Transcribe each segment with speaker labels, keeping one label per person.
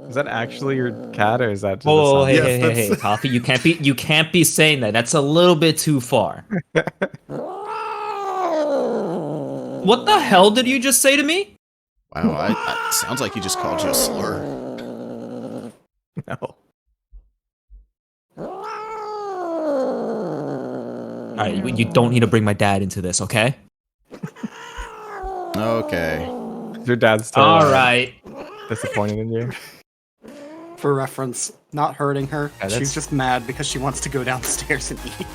Speaker 1: Is that actually your cat, or is that just
Speaker 2: Oh,
Speaker 1: a
Speaker 2: hey,
Speaker 1: sound?
Speaker 2: hey, hey, hey, Coffee! You can't be saying that. That's a little bit too far. What the hell did you just say to me?
Speaker 3: Wow, sounds like he just called you a slur.
Speaker 1: No.
Speaker 2: All right, you don't need to bring my dad into this, okay?
Speaker 3: Okay.
Speaker 1: Is your dad still
Speaker 2: All right.
Speaker 1: disappointed in you?
Speaker 4: For reference, not hurting her.
Speaker 2: Yeah,
Speaker 4: She's just mad because she wants to go downstairs and eat.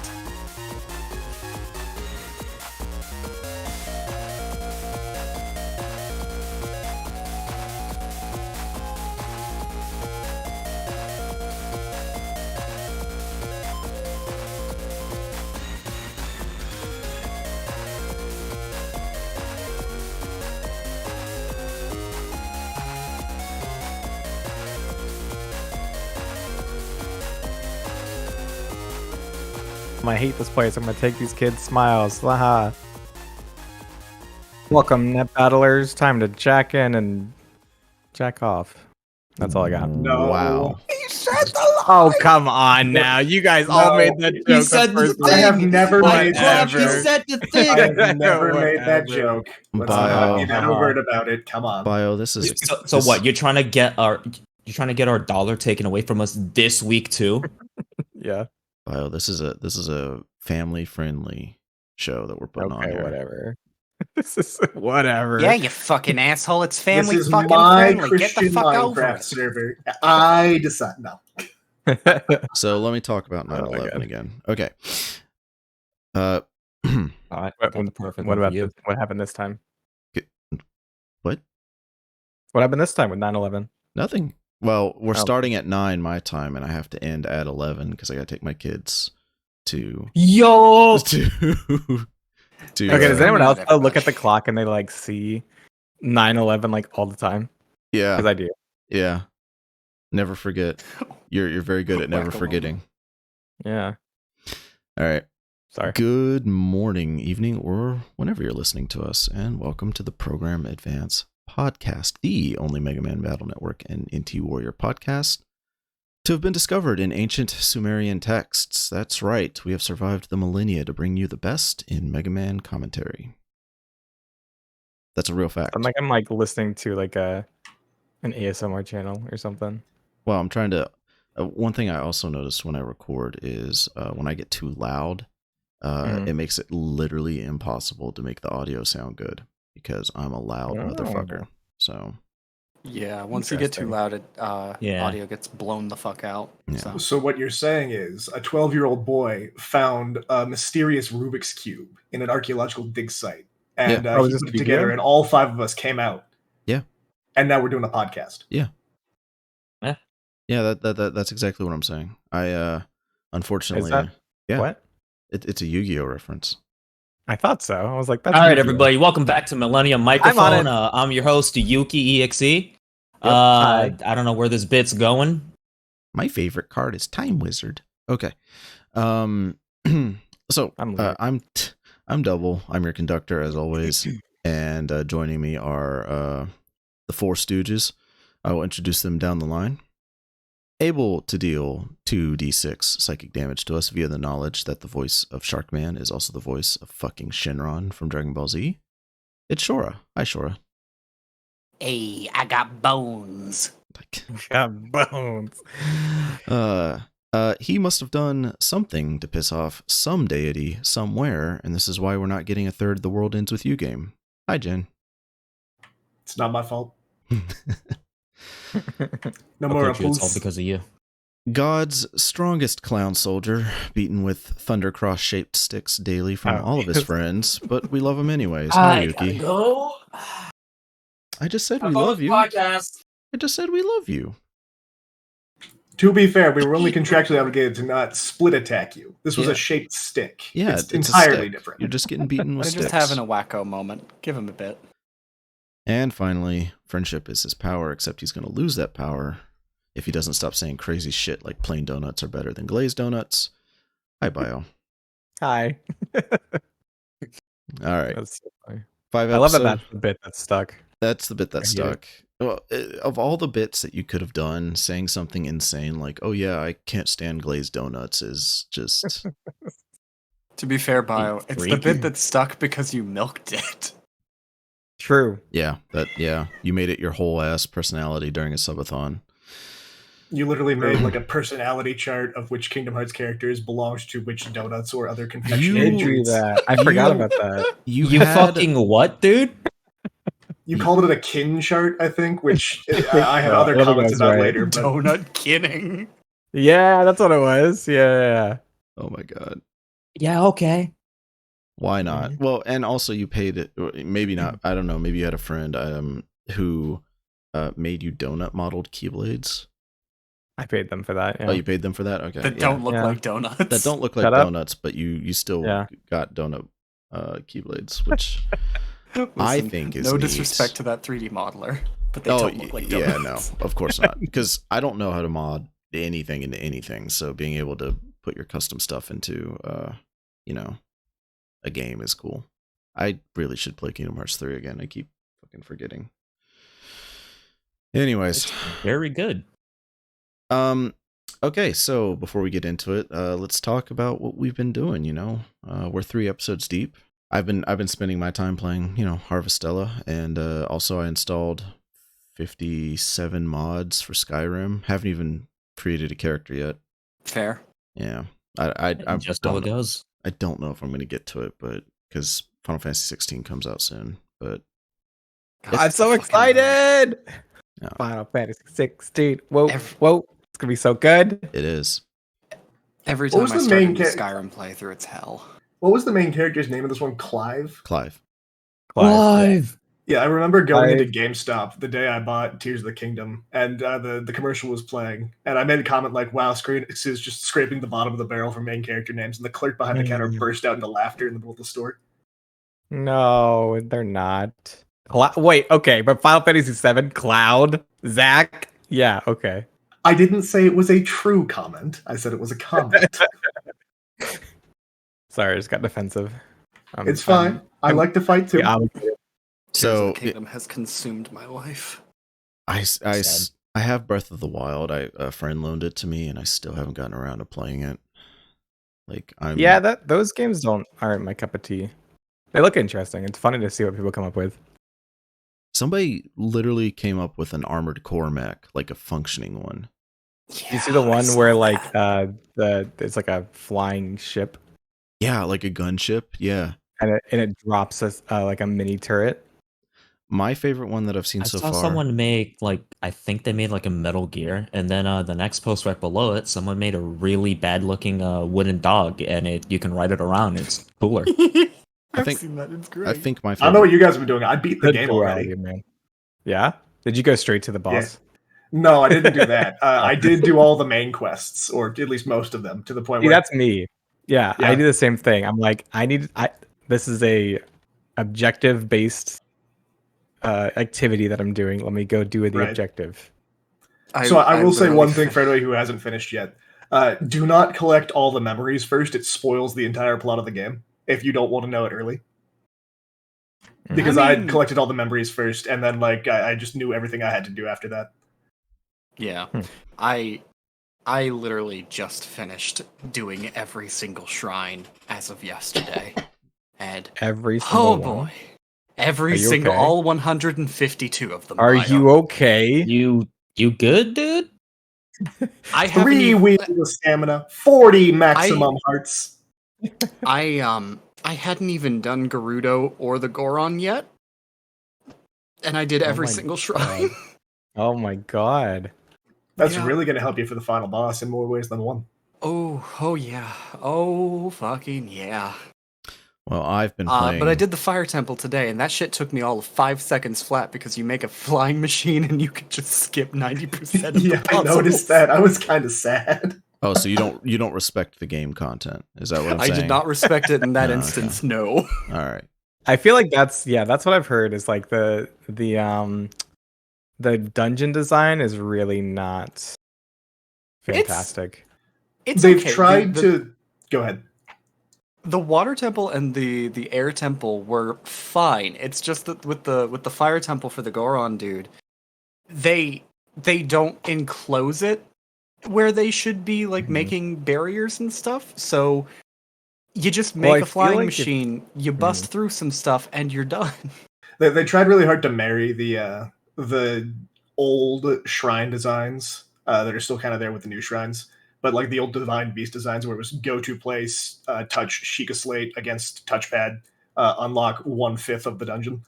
Speaker 1: I hate this place. I'm gonna take these kids' smiles. Laha. Welcome, net battlers. Time to jack in and jack off. That's all I got.
Speaker 5: No.
Speaker 3: Wow.
Speaker 4: He said the
Speaker 1: Oh, come on now. You guys all
Speaker 5: No.
Speaker 1: made that joke.
Speaker 2: He said the
Speaker 1: first
Speaker 2: thing.
Speaker 5: I have never made that
Speaker 2: He
Speaker 5: joke.
Speaker 2: said the
Speaker 5: I
Speaker 2: thing.
Speaker 5: have never made that
Speaker 1: Whatever.
Speaker 5: joke. Let's
Speaker 3: Bio.
Speaker 5: not get overt about it. Come on.
Speaker 3: Bio, this is
Speaker 2: So what? You're trying to get our dollar taken away from us this week too?
Speaker 1: Yeah.
Speaker 3: Bio, this is a family friendly show that we're putting on
Speaker 1: Okay,
Speaker 3: here.
Speaker 1: whatever. This is whatever.
Speaker 4: Yeah, you fucking asshole. It's family
Speaker 5: This is
Speaker 4: fucking
Speaker 5: my
Speaker 4: friendly. Get the
Speaker 5: Christian
Speaker 4: fuck over
Speaker 5: Minecraft
Speaker 4: it.
Speaker 5: server. I decide. No.
Speaker 3: So let me talk about
Speaker 1: Oh my
Speaker 3: 9/11
Speaker 1: God.
Speaker 3: again. Okay.
Speaker 2: All right,
Speaker 1: What,
Speaker 2: got the perfect
Speaker 1: what
Speaker 2: one for
Speaker 1: about
Speaker 2: you.
Speaker 1: this? What happened this time?
Speaker 3: What?
Speaker 1: What happened this time with 9/11?
Speaker 3: Nothing. Well, we're
Speaker 1: Oh.
Speaker 3: starting at 9 my time, and I have to end at 11 because I got to take my kids to
Speaker 2: Yo,
Speaker 3: to.
Speaker 1: Okay, does anyone else
Speaker 4: Everybody.
Speaker 1: look at the clock and they like see 9/11 like all the time?
Speaker 3: Yeah,
Speaker 1: Because I do.
Speaker 3: yeah. Never forget. You're very good at never
Speaker 4: Whack-a-mole.
Speaker 3: forgetting.
Speaker 1: Yeah.
Speaker 3: All right.
Speaker 1: Sorry.
Speaker 3: Good morning, evening, or whenever you're listening to us, and welcome to the Program Advance podcast, the only Megaman Battle Network and NT Warrior podcast to have been discovered in ancient Sumerian texts. That's right, we have survived the millennia to bring you the best in Megaman commentary. That's a real fact.
Speaker 1: I'm like listening to like an ASMR channel or something.
Speaker 3: Well, I'm trying to. One thing I also noticed when I record is when I get too loud, it makes it literally impossible to make the audio sound good because I'm a loud motherfucker. So
Speaker 4: Yeah, once you get too loud,
Speaker 2: Yeah.
Speaker 4: audio gets blown the fuck out.
Speaker 3: Yeah.
Speaker 5: So what you're saying is a 12-year-old boy found a mysterious Rubik's Cube in an archaeological dig site. And
Speaker 1: Oh, is
Speaker 5: he
Speaker 1: this
Speaker 5: put it
Speaker 1: Yu-Gi-Oh?
Speaker 5: together, and all 5 of us came out.
Speaker 3: Yeah.
Speaker 5: And now we're doing a podcast.
Speaker 3: Yeah, that's exactly what I'm saying. I unfortunately,
Speaker 1: Is that
Speaker 3: yeah,
Speaker 1: what?
Speaker 3: it's a Yu-Gi-Oh reference.
Speaker 1: I thought so. I was like, that's
Speaker 2: all right,
Speaker 1: Yu-Gi-Oh.
Speaker 2: everybody, welcome back to Millennium
Speaker 1: I'm
Speaker 2: Microphone.
Speaker 1: on
Speaker 2: I'm your host, Yuki EXE.
Speaker 1: Hi.
Speaker 2: I don't know where this bit's going.
Speaker 3: My favorite card is Time Wizard. Okay, so I'm Double. I'm your conductor as always, and joining me are the Four Stooges. I will introduce them down the line. Able to deal 2d6 psychic damage to us via the knowledge that the voice of Sharkman is also the voice of fucking Shenron from Dragon Ball Z. It's Shorah. Hi, Shorah.
Speaker 4: Hey, I got bones.
Speaker 1: Got bones.
Speaker 3: He must have done something to piss off some deity somewhere, and this is why we're not getting a third The World Ends With You game. Hi, Jen.
Speaker 5: It's not my fault. No
Speaker 2: I'll
Speaker 5: more
Speaker 2: put you, it's all
Speaker 5: apples.
Speaker 2: because of you.
Speaker 3: God's strongest clown soldier, beaten with thundercross-shaped sticks daily from
Speaker 1: Oh,
Speaker 3: all of his
Speaker 1: yes.
Speaker 3: friends, but we love him anyways. Hi, Yuki.
Speaker 2: Go.
Speaker 3: I just said we love you.
Speaker 2: Podcast.
Speaker 3: I just said we love you.
Speaker 5: To be fair, we were only contractually obligated to not split attack you. This was
Speaker 3: Yeah.
Speaker 5: a shaped stick.
Speaker 3: Yeah,
Speaker 5: it's
Speaker 3: a
Speaker 5: entirely
Speaker 3: stick.
Speaker 5: different.
Speaker 3: You're just getting beaten with
Speaker 4: They're
Speaker 3: sticks.
Speaker 4: just having a wacko moment. Give him a bit.
Speaker 3: And finally, friendship is his power, except he's going to lose that power if he doesn't stop saying crazy shit like plain donuts are better than glazed donuts. Hi, Bio.
Speaker 1: Hi.
Speaker 3: All right.
Speaker 1: That's so funny.
Speaker 3: 5
Speaker 1: I love that
Speaker 3: episode-
Speaker 1: that's the bit that's stuck.
Speaker 3: That's the bit that
Speaker 1: I get it.
Speaker 3: stuck. Well, of all the bits that you could have done, saying something insane like, "Oh yeah, I can't stand glazed donuts," is just
Speaker 4: To be fair, Bio, it's the
Speaker 2: freak.
Speaker 4: bit that stuck because you milked it.
Speaker 1: True.
Speaker 3: yeah. You made it your whole ass personality during a subathon.
Speaker 5: You literally made like a personality chart of which Kingdom Hearts characters belonged to which donuts or other
Speaker 1: I
Speaker 5: confectionery
Speaker 1: did do
Speaker 5: treats.
Speaker 1: that. I forgot about that.
Speaker 2: You
Speaker 3: had-
Speaker 2: fucking what, dude?
Speaker 5: You called it a kin chart, I think, which I have
Speaker 1: so.
Speaker 5: other
Speaker 1: I don't think
Speaker 5: comments
Speaker 1: that's
Speaker 5: about
Speaker 1: right.
Speaker 5: later. But
Speaker 4: Donut kidding.
Speaker 1: Yeah, that's what it was. Yeah.
Speaker 3: Oh my god.
Speaker 2: Yeah, okay.
Speaker 3: Why not?
Speaker 1: Mm-hmm.
Speaker 3: Well, and also you paid it. Maybe not. I don't know. Maybe you had a friend who made you donut modeled keyblades.
Speaker 1: I paid them for that. Yeah.
Speaker 3: Oh, you paid them for that? Okay.
Speaker 4: That
Speaker 3: yeah.
Speaker 4: don't look
Speaker 1: Yeah.
Speaker 4: like donuts.
Speaker 3: That don't look like
Speaker 1: Shut up.
Speaker 3: donuts, but you still
Speaker 1: Yeah.
Speaker 3: got donut keyblades, which
Speaker 4: Listen,
Speaker 3: I think is
Speaker 4: no
Speaker 3: neat.
Speaker 4: disrespect to that 3D modeler, but they
Speaker 3: Oh,
Speaker 4: don't look like
Speaker 3: yeah,
Speaker 4: donuts.
Speaker 3: no, of course not. Because I don't know how to mod anything into anything. So being able to put your custom stuff into, a game is cool. I really should play Kingdom Hearts 3 again. I keep fucking forgetting. Anyways,
Speaker 2: Very good.
Speaker 3: okay, so before we get into it, let's talk about what we've been doing. We're 3 episodes deep. I've been spending my time playing, Harvestella, and also I installed 57 mods for Skyrim. Haven't even created a character yet.
Speaker 4: Fair.
Speaker 3: Yeah, I
Speaker 2: Just how it goes.
Speaker 3: I don't know if I'm going to get to it, but because Final Fantasy 16 comes out soon. But
Speaker 1: I'm so
Speaker 4: fucking
Speaker 1: excited.
Speaker 3: Yeah.
Speaker 1: Final Fantasy 16. Whoa,
Speaker 4: Ev-
Speaker 1: whoa. It's going to be so good.
Speaker 3: it is.
Speaker 4: Every
Speaker 5: What
Speaker 4: time
Speaker 5: was
Speaker 4: I
Speaker 5: the
Speaker 4: start a
Speaker 5: main
Speaker 4: new
Speaker 5: ca-
Speaker 4: Skyrim playthrough, it's hell.
Speaker 5: what was the main character's name of this one? Clive?
Speaker 3: Clive.
Speaker 5: Yeah, I remember going into
Speaker 1: Clive.
Speaker 5: GameStop the day I bought Tears of the Kingdom, and the commercial was playing, and I made a comment like, "Wow, Square is just scraping the bottom of the barrel for main character names," and the clerk behind the counter burst out into laughter in the middle of the store.
Speaker 1: No, they're not. Wait, okay, but Final Fantasy 7, Cloud, Zack. Yeah, okay.
Speaker 5: I didn't say it was a true comment. I said it was a comment.
Speaker 1: Sorry, I just got defensive.
Speaker 5: It's fine. I like to fight too.
Speaker 1: Yeah,
Speaker 4: Tears
Speaker 3: So
Speaker 4: of the Kingdom has consumed my life.
Speaker 2: Sad.
Speaker 3: I have Breath of the Wild. A friend loaned it to me, and I still haven't gotten around to playing it. Like
Speaker 1: those games aren't my cup of tea. They look interesting. It's funny to see what people come up with.
Speaker 3: Somebody literally came up with an Armored Core mech, like a functioning one.
Speaker 4: Yeah,
Speaker 1: You see the
Speaker 4: I
Speaker 1: one
Speaker 4: saw
Speaker 1: where
Speaker 4: that.
Speaker 1: it's like a flying ship
Speaker 3: Yeah, like a gunship. Yeah.
Speaker 1: and it drops us like a mini turret.
Speaker 3: My favorite one that I've seen
Speaker 2: I
Speaker 3: so
Speaker 2: saw
Speaker 3: far.
Speaker 2: someone make I think they made like a Metal Gear, and then the next post right below it, someone made a really bad looking wooden dog, and you can ride it around. It's cooler.
Speaker 5: I
Speaker 4: I've
Speaker 3: think-
Speaker 4: seen that. It's great.
Speaker 3: I think my
Speaker 5: I don't know what
Speaker 3: favorite.
Speaker 5: you guys have been doing. I beat the
Speaker 1: Good
Speaker 5: game
Speaker 1: duality,
Speaker 5: already.
Speaker 1: man. Yeah? Did you go straight to the boss?
Speaker 5: No, I didn't do that. I did do all the main quests, or at least most of them, to the point
Speaker 1: See,
Speaker 5: where
Speaker 1: that's me. Yeah, I
Speaker 5: Yeah.
Speaker 1: do the same thing. I'm like, this is a objective based activity that I'm doing. Let me go do the
Speaker 5: Right.
Speaker 1: objective.
Speaker 5: So I will say
Speaker 4: literally
Speaker 5: one thing for anybody who hasn't finished yet. Do not collect all the memories first. It spoils the entire plot of the game if you don't want to know it early. Because I
Speaker 4: mean-
Speaker 5: collected all the memories first, and then I just knew everything I had to do after that.
Speaker 4: Yeah,
Speaker 1: Hmm.
Speaker 4: I literally just finished doing every single shrine as of yesterday, and
Speaker 1: Every single
Speaker 4: oh
Speaker 1: one.
Speaker 4: boy,
Speaker 1: Are
Speaker 4: every
Speaker 1: you
Speaker 4: single
Speaker 1: okay?
Speaker 4: all 152 of them.
Speaker 1: Are
Speaker 4: Bio.
Speaker 1: you okay?
Speaker 2: You good, dude?
Speaker 4: I haven't
Speaker 5: 3
Speaker 4: even,
Speaker 5: wheels of stamina, 40 maximum hearts.
Speaker 4: I hadn't even done Gerudo or the Goron yet, and I did
Speaker 1: Oh
Speaker 4: every
Speaker 1: my
Speaker 4: single shrine.
Speaker 1: Oh my god.
Speaker 5: That's
Speaker 4: Yeah.
Speaker 5: really going to help you for the final boss in more ways than one.
Speaker 4: Oh yeah, oh fucking yeah.
Speaker 3: Well, I've been playing.
Speaker 4: But I did the fire temple today, and that shit took me all of 5 seconds flat because you make a flying machine and you can just skip 90% of
Speaker 5: Yeah,
Speaker 4: the
Speaker 5: I
Speaker 4: puzzles.
Speaker 5: noticed that. I was kind of sad.
Speaker 3: Oh, so you don't respect the game content? Is that what I'm
Speaker 4: I
Speaker 3: saying?
Speaker 4: did not respect it in that
Speaker 3: No, okay.
Speaker 4: instance. No.
Speaker 3: All right.
Speaker 1: I feel like that's what I've heard is like the dungeon design is really not fantastic.
Speaker 4: It's
Speaker 5: They've
Speaker 4: okay.
Speaker 5: tried
Speaker 4: The-
Speaker 5: to go ahead.
Speaker 4: The water temple and the air temple were fine. It's just that with the fire temple for the Goron dude, they don't enclose it where they should be, like making barriers and stuff. So you just make a flying machine, you bust through some stuff, and you're done.
Speaker 5: They tried really hard to marry the old shrine designs that are still kind of there with the new shrines, but like the old Divine Beast designs where it was go to place, touch Sheikah Slate against touchpad, unlock 1/5 of the dungeon,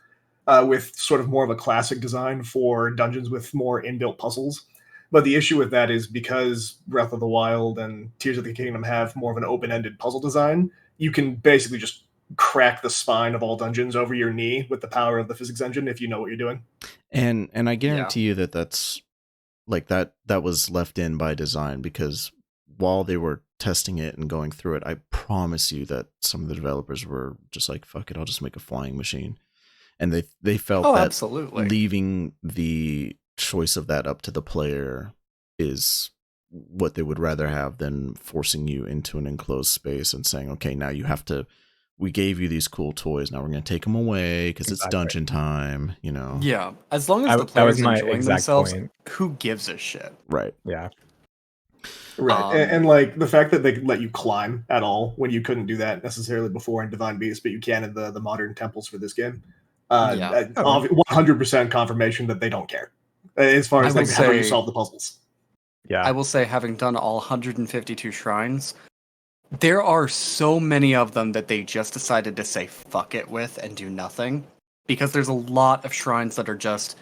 Speaker 5: with sort of more of a classic design for dungeons with more inbuilt puzzles. But the issue with that is because Breath of the Wild and Tears of the Kingdom have more of an open-ended puzzle design, you can basically just crack the spine of all dungeons over your knee with the power of the physics engine if you know what you're doing.
Speaker 3: And I guarantee you that's like that was left in by design, because while they were testing it and going through it, I promise you that some of the developers were just like, fuck it, I'll just make a flying machine. And they felt that
Speaker 4: absolutely.
Speaker 3: leaving the choice of that up to the player is what they would rather have than forcing you into an enclosed space and saying, okay, now you have to, we gave you these cool toys, now we're going to take them away because it's dungeon time, you know?
Speaker 4: Yeah, as long as the players enjoying themselves, who gives a shit?
Speaker 3: Right.
Speaker 1: Yeah.
Speaker 5: Right. And like the fact that they let you climb at all when you couldn't do that necessarily before in Divine Beast, but you can in the modern temples for this game. 100% confirmation that they don't care as far as like how you solve the puzzles.
Speaker 1: Yeah.
Speaker 4: I will say, having done all 152 shrines, there are so many of them that they just decided to say fuck it with and do nothing. Because there's a lot of shrines that are just,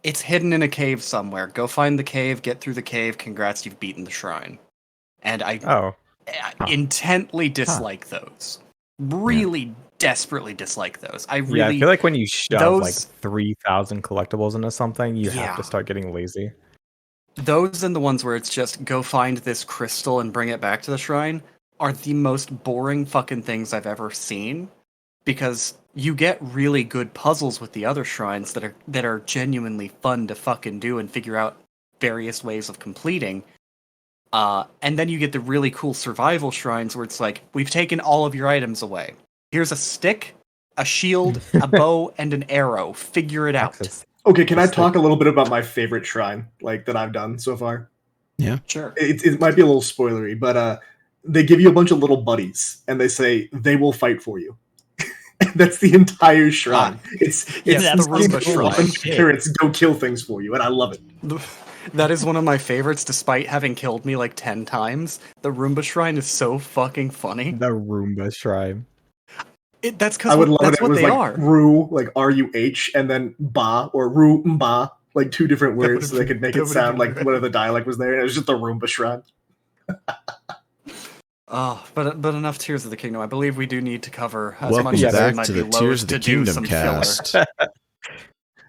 Speaker 4: it's hidden in a cave somewhere. Go find the cave, get through the cave, congrats, you've beaten the shrine. And I intently dislike those. Really desperately dislike those. I feel
Speaker 1: like when you shove like 3,000 collectibles into something, you have to start getting lazy.
Speaker 4: Those and the ones where it's just go find this crystal and bring it back to the shrine are the most boring fucking things I've ever seen, because you get really good puzzles with the other shrines that are genuinely fun to fucking do and figure out various ways of completing. And then you get the really cool survival shrines where it's like, we've taken all of your items away. Here's a stick, a shield, a bow, and an arrow. Figure it out.
Speaker 5: Okay, can I talk a little bit about my favorite shrine, like that I've done so far?
Speaker 3: Yeah,
Speaker 4: sure.
Speaker 5: It might be a little spoilery, but they give you a bunch of little buddies, and they say they will fight for you. That's the entire shrine. It's
Speaker 4: the Roomba shrine.
Speaker 5: Parents go kill things for you, and I love it.
Speaker 4: That is one of my favorites, despite having killed me like 10 times. The Roomba shrine is so fucking funny.
Speaker 1: The Roomba shrine.
Speaker 4: That's because that's what they are.
Speaker 5: Ru, like R-U-H, and then ba, or Roomba, like two different words, so they could make it sound like whatever the dialect was there. And it was just the Roomba shrine.
Speaker 4: But enough Tears of the Kingdom. I believe we do need to cover as
Speaker 3: Welcome
Speaker 4: much as
Speaker 3: back
Speaker 4: it might
Speaker 3: to
Speaker 4: be
Speaker 3: the Tears of the Kingdom cast.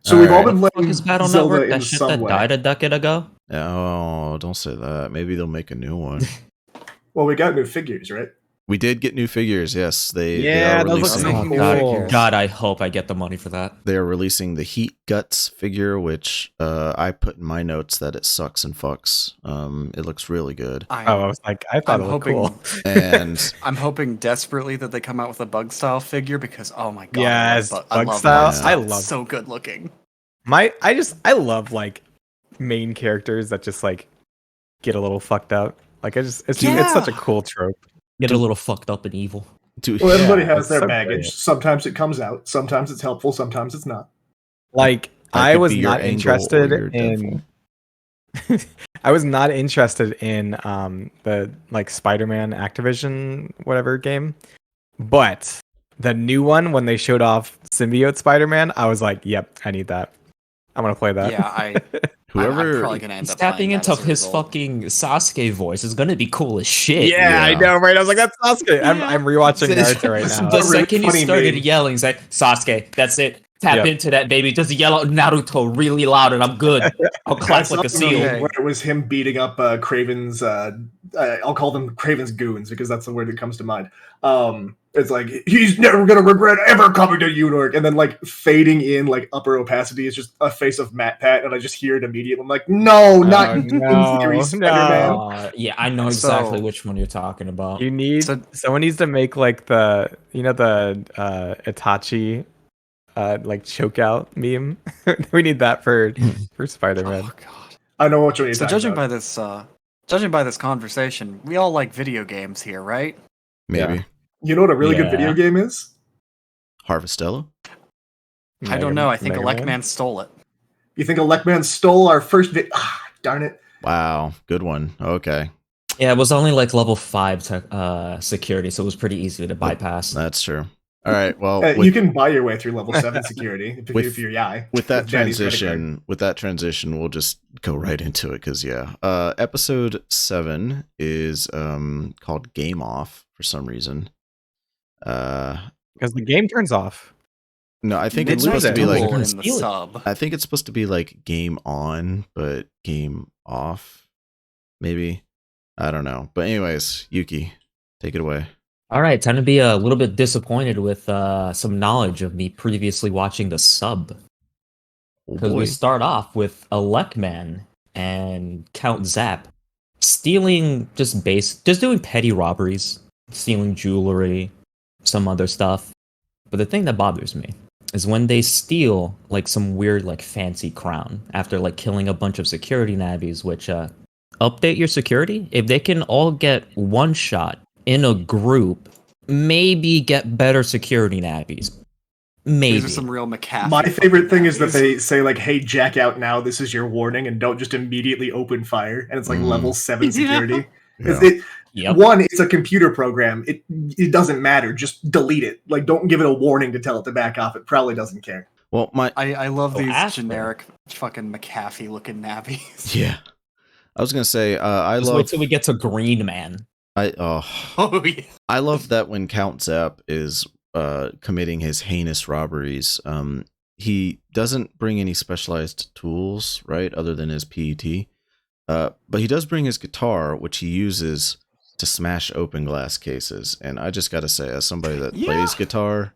Speaker 5: So we've all been playing
Speaker 2: Is Battle
Speaker 5: Zelda
Speaker 2: Network
Speaker 5: in
Speaker 2: that shit
Speaker 5: some
Speaker 2: that
Speaker 5: way.
Speaker 2: died a decade ago?
Speaker 3: Oh, don't say that. Maybe they'll make a new one.
Speaker 5: Well, we got new figures, right?
Speaker 3: We did get new figures. Yes, they
Speaker 1: that
Speaker 3: are
Speaker 1: looks
Speaker 3: releasing.
Speaker 1: cool.
Speaker 2: God, I hope I get the money for that.
Speaker 3: They are releasing the Heat Guts figure, which I put in my notes that it sucks and fucks. It looks really good.
Speaker 1: I was like, I thought it looked cool.
Speaker 3: And
Speaker 4: I'm hoping desperately that they come out with a bug style figure, because oh my god,
Speaker 1: yes,
Speaker 4: I love
Speaker 1: style.
Speaker 4: bug style.
Speaker 1: I
Speaker 4: It's
Speaker 1: love
Speaker 4: so good looking.
Speaker 1: I love like main characters that just like get a little fucked up. Like it's such a cool trope.
Speaker 2: Get a little fucked up and evil.
Speaker 5: Well, everybody has
Speaker 1: it's
Speaker 5: their
Speaker 1: so
Speaker 5: baggage.
Speaker 1: great.
Speaker 5: Sometimes it comes out. Sometimes it's helpful. Sometimes it's not.
Speaker 1: Like
Speaker 3: That
Speaker 1: I
Speaker 3: could
Speaker 1: was
Speaker 3: be your
Speaker 1: not
Speaker 3: angle or
Speaker 1: interested
Speaker 3: your
Speaker 1: in. I was not interested in the like Spider-Man Activision whatever game, but the new one when they showed off Symbiote Spider-Man, I was like, "Yep, I need that. I'm gonna play that."
Speaker 4: Yeah, I'm probably gonna end up
Speaker 2: Tapping
Speaker 4: playing
Speaker 2: into
Speaker 4: that as a
Speaker 2: his
Speaker 4: result.
Speaker 2: fucking Sasuke voice is gonna be cool as shit.
Speaker 1: Yeah, I know, right? I was like, "That's Sasuke." I'm rewatching Naruto right now.
Speaker 2: The second he
Speaker 5: funny
Speaker 2: started
Speaker 5: meme.
Speaker 2: yelling, he's like, Sasuke, that's it. Tap
Speaker 1: Yep.
Speaker 2: into that, baby. Just yell out Naruto really loud and I'm good. I'll
Speaker 5: I
Speaker 2: clap
Speaker 5: saw
Speaker 2: like a
Speaker 5: the meme
Speaker 2: seal.
Speaker 5: where it was him beating up Craven's. I'll call them Craven's goons because that's the word that comes to mind. It's like he's never gonna regret ever coming to New York, and then like fading in like upper opacity is just a face of Matt Pat, and I just hear it immediately. I'm like, no, not you,
Speaker 1: no,
Speaker 5: Spider-Man.
Speaker 2: Yeah, I know exactly which one you're talking about.
Speaker 1: You need someone needs to make like the Itachi like choke out meme. We need that for Spider-Man.
Speaker 4: Oh god.
Speaker 5: I know what you're
Speaker 4: So
Speaker 5: talking
Speaker 4: judging
Speaker 5: about.
Speaker 4: by this conversation, we all like video games here, right?
Speaker 3: Maybe.
Speaker 1: Yeah.
Speaker 5: You know what a really good
Speaker 2: Yeah.
Speaker 5: video game is?
Speaker 3: Harvestella?
Speaker 4: I don't know. I think
Speaker 1: Mega
Speaker 4: Elect
Speaker 1: Man?
Speaker 4: Man stole it.
Speaker 5: You think Electman stole our first darn it.
Speaker 3: Wow, good one. Okay,
Speaker 2: Yeah, it was only like level 5 security, so it was pretty easy to bypass.
Speaker 3: that's true. All right, well,
Speaker 5: You can buy your way through level 7 security
Speaker 3: with-
Speaker 5: if you're Yai.
Speaker 3: with that
Speaker 5: Daddy's credit card.
Speaker 3: transition, we'll just go right into it because episode 7 is called Game Off for some reason.
Speaker 1: Because the game turns off.
Speaker 3: No, I think it's
Speaker 4: Midnight
Speaker 3: supposed to be like
Speaker 4: Duel in the
Speaker 2: Steal it.
Speaker 4: sub.
Speaker 3: I think it's supposed to be like Game On, but Game Off, maybe. I don't know, but anyways, Yuki, take it away.
Speaker 2: All right, time to be a little bit disappointed with some knowledge of me previously watching the sub.
Speaker 3: Oh
Speaker 2: Because
Speaker 3: boy.
Speaker 2: we start off with Elecman and Count Zap stealing just doing petty robberies, stealing jewelry, some other stuff. But the thing that bothers me is when they steal like some weird like fancy crown after like killing a bunch of security nabbies, which update your security. If they can all get one shot in a group, maybe get better security nabbies. Maybe.
Speaker 4: These are some real McAfee.
Speaker 5: My favorite thing is that
Speaker 4: nabbies.
Speaker 5: they say like, "Hey, jack out now. This is your warning," and don't just immediately open fire. And it's like level 7 security.
Speaker 3: Yeah.
Speaker 2: Yep.
Speaker 5: One, it's a computer program. It doesn't matter. Just delete it. Like, don't give it a warning to tell it to back off. It probably doesn't care.
Speaker 3: Well,
Speaker 4: I love
Speaker 2: Oh,
Speaker 4: these
Speaker 2: Asper.
Speaker 4: generic fucking McAfee looking nabbies.
Speaker 3: yeah. I was gonna say, I
Speaker 2: Just
Speaker 3: love.
Speaker 2: wait till we get to Green Man.
Speaker 4: Oh yeah.
Speaker 3: I love that when Count Zap is committing his heinous robberies, he doesn't bring any specialized tools, right, other than his PET. But he does bring his guitar, which he uses to smash open glass cases. And I just gotta say, as somebody that plays guitar,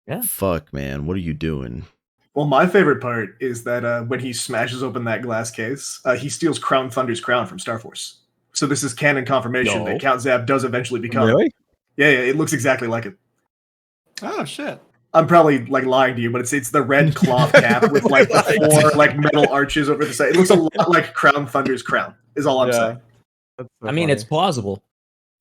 Speaker 2: Yeah.
Speaker 3: fuck, man, what are you doing?
Speaker 5: Well, my favorite part is that when he smashes open that glass case, he steals Crown Thunder's crown from Star Force. So this is canon confirmation
Speaker 2: No.
Speaker 5: that Count Zap does eventually become.
Speaker 1: Really?
Speaker 5: Yeah, it looks exactly like it.
Speaker 4: Oh shit.
Speaker 5: I'm probably like lying to you, but it's the red cloth cap with like the 4 like metal arches over the side. It looks a lot like Crown Thunder's crown. Is all I'm saying.
Speaker 1: That's so
Speaker 2: I mean,
Speaker 1: funny.
Speaker 2: it's plausible.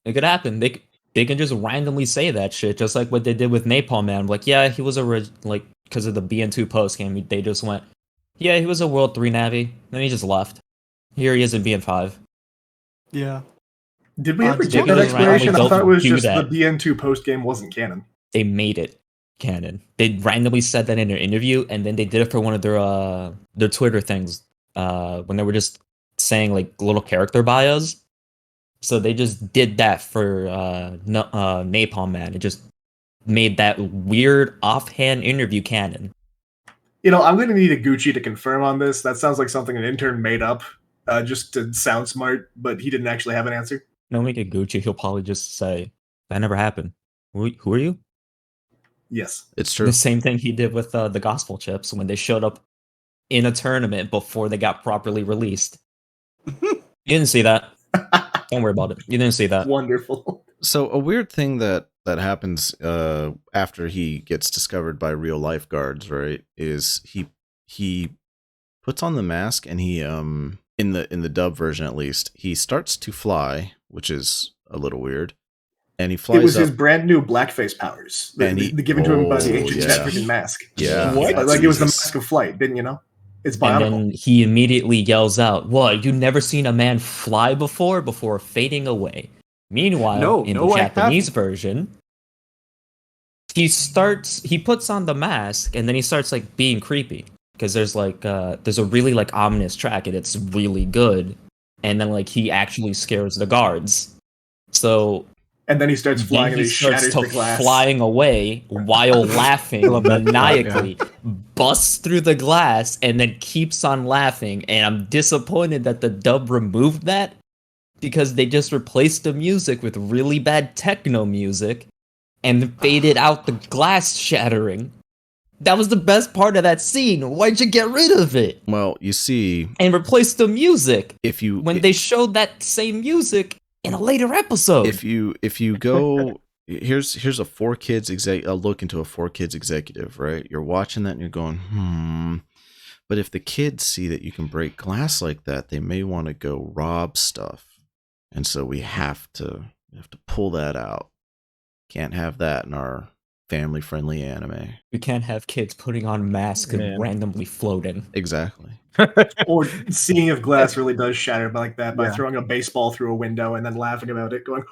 Speaker 2: It could happen. They can just randomly say that shit, just like what they did with Napalm Man. Like, yeah, he was like because of the BN2 post game, they just went, yeah, he was a World 3 Navi. Then he just left. Here he is in BN5.
Speaker 4: Yeah.
Speaker 5: Did we ever
Speaker 2: did
Speaker 5: get
Speaker 2: they
Speaker 5: that
Speaker 2: just randomly
Speaker 5: explanation? I thought it was
Speaker 2: do
Speaker 5: just
Speaker 2: that?
Speaker 5: the BN2 post game wasn't canon.
Speaker 2: They made it canon. They randomly said that in their interview, and then they did it for one of their Twitter things when they were just saying like little character bios. So they just did that for Napalm Man. It just made that weird offhand interview canon.
Speaker 5: You know, I'm going to need a Gucci to confirm on this. That sounds like something an intern made up just to sound smart, but he didn't actually have an answer.
Speaker 2: No, make it Gucci. He'll probably just say that never happened. Who are you?
Speaker 5: Yes.
Speaker 3: It's true.
Speaker 2: The same thing he did with the gospel chips when they showed up in a tournament before they got properly released. You didn't see that. Don't worry about it. You didn't see that.
Speaker 5: Wonderful.
Speaker 3: So a weird thing that happens after he gets discovered by real lifeguards, right, is he puts on the mask and he in the dub version at least, he starts to fly, which is a little weird. And he flies
Speaker 5: It was
Speaker 3: up.
Speaker 5: his brand new blackface powers.
Speaker 3: And he-
Speaker 5: given to him by the
Speaker 3: Oh,
Speaker 5: ancient
Speaker 3: yeah.
Speaker 5: cat freaking mask.
Speaker 3: Yeah.
Speaker 2: What?
Speaker 3: that's
Speaker 5: Like it was the
Speaker 3: Jesus.
Speaker 5: mask of flight, didn't you know? It's
Speaker 2: And
Speaker 5: bionicle.
Speaker 2: then he immediately yells out, "What? You never seen a man fly before fading away?" Meanwhile,
Speaker 4: No,
Speaker 2: in
Speaker 4: no,
Speaker 2: the
Speaker 4: I
Speaker 2: Japanese version, he puts on the mask and then he starts like being creepy because there's a really like ominous track and it's really good, and then like he actually scares the guards. So
Speaker 5: And then he starts flying
Speaker 2: then
Speaker 5: and
Speaker 2: he
Speaker 5: he
Speaker 2: starts
Speaker 5: shatters
Speaker 2: to
Speaker 5: the glass.
Speaker 2: flying away while laughing
Speaker 1: love that part,
Speaker 2: maniacally, busts through the glass, and then keeps on laughing. And I'm disappointed that the dub removed that because they just replaced the music with really bad techno music and faded out the glass shattering. That was the best part of that scene. Why'd you get rid of it
Speaker 3: Well, you see,
Speaker 2: and replace the music
Speaker 3: if you
Speaker 2: when they showed that same music in a later episode?
Speaker 3: if you go here's a 4Kids a look into a 4Kids executive, right? You're watching that and you're going, But if the kids see that you can break glass like that, they may want to go rob stuff. And so we have to pull that out. Can't have that in our family-friendly anime.
Speaker 2: We can't have kids putting on masks and randomly floating.
Speaker 3: Exactly.
Speaker 5: Or seeing if glass really does shatter like that by
Speaker 1: Yeah.
Speaker 5: throwing a baseball through a window and then laughing about it, going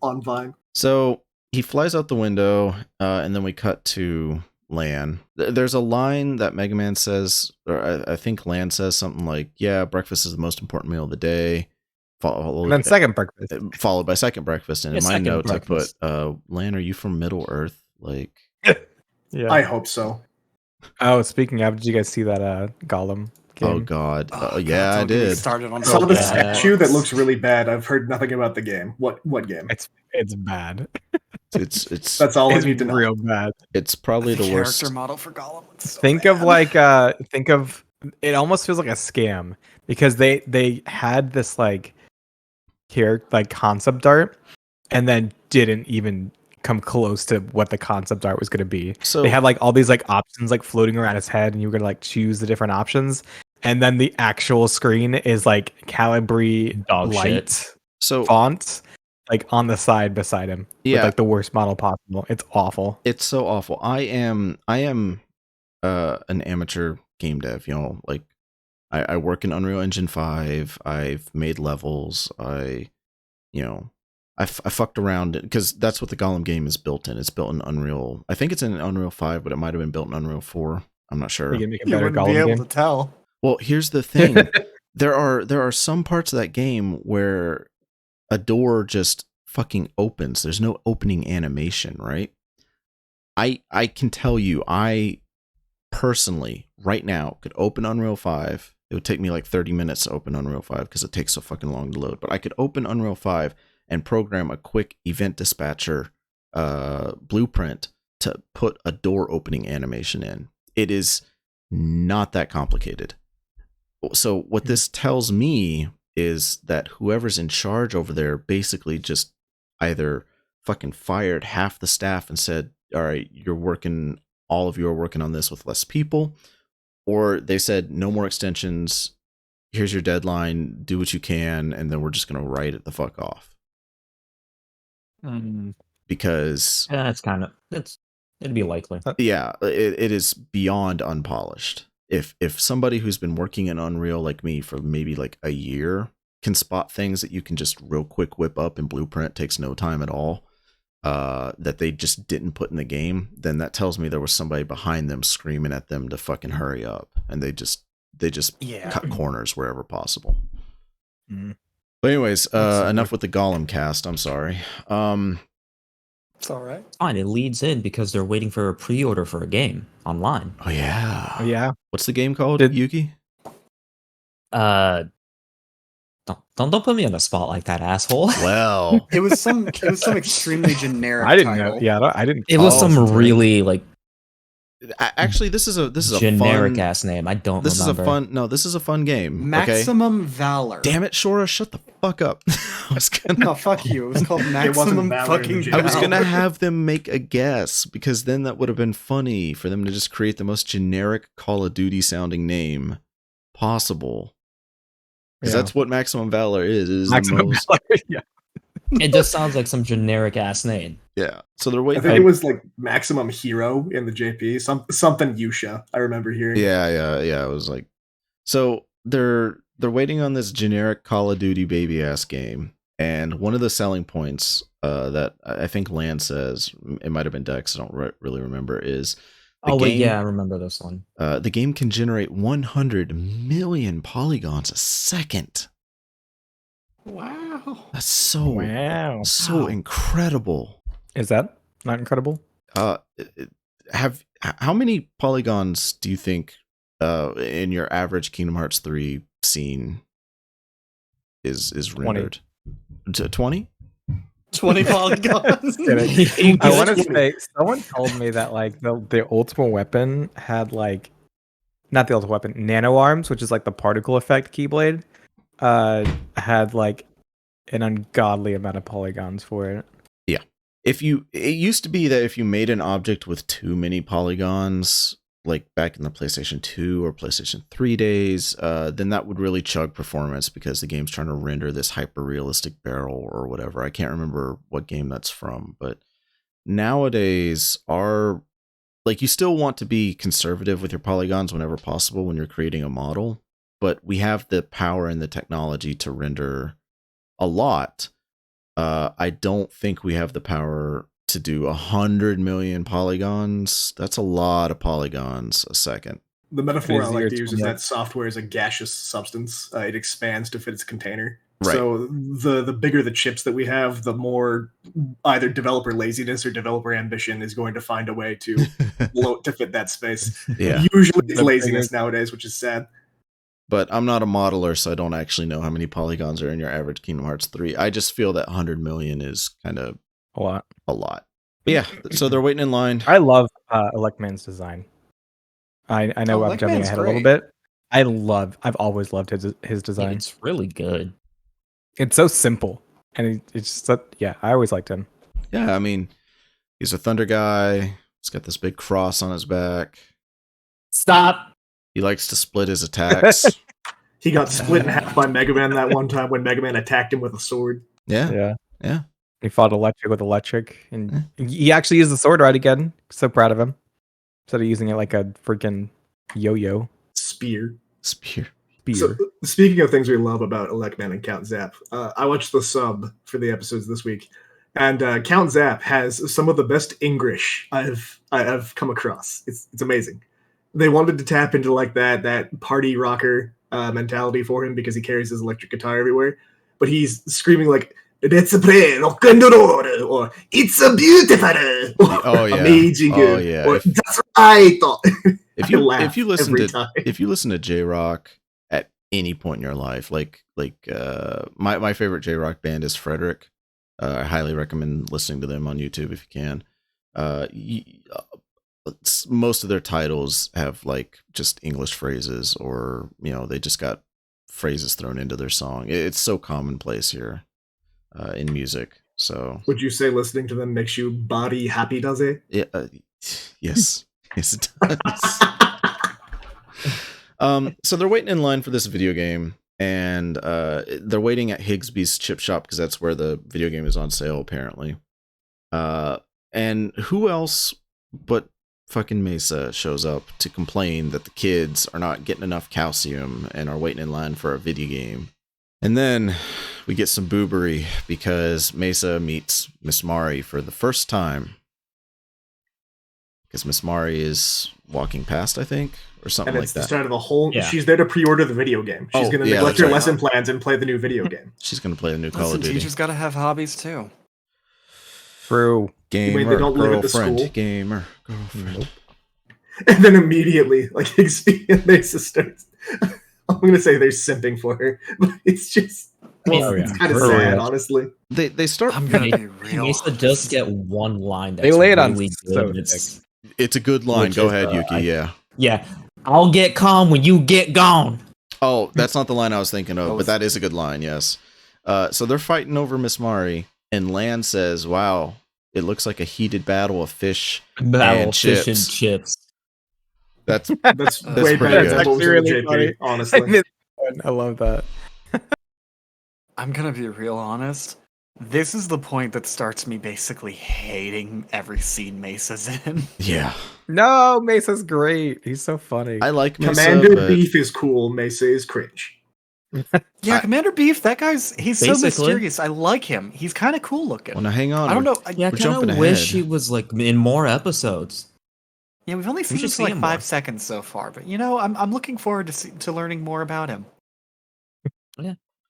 Speaker 5: on Vine.
Speaker 3: So he flies out the window, and then we cut to Lan. There's a line that Megaman says, or I think Lan says something like, "Yeah, breakfast is the most important meal of the day."
Speaker 1: And then second breakfast.
Speaker 3: Followed by second breakfast. And
Speaker 2: Yeah,
Speaker 3: in my
Speaker 2: second
Speaker 3: notes,
Speaker 2: breakfast.
Speaker 3: I put, "Lan, are you from Middle Earth?" Like,
Speaker 1: Yeah.
Speaker 5: I hope so.
Speaker 1: Oh, speaking of, did you guys see that Gollum game?
Speaker 3: oh god,
Speaker 4: God,
Speaker 3: yeah, I
Speaker 4: don't get me
Speaker 3: did.
Speaker 4: Started on
Speaker 5: I saw the
Speaker 2: yeah.
Speaker 5: statue that looks really bad. I've heard nothing about the game. What game?
Speaker 1: It's bad.
Speaker 3: It's
Speaker 5: That's all I
Speaker 1: It's
Speaker 5: need to know.
Speaker 1: real bad.
Speaker 3: it's probably the worst.
Speaker 4: character model for Gollum. looks so
Speaker 1: Think
Speaker 4: bad.
Speaker 1: of it almost feels like a scam because they had this like concept art and then didn't even come close to what the concept art was going to be.
Speaker 3: So
Speaker 1: They had like all these like options like floating around his head and you were going to like choose the different options, and then the actual screen is like Calibri
Speaker 2: Dog
Speaker 1: light
Speaker 2: shit.
Speaker 3: so
Speaker 1: font like on the side beside him with
Speaker 3: Yeah.
Speaker 1: like the worst model possible. It's awful.
Speaker 3: it's so awful. I am an amateur game dev, like I work in Unreal Engine 5. I've made levels. I fucked around because that's what the Gollum game is built in. It's built in Unreal. I think it's in Unreal 5, but it might have been built in Unreal 4. I'm not sure.
Speaker 1: You can make a
Speaker 4: You
Speaker 1: better
Speaker 4: wouldn't be
Speaker 1: Gollum
Speaker 4: able
Speaker 1: game.
Speaker 4: to tell.
Speaker 3: Well, here's the thing. There are some parts of that game where a door just fucking opens. There's no opening animation, right? I can tell you, I personally right now could open Unreal 5. It would take me like 30 minutes to open Unreal 5 because it takes so fucking long to load. But I could open Unreal 5 and program a quick event dispatcher blueprint to put a door opening animation in. It is not that complicated. So what this tells me is that whoever's in charge over there basically just either fucking fired half the staff and said, all right, all of you are working on this with less people, or they said no more extensions, here's your deadline, do what you can, and then we're just gonna write it the fuck off. Because
Speaker 2: Yeah, it'd be likely.
Speaker 3: yeah, it is beyond unpolished. If somebody who's been working in Unreal like me for maybe like a year can spot things that you can just real quick whip up in Blueprint, takes no time at all, that they just didn't put in the game, then that tells me there was somebody behind them screaming at them to fucking hurry up, and they just cut corners wherever possible.
Speaker 1: Mm.
Speaker 3: But anyways, enough with the Gollum cast. I'm sorry.
Speaker 4: It's all right.
Speaker 2: Fine, it leads in because they're waiting for a pre-order for a game online.
Speaker 3: Oh yeah.
Speaker 1: Yeah.
Speaker 3: What's the game called?
Speaker 1: Did-
Speaker 3: Yuki?
Speaker 2: Don't put me on the spot like that, asshole.
Speaker 3: Well,
Speaker 4: It was some extremely generic
Speaker 1: I didn't
Speaker 4: title.
Speaker 1: know. Yeah, I didn't.
Speaker 2: It was
Speaker 1: follow
Speaker 2: some
Speaker 1: since then.
Speaker 2: really like
Speaker 3: actually, this is a
Speaker 2: generic
Speaker 3: fun,
Speaker 2: ass name. I don't
Speaker 3: This
Speaker 2: remember.
Speaker 3: this is a fun game. Okay?
Speaker 4: Maximum Valor.
Speaker 3: Damn it, Shorah, shut the fuck up. I was gonna
Speaker 4: No, fuck you. It was called
Speaker 5: wasn't
Speaker 4: Maximum
Speaker 5: Valor in the
Speaker 4: fucking
Speaker 5: game.
Speaker 3: I was
Speaker 4: Valor.
Speaker 3: gonna have them make a guess, because then that would have been funny for them to just create the most generic Call of Duty sounding name possible. Because
Speaker 1: Yeah.
Speaker 3: that's what Maximum Valor is. It is
Speaker 1: Maximum
Speaker 3: the most.
Speaker 1: Valor, yeah.
Speaker 2: It just sounds like some generic ass name.
Speaker 3: Yeah. So they're
Speaker 5: I
Speaker 3: waiting.
Speaker 5: think it was like Maximum Hero in the JP. Something Yusha. I remember hearing.
Speaker 3: Yeah. It was like, so they're waiting on this generic Call of Duty baby ass game, and one of the selling points that I think Lan says, it might have been Dex, I don't really remember, is the
Speaker 2: Wait,
Speaker 3: game,
Speaker 2: yeah, I remember this one.
Speaker 3: the game can generate 100 million polygons a second.
Speaker 4: Wow.
Speaker 3: That's so
Speaker 1: Wow.
Speaker 3: so incredible.
Speaker 1: Is that not incredible?
Speaker 3: How many polygons do you think in your average Kingdom Hearts 3 scene is rendered? 20?
Speaker 4: 20 polygons.
Speaker 1: Kidding. I want to say someone told me that like the ultimate weapon had like not the ultimate weapon, nano arms, which is like the particle effect keyblade, had like an ungodly amount of polygons for it.
Speaker 3: Yeah. it used to be that if you made an object with too many polygons, like back in the PlayStation 2 or PlayStation 3 days, then that would really chug performance because the game's trying to render this hyper-realistic barrel or whatever. I can't remember what game that's from, but nowadays you still want to be conservative with your polygons whenever possible when you're creating a model, but we have the power and the technology to render a lot. I don't think we have the power to do 100 million polygons. That's a lot of polygons a second.
Speaker 5: The metaphor I
Speaker 1: Easier
Speaker 5: like to use is
Speaker 1: to-
Speaker 5: that software is a gaseous substance. It expands to fit its container.
Speaker 3: Right.
Speaker 5: So the bigger the chips that we have, the more either developer laziness or developer ambition is going to find a way to bloat to fit that space.
Speaker 3: Yeah.
Speaker 5: Usually it's
Speaker 1: The
Speaker 5: laziness
Speaker 1: bigger-
Speaker 5: nowadays, which is sad.
Speaker 3: But I'm not a modeler, so I don't actually know how many polygons are in your average Kingdom Hearts 3. I just feel that 100 million is kind of
Speaker 1: A lot.
Speaker 3: a lot. But yeah, so they're waiting in line.
Speaker 1: I love Electman's design. I know
Speaker 4: Oh,
Speaker 1: I'm jumping
Speaker 4: Electman's
Speaker 1: ahead a little
Speaker 4: great.
Speaker 1: bit. I've always loved his
Speaker 2: Yeah,
Speaker 1: design.
Speaker 2: it's really good.
Speaker 1: It's so simple, and it's just I always liked him.
Speaker 3: Yeah, I mean, he's a thunder guy. He's got this big cross on his back.
Speaker 2: Stop.
Speaker 3: He likes to split his attacks.
Speaker 5: He got split in half by Megaman that one time when Megaman attacked him with a sword.
Speaker 3: Yeah.
Speaker 1: Yeah. He fought electric with electric, and he actually used the sword right again. So proud of him. Instead of using it like a freaking yo-yo
Speaker 5: Spear.
Speaker 3: Spear.
Speaker 1: spear.
Speaker 5: So, speaking of things we love about Electman and Count Zap, I watched the sub for the episodes this week, and Count Zap has some of the best English I've come across. It's amazing. They wanted to tap into like that party rocker mentality for him because he carries his electric guitar everywhere, but he's screaming like "Let's play rock and roll" or "It's a beautiful," or
Speaker 3: Oh, yeah.
Speaker 5: "Amazing,"
Speaker 3: Oh, yeah.
Speaker 5: or "That's right."
Speaker 3: If
Speaker 5: I laugh
Speaker 3: you listen
Speaker 5: every
Speaker 3: to
Speaker 5: time.
Speaker 3: if you listen to J Rock at any point in your life, my favorite J Rock band is Frederick. I highly recommend listening to them on YouTube if you can. Most of their titles have like just English phrases, or they just got phrases thrown into their song. It's so commonplace here in music. So
Speaker 5: Would you say listening to them makes you body happy? Does it?
Speaker 3: yes, yes it does. So they're waiting in line for this video game, and they're waiting at Higsby's chip shop because that's where the video game is on sale apparently. And who else but fucking Mesa shows up to complain that the kids are not getting enough calcium and are waiting in line for a video game. And then we get some boobery because Mesa meets Miss Mari for the first time. Because Miss Mari is walking past, I think, or something
Speaker 5: And
Speaker 3: like
Speaker 5: it's the
Speaker 3: that.
Speaker 5: start of a whole.
Speaker 2: Yeah.
Speaker 5: She's there to pre-order the video game. She's
Speaker 3: Oh,
Speaker 5: going to
Speaker 3: yeah,
Speaker 5: neglect
Speaker 3: that's
Speaker 5: her
Speaker 3: right.
Speaker 5: lesson plans and play the new video game.
Speaker 3: She's gonna play the new Call
Speaker 4: Listen,
Speaker 3: of Duty.
Speaker 4: teachers got to have hobbies too.
Speaker 1: True.
Speaker 3: Gamer,
Speaker 5: mean they don't live at the
Speaker 3: girlfriend,
Speaker 5: school?
Speaker 3: gamer, girlfriend.
Speaker 1: Nope.
Speaker 5: And then immediately, like Higsby and Mesa starts. I'm going to say they're simping for her, but it's just.
Speaker 1: Oh,
Speaker 5: it's
Speaker 1: yeah.
Speaker 5: kind of
Speaker 1: For
Speaker 5: sad,
Speaker 1: real.
Speaker 5: honestly.
Speaker 3: They start.
Speaker 4: I'm gonna be real.
Speaker 2: Mesa does get one line that's
Speaker 1: They lay it on
Speaker 2: really
Speaker 1: so
Speaker 2: good. It's,
Speaker 3: It's a good line.
Speaker 2: Which
Speaker 3: Go
Speaker 2: is,
Speaker 3: ahead, Yuki. Yeah.
Speaker 2: yeah, I'll get calm when you get gone.
Speaker 3: Oh, that's not the line I was thinking of,
Speaker 4: That
Speaker 3: but
Speaker 4: was-
Speaker 3: that is a good line. Yes. So they're fighting over Miss Mari, and Lan says, "Wow, it looks like a heated battle of fish."
Speaker 2: Battle
Speaker 3: And
Speaker 2: fish
Speaker 3: chips.
Speaker 2: and chips.
Speaker 3: That's
Speaker 5: That's way
Speaker 3: pretty
Speaker 5: better
Speaker 3: good.
Speaker 5: than what was
Speaker 1: Actually
Speaker 5: in the
Speaker 1: really
Speaker 5: JP,
Speaker 1: funny. I
Speaker 5: honestly.
Speaker 1: missed that one. I love that.
Speaker 4: I'm gonna be real honest. This is the point that starts me basically hating every scene Mesa's in.
Speaker 3: yeah.
Speaker 1: No, Mesa's great. He's so funny.
Speaker 3: I like Mesa,
Speaker 5: Commander
Speaker 3: but
Speaker 5: Beef is cool. Mesa is cringe.
Speaker 4: Yeah,
Speaker 3: I-
Speaker 4: Commander Beef, that he's so
Speaker 2: Basically.
Speaker 4: mysterious. I like him. He's kind of cool looking.
Speaker 3: well, now hang on.
Speaker 4: I don't know.
Speaker 2: Yeah, I
Speaker 3: We're
Speaker 2: kind
Speaker 3: jumping
Speaker 2: of wish
Speaker 3: ahead.
Speaker 2: he was like in more episodes.
Speaker 4: Yeah, we've only seen
Speaker 2: should
Speaker 4: him for
Speaker 2: see
Speaker 4: like
Speaker 2: him
Speaker 4: 5
Speaker 2: more.
Speaker 4: seconds so far, but I'm looking forward to learning more about him.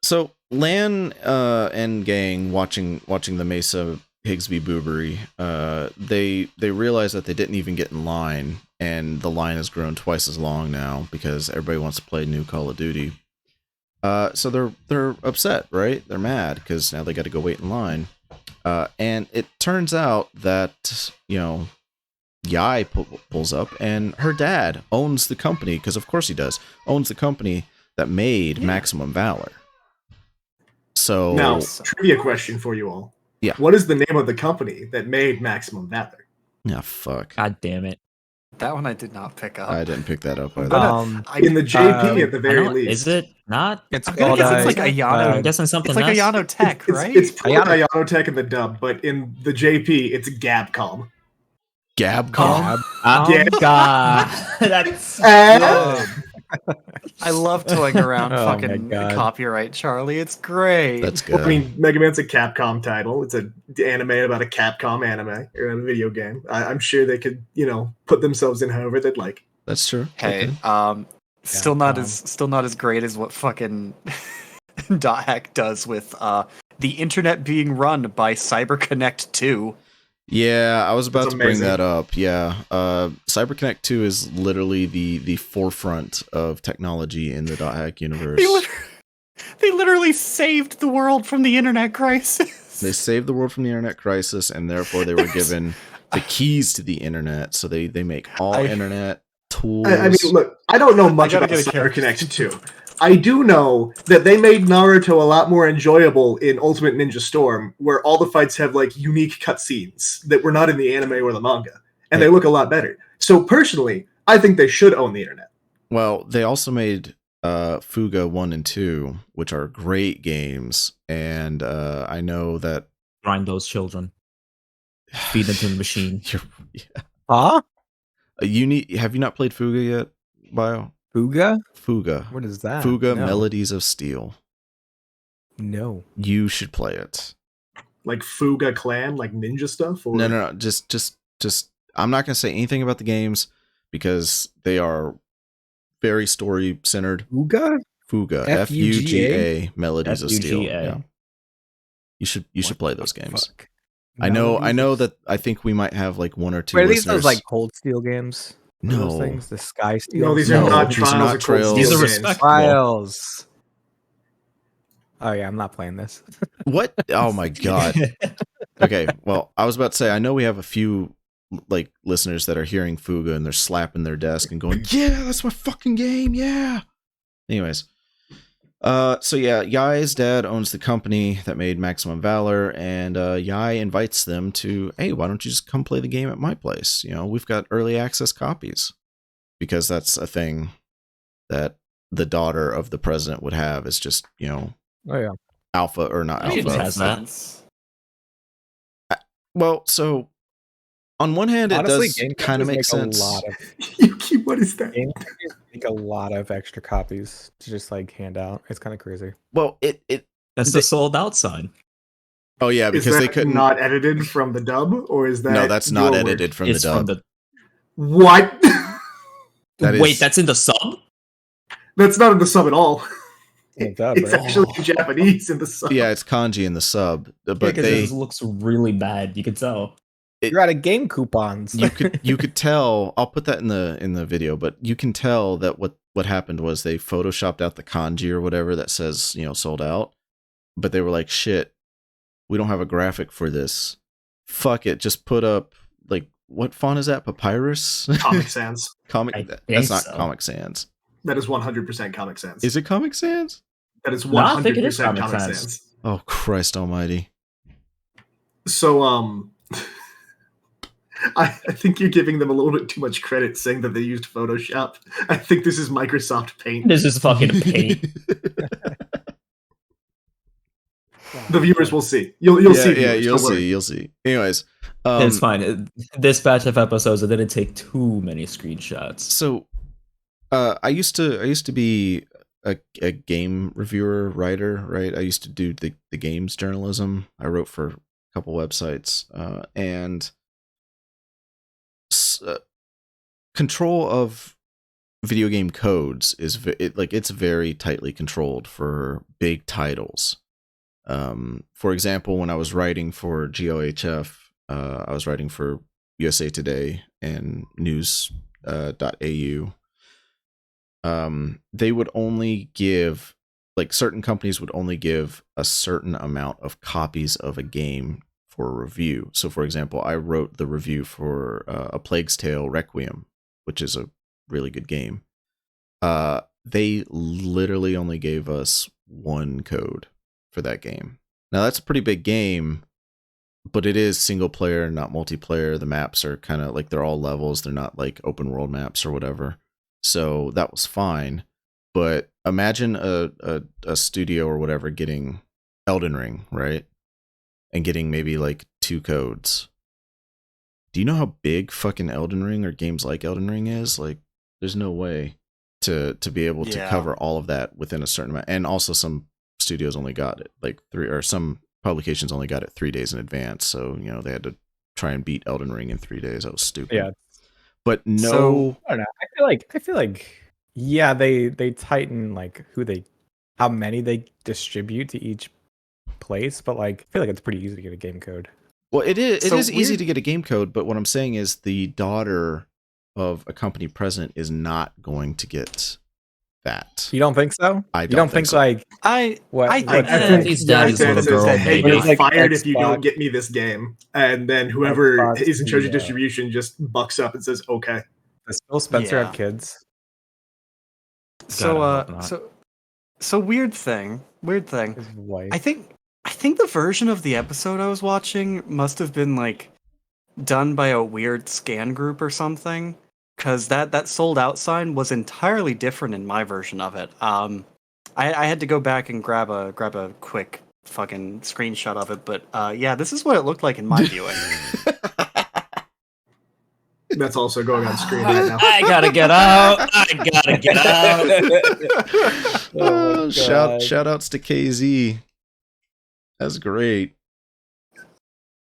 Speaker 3: So Lan and gang watching the Mesa Higsby boobery, they realize that they didn't even get in line, and the line has grown twice as long now because everybody wants to play new Call of Duty. So they're upset, right? They're mad because now they got to go wait in line. And it turns out that Yai pulls up, and her dad owns the company because of course he does. Owns the company that made
Speaker 4: Yeah.
Speaker 3: Maximum Valor. So
Speaker 5: Now, trivia question for you all.
Speaker 3: Yeah.
Speaker 5: What is the name of the company that made Maximum Valor?
Speaker 3: Yeah, fuck.
Speaker 2: God damn it.
Speaker 4: That one I did not pick up.
Speaker 3: I didn't pick that up
Speaker 4: I'm
Speaker 3: either.
Speaker 4: gonna- I-
Speaker 5: In the JP, at the
Speaker 2: I
Speaker 5: very
Speaker 2: don't,
Speaker 5: least.
Speaker 2: is it not?
Speaker 1: It's
Speaker 4: I'm gonna
Speaker 1: called,
Speaker 4: guess it's like
Speaker 2: I'm
Speaker 4: Ayano.
Speaker 2: guessing something
Speaker 4: It's like
Speaker 2: else.
Speaker 4: Ayano Tech, right?
Speaker 5: It's probably
Speaker 1: Ayano.
Speaker 5: Ayano Tech in the dub, but in the JP, it's Gabcom.
Speaker 3: Gabcom?
Speaker 5: Yeah.
Speaker 2: God. That's
Speaker 5: Ah.
Speaker 2: good.
Speaker 4: I love toying around
Speaker 1: Oh my
Speaker 4: fucking
Speaker 1: God.
Speaker 4: copyright, Charlie. It's great.
Speaker 3: That's good.
Speaker 5: Well, I mean, Mega Man's a Capcom title. It's an anime about a Capcom anime or a video game. I'm sure they could, put themselves in however they'd like.
Speaker 3: That's true.
Speaker 4: Hey,
Speaker 3: Okay.
Speaker 4: still not as great as what fucking Dot Hack does with the internet being run by CyberConnect 2.
Speaker 3: Yeah, I was about
Speaker 5: That's
Speaker 3: to bring
Speaker 5: amazing.
Speaker 3: that up. Yeah, CyberConnect 2 is literally the forefront of technology in the Dot Hack universe.
Speaker 4: They literally saved the world from the internet crisis.
Speaker 3: They saved the world from the internet crisis, and therefore they were given the keys to the internet. So they make all internet tools.
Speaker 5: I mean, look, I don't know much
Speaker 4: gotta
Speaker 5: about
Speaker 4: get a character.
Speaker 5: CyberConnect 2. I do know that they made Naruto a lot more enjoyable in Ultimate Ninja Storm, where all the fights have like unique cutscenes that were not in the anime or the manga, and they look a lot better. So personally, I think they should own the internet.
Speaker 3: Well, they also made Fuga 1 and 2, which are great games, and I know that
Speaker 2: Grind those children. Feed them to the machine.
Speaker 3: Yeah.
Speaker 1: Huh?
Speaker 3: Have you not played Fuga yet, Bio?
Speaker 1: Fuga?
Speaker 3: Fuga.
Speaker 1: What is that?
Speaker 3: Fuga
Speaker 1: No.
Speaker 3: Melodies of Steel.
Speaker 1: No.
Speaker 3: You should play it.
Speaker 5: Like Fuga Clan, like ninja stuff? Or...
Speaker 3: No. Just. I'm not going to say anything about the games because they are very story centered.
Speaker 1: Fuga?
Speaker 3: Fuga.
Speaker 1: F-U-G-A?
Speaker 3: Fuga Melodies of Steel.
Speaker 2: F-U-G-A.
Speaker 3: Yeah. You should play those games.
Speaker 1: Fuck.
Speaker 3: I know that I think we might have like one or two
Speaker 1: Wait, are these
Speaker 3: listeners.
Speaker 1: those like Cold Steel games? Are
Speaker 3: No.
Speaker 1: those things? The Sky Steel?
Speaker 5: No, these
Speaker 3: No,
Speaker 5: are not
Speaker 3: these are
Speaker 5: Trials
Speaker 3: not
Speaker 5: or Cold
Speaker 3: Trails.
Speaker 5: Steel
Speaker 2: These are
Speaker 5: games.
Speaker 2: respectable.
Speaker 1: Trials. Oh yeah, I'm not playing this.
Speaker 3: What? Oh my god. Okay, well, I was about to say, I know we have a few like listeners that are hearing Fuga and they're slapping their desk and going, "Yeah, that's my fucking game, yeah." Anyways, so yeah, Yai's dad owns the company that made Maximum Valor, and Yai invites them to, "Hey, why don't you just come play the game at my place? We've got early access copies," because that's a thing that the daughter of the president would have. Is just
Speaker 1: Oh yeah.
Speaker 3: alpha or not
Speaker 2: I mean,
Speaker 3: alpha.
Speaker 2: it has that.
Speaker 3: Well, so on one hand,
Speaker 1: Honestly,
Speaker 3: it
Speaker 1: game
Speaker 3: does kind of make
Speaker 1: companies
Speaker 3: sense.
Speaker 1: A lot of
Speaker 5: Yuki, what is that?
Speaker 1: game companies make a lot of extra copies to just like hand out. It's kind of crazy.
Speaker 3: Well, it
Speaker 2: That's the sold out sign.
Speaker 3: oh yeah,
Speaker 5: Is
Speaker 3: because
Speaker 5: that
Speaker 3: they couldn't.
Speaker 5: not edited from the dub, or is that
Speaker 3: No, that's not
Speaker 5: your word?
Speaker 3: edited from
Speaker 2: It's
Speaker 3: the dub.
Speaker 2: from the.
Speaker 5: What?
Speaker 3: That
Speaker 2: Wait,
Speaker 3: is-
Speaker 2: that's in the sub?
Speaker 5: That's not in the sub at all.
Speaker 1: In the dub,
Speaker 5: It's
Speaker 1: right?
Speaker 5: actually in Japanese in the sub.
Speaker 3: Yeah, it's kanji in the sub, but
Speaker 2: Because
Speaker 3: they
Speaker 2: this looks really bad. You can tell.
Speaker 1: You're out of game coupons.
Speaker 3: you could tell. I'll put that in the video, but you can tell that what happened was they photoshopped out the kanji or whatever that says sold out, but they were like, shit, we don't have a graphic for this. Fuck it, just put up like what font is that? Papyrus?
Speaker 5: Comic Sans.
Speaker 3: Comic.
Speaker 2: I
Speaker 3: That's
Speaker 2: think
Speaker 3: not
Speaker 2: so.
Speaker 3: Comic Sans.
Speaker 5: That is 100% Comic Sans.
Speaker 3: Is it Comic Sans?
Speaker 5: That is 100%
Speaker 2: No, I think it is
Speaker 5: Comic
Speaker 2: Comic
Speaker 5: Sans.
Speaker 2: Sans.
Speaker 3: Oh Christ Almighty!
Speaker 5: So, I think you're giving them a little bit too much credit saying that they used Photoshop. I think this is Microsoft Paint.
Speaker 2: This is fucking paint.
Speaker 5: The viewers will see. You'll see.
Speaker 3: Yeah,
Speaker 5: Viewers,
Speaker 3: you'll
Speaker 5: don't worry.
Speaker 3: see. You'll see. Anyways,
Speaker 2: It's fine. This batch of episodes, I didn't take too many screenshots.
Speaker 3: So, I used to be a game reviewer writer, right? I used to do the games journalism. I wrote for a couple websites, and control of video game codes is it's very tightly controlled for big titles. For example, when I was writing for GOHF, I was writing for USA Today and news.au. They would only give, certain companies would only give a certain amount of copies of a game for a review. So, for example, I wrote the review for A Plague's Tale Requiem, which is a really good game. They literally only gave us one code for that game. Now, that's a pretty big game, but it is single player, not multiplayer. The maps are kind of like they're all levels. They're not like open world maps or whatever. So that was fine. But imagine a studio or whatever getting Elden Ring, right? And getting maybe like 2 codes. Do you know how big fucking Elden Ring or games like Elden Ring is? Like, there's no way to be able to cover all of that within a certain amount. And also some studios only got it like 3, or some publications only got it 3 days in advance. So, you know, they had to try and beat Elden Ring in 3 days. That was stupid.
Speaker 1: Yeah.
Speaker 3: But no,
Speaker 1: So, I don't know. I feel like yeah, they tighten like how many they distribute to each place, but like I feel like it's pretty easy to get a game code.
Speaker 3: well, it is
Speaker 4: So
Speaker 3: easy
Speaker 4: weird-
Speaker 3: to get a game code, but what I'm saying is the daughter of a company president is not going to get that.
Speaker 1: You don't think so?
Speaker 3: I
Speaker 1: You
Speaker 3: don't
Speaker 1: don't
Speaker 3: think
Speaker 1: think
Speaker 3: so.
Speaker 1: like
Speaker 4: I
Speaker 1: what?
Speaker 4: I
Speaker 1: what-
Speaker 4: think
Speaker 2: Yeah,
Speaker 5: think
Speaker 2: he's
Speaker 5: that
Speaker 2: daddy's little
Speaker 5: says
Speaker 2: girl,
Speaker 5: that, hey,
Speaker 2: maybe.
Speaker 5: you're
Speaker 1: It's like
Speaker 5: fired if you
Speaker 1: Xbox.
Speaker 5: don't get me this game, and then whoever
Speaker 1: Xbox,
Speaker 5: is in charge of
Speaker 1: yeah.
Speaker 5: distribution just bucks up and says, "Okay."
Speaker 1: Does Phil Spencer
Speaker 4: Yeah.
Speaker 1: have kids?
Speaker 4: so
Speaker 2: God, I hope not.
Speaker 4: so weird thing.
Speaker 1: His wife.
Speaker 4: I think the version of the episode I was watching must have been like done by a weird scan group or something, because that sold out sign was entirely different in my version of it. I had to go back and grab a quick fucking screenshot of it, but yeah, this is what it looked like in my viewing.
Speaker 5: That's also going on screen right now.
Speaker 2: I gotta get out. I gotta get out.
Speaker 1: Oh my God.
Speaker 3: Shout outs to KZ. That's great.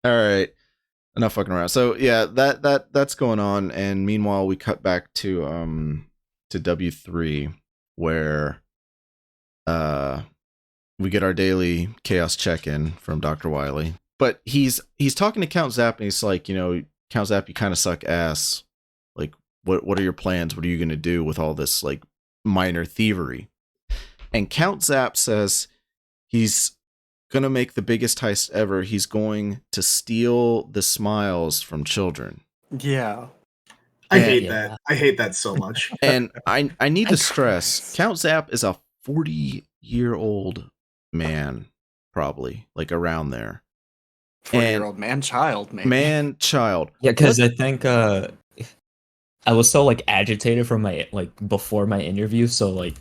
Speaker 3: All right. Enough fucking around. So yeah, that's going on, and meanwhile we cut back to W3 where we get our daily chaos check-in from Dr. Wily. But he's talking to Count Zap, and he's like, you know, Count Zap, you kind of suck ass. Like, what are your plans? What are you going to do with all this, like, minor thievery? And Count Zap says he's going to make the biggest heist ever. He's going to steal the smiles from children.
Speaker 4: Yeah.
Speaker 5: I
Speaker 3: Yeah.
Speaker 5: hate that. I hate that so much.
Speaker 3: And I need to stress, Count Zap is a 40-year-old man, probably, like around there.
Speaker 4: 40-year-old man-child, maybe.
Speaker 3: Man-child.
Speaker 2: Yeah, because I think I was so like agitated from my before my interview, so like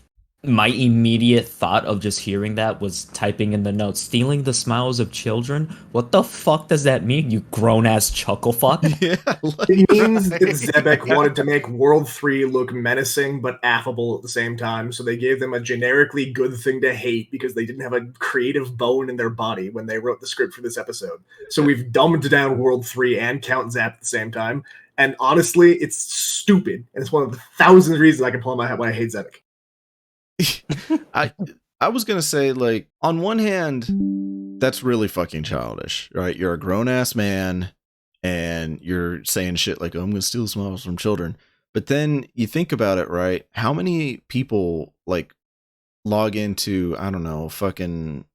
Speaker 2: my immediate thought of just hearing that was typing in the notes, stealing the smiles of children. What the fuck does that mean, you grown-ass chuckle fuck?
Speaker 3: Yeah, like,
Speaker 5: It means that Zebek wanted to make World 3 look menacing but affable at the same time, so they gave them a generically good thing to hate because they didn't have a creative bone in their body when they wrote the script for this episode. So we've dumbed down World 3 and Count Zap at the same time, and honestly, it's stupid, and it's one of the thousand reasons I can pull on my head why I hate Zebek.
Speaker 3: I was gonna say, like, on one hand, that's really fucking childish, right? You're a grown-ass man, and you're saying shit like, oh, I'm gonna steal smiles from children. But then you think about it, right? How many people, like, log into, I don't know, fucking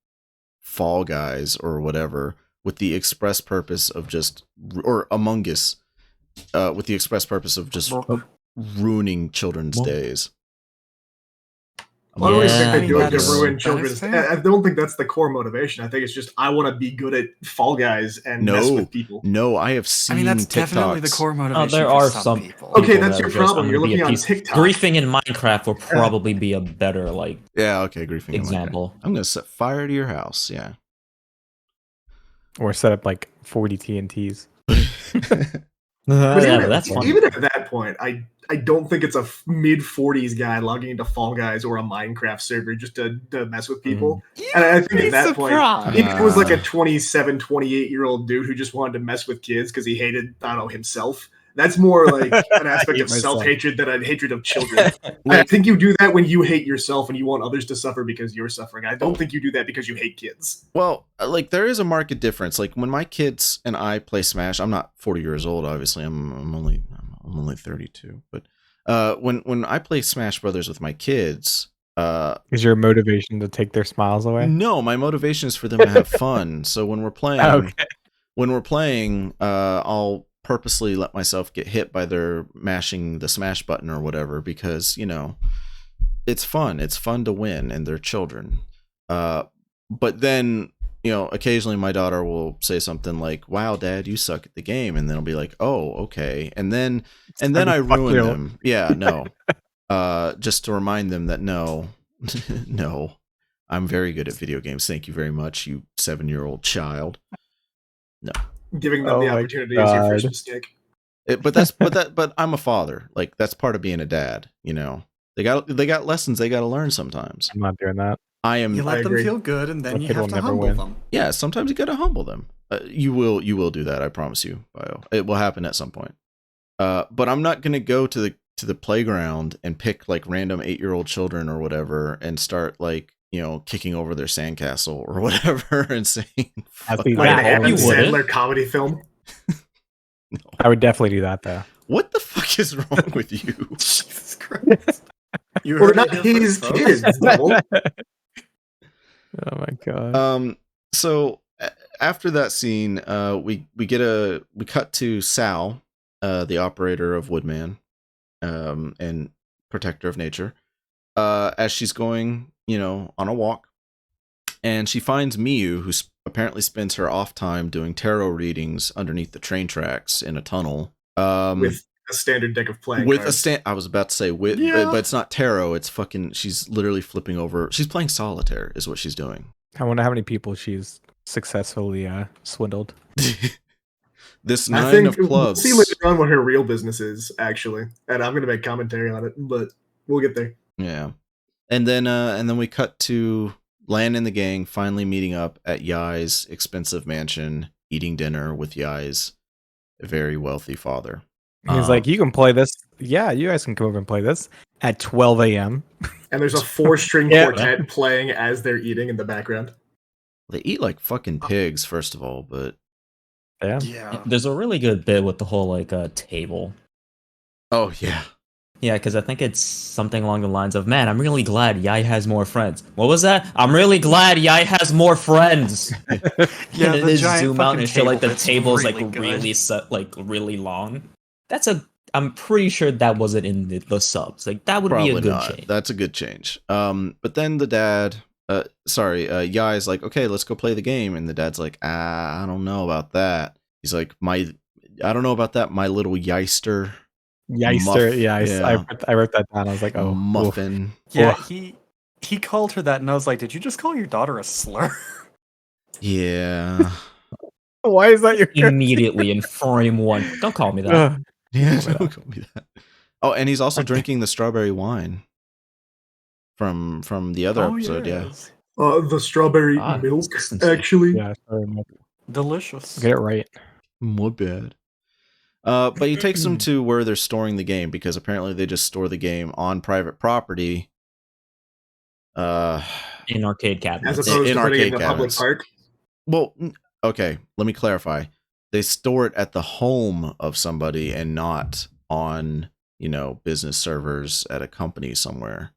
Speaker 3: Fall Guys or whatever, with the express purpose of just, or Among Us, with the express purpose of just ruining children's days.
Speaker 5: Well, I don't
Speaker 2: Yeah,
Speaker 5: think they do it to
Speaker 4: that's-
Speaker 5: ruin
Speaker 4: that's
Speaker 5: children's.
Speaker 4: fair.
Speaker 5: I don't think that's the core motivation. I think it's just I want to be good at Fall Guys and mess
Speaker 3: No.
Speaker 5: with people.
Speaker 3: No, I have seen
Speaker 4: I mean, that's
Speaker 3: TikToks.
Speaker 4: definitely the core motivation.
Speaker 2: there
Speaker 4: for
Speaker 2: are
Speaker 4: some
Speaker 2: some
Speaker 4: people.
Speaker 5: Okay,
Speaker 2: people
Speaker 5: that's
Speaker 2: that
Speaker 5: your
Speaker 2: are just,
Speaker 5: problem.
Speaker 2: I'm
Speaker 5: You're
Speaker 2: gonna be
Speaker 5: looking
Speaker 2: a
Speaker 5: on
Speaker 2: piece-
Speaker 5: TikTok.
Speaker 2: Griefing in Minecraft will probably be a better like
Speaker 3: Yeah, okay, griefing.
Speaker 2: example.
Speaker 3: I'm gonna set fire to your house. Yeah.
Speaker 1: Or set up like 40 TNTs.
Speaker 5: But
Speaker 2: Yeah,
Speaker 5: even,
Speaker 2: that's fun.
Speaker 5: even at that point, I don't think it's a mid-40s guy logging into Fall Guys or a Minecraft server just to mess with people. And I think at that point, if it was like a 27, 28-year-old dude who just wanted to mess with kids because he hated, I don't know, himself, that's more like an aspect
Speaker 1: hate
Speaker 5: of
Speaker 1: myself.
Speaker 5: self-hatred than a hatred of children. I think you do that when you hate yourself and you want others to suffer because you're suffering. I don't think you do that because you hate kids.
Speaker 3: Well, like, there is a marked difference. Like, when my kids and I play Smash, I'm not 40 years old, obviously. I'm only 32. But when I play Smash Brothers with my kids,
Speaker 1: Is your motivation to take their smiles away?
Speaker 3: no, my motivation is for them to have fun. So when we're playing, I'll purposely let myself get hit by their mashing the smash button or whatever, because, you know, it's fun. It's fun to win, and they're children. But then occasionally my daughter will say something like, "Wow, Dad, you suck at the game," and then I'll be like, "Oh, okay," and then I ruin them. Yeah, no. Just to remind them that no, no, I'm very good at video games. Thank you very much, you 7-year-old child. No,
Speaker 5: Giving them the opportunity is your first mistake.
Speaker 3: But I'm a father. Like, that's part of being a dad. They got lessons they got to learn sometimes.
Speaker 1: I'm not doing that.
Speaker 4: You let them feel good, and then you have to humble them.
Speaker 3: Yeah, sometimes you got to humble them. You will do that. I promise you, Bio. It will happen at some point. But I'm not gonna go to the playground and pick like random 8-year-old children or whatever and start like kicking over their sandcastle or whatever and saying
Speaker 5: like an Adam Sandler comedy film.
Speaker 1: No. I would definitely do that though.
Speaker 3: What the fuck is wrong with you?
Speaker 4: Jesus Christ!
Speaker 5: We're not his kids. Double.
Speaker 1: Oh my god.
Speaker 3: So after that scene, we cut to Sal, the operator of Woodman, and protector of nature, as she's going, on a walk, and she finds Miyu, who apparently spends her off time doing tarot readings underneath the train tracks in a tunnel.
Speaker 5: With a standard deck of playing cards.
Speaker 3: I was about to say but it's not tarot. It's fucking. She's literally flipping over. She's playing solitaire, is what she's doing.
Speaker 1: I wonder how many people she's successfully swindled.
Speaker 3: This 9 of clubs.
Speaker 5: We'll see later on what her real business is, actually, and I'm going to make commentary on it, but we'll get there.
Speaker 3: Yeah, and then we cut to Lan and the gang finally meeting up at Yai's expensive mansion, eating dinner with Yai's very wealthy father.
Speaker 1: He's like, "You can play this. Yeah, you guys can come over and play this at 12 a.m."
Speaker 5: And there's a 4-string quartet playing as they're eating in the background.
Speaker 3: They eat like fucking pigs, first of all, but
Speaker 4: yeah.
Speaker 2: There's a really good bit with the whole like table.
Speaker 3: Oh yeah.
Speaker 2: Yeah, because I think it's something along the lines of, "Man, I'm really glad Yai has more friends." What was that? "I'm really glad Yai has more friends."
Speaker 4: Yeah,
Speaker 2: and
Speaker 4: the
Speaker 2: they
Speaker 4: giant
Speaker 2: zoom out and show like the table's
Speaker 4: really
Speaker 2: like
Speaker 4: good.
Speaker 2: really really long. I'm pretty sure that wasn't in the subs. Like that would
Speaker 3: Probably
Speaker 2: be a good
Speaker 3: not.
Speaker 2: change.
Speaker 3: That's a good change. But then the dad, Yai's like, "Okay, let's go play the game," and the dad's like, "I don't know about that." He's like, I don't know about that, my little Yeister.
Speaker 1: Yeah, I wrote that down. I was like, "Oh,
Speaker 3: muffin."
Speaker 4: Oof. Yeah, he called her that, and I was like, "Did you just call your daughter a slur?"
Speaker 3: Yeah.
Speaker 1: Why is that your
Speaker 2: Immediately in frame 1? Don't call me that.
Speaker 3: Yeah, don't call me that. Oh, and he's also drinking the strawberry wine from the other episode.
Speaker 4: Yes.
Speaker 5: The strawberry milk, actually.
Speaker 1: Yeah, sorry,
Speaker 4: Delicious.
Speaker 1: get it right.
Speaker 3: My bad. But he takes them to where they're storing the game, because apparently they just store the game on private property.
Speaker 2: In arcade cabinets.
Speaker 5: As opposed
Speaker 3: In
Speaker 5: to putting
Speaker 3: arcade
Speaker 5: it in a public
Speaker 3: cabinets.
Speaker 5: park.
Speaker 3: Well, okay, let me clarify. They store it at the home of somebody and not on, business servers at a company somewhere.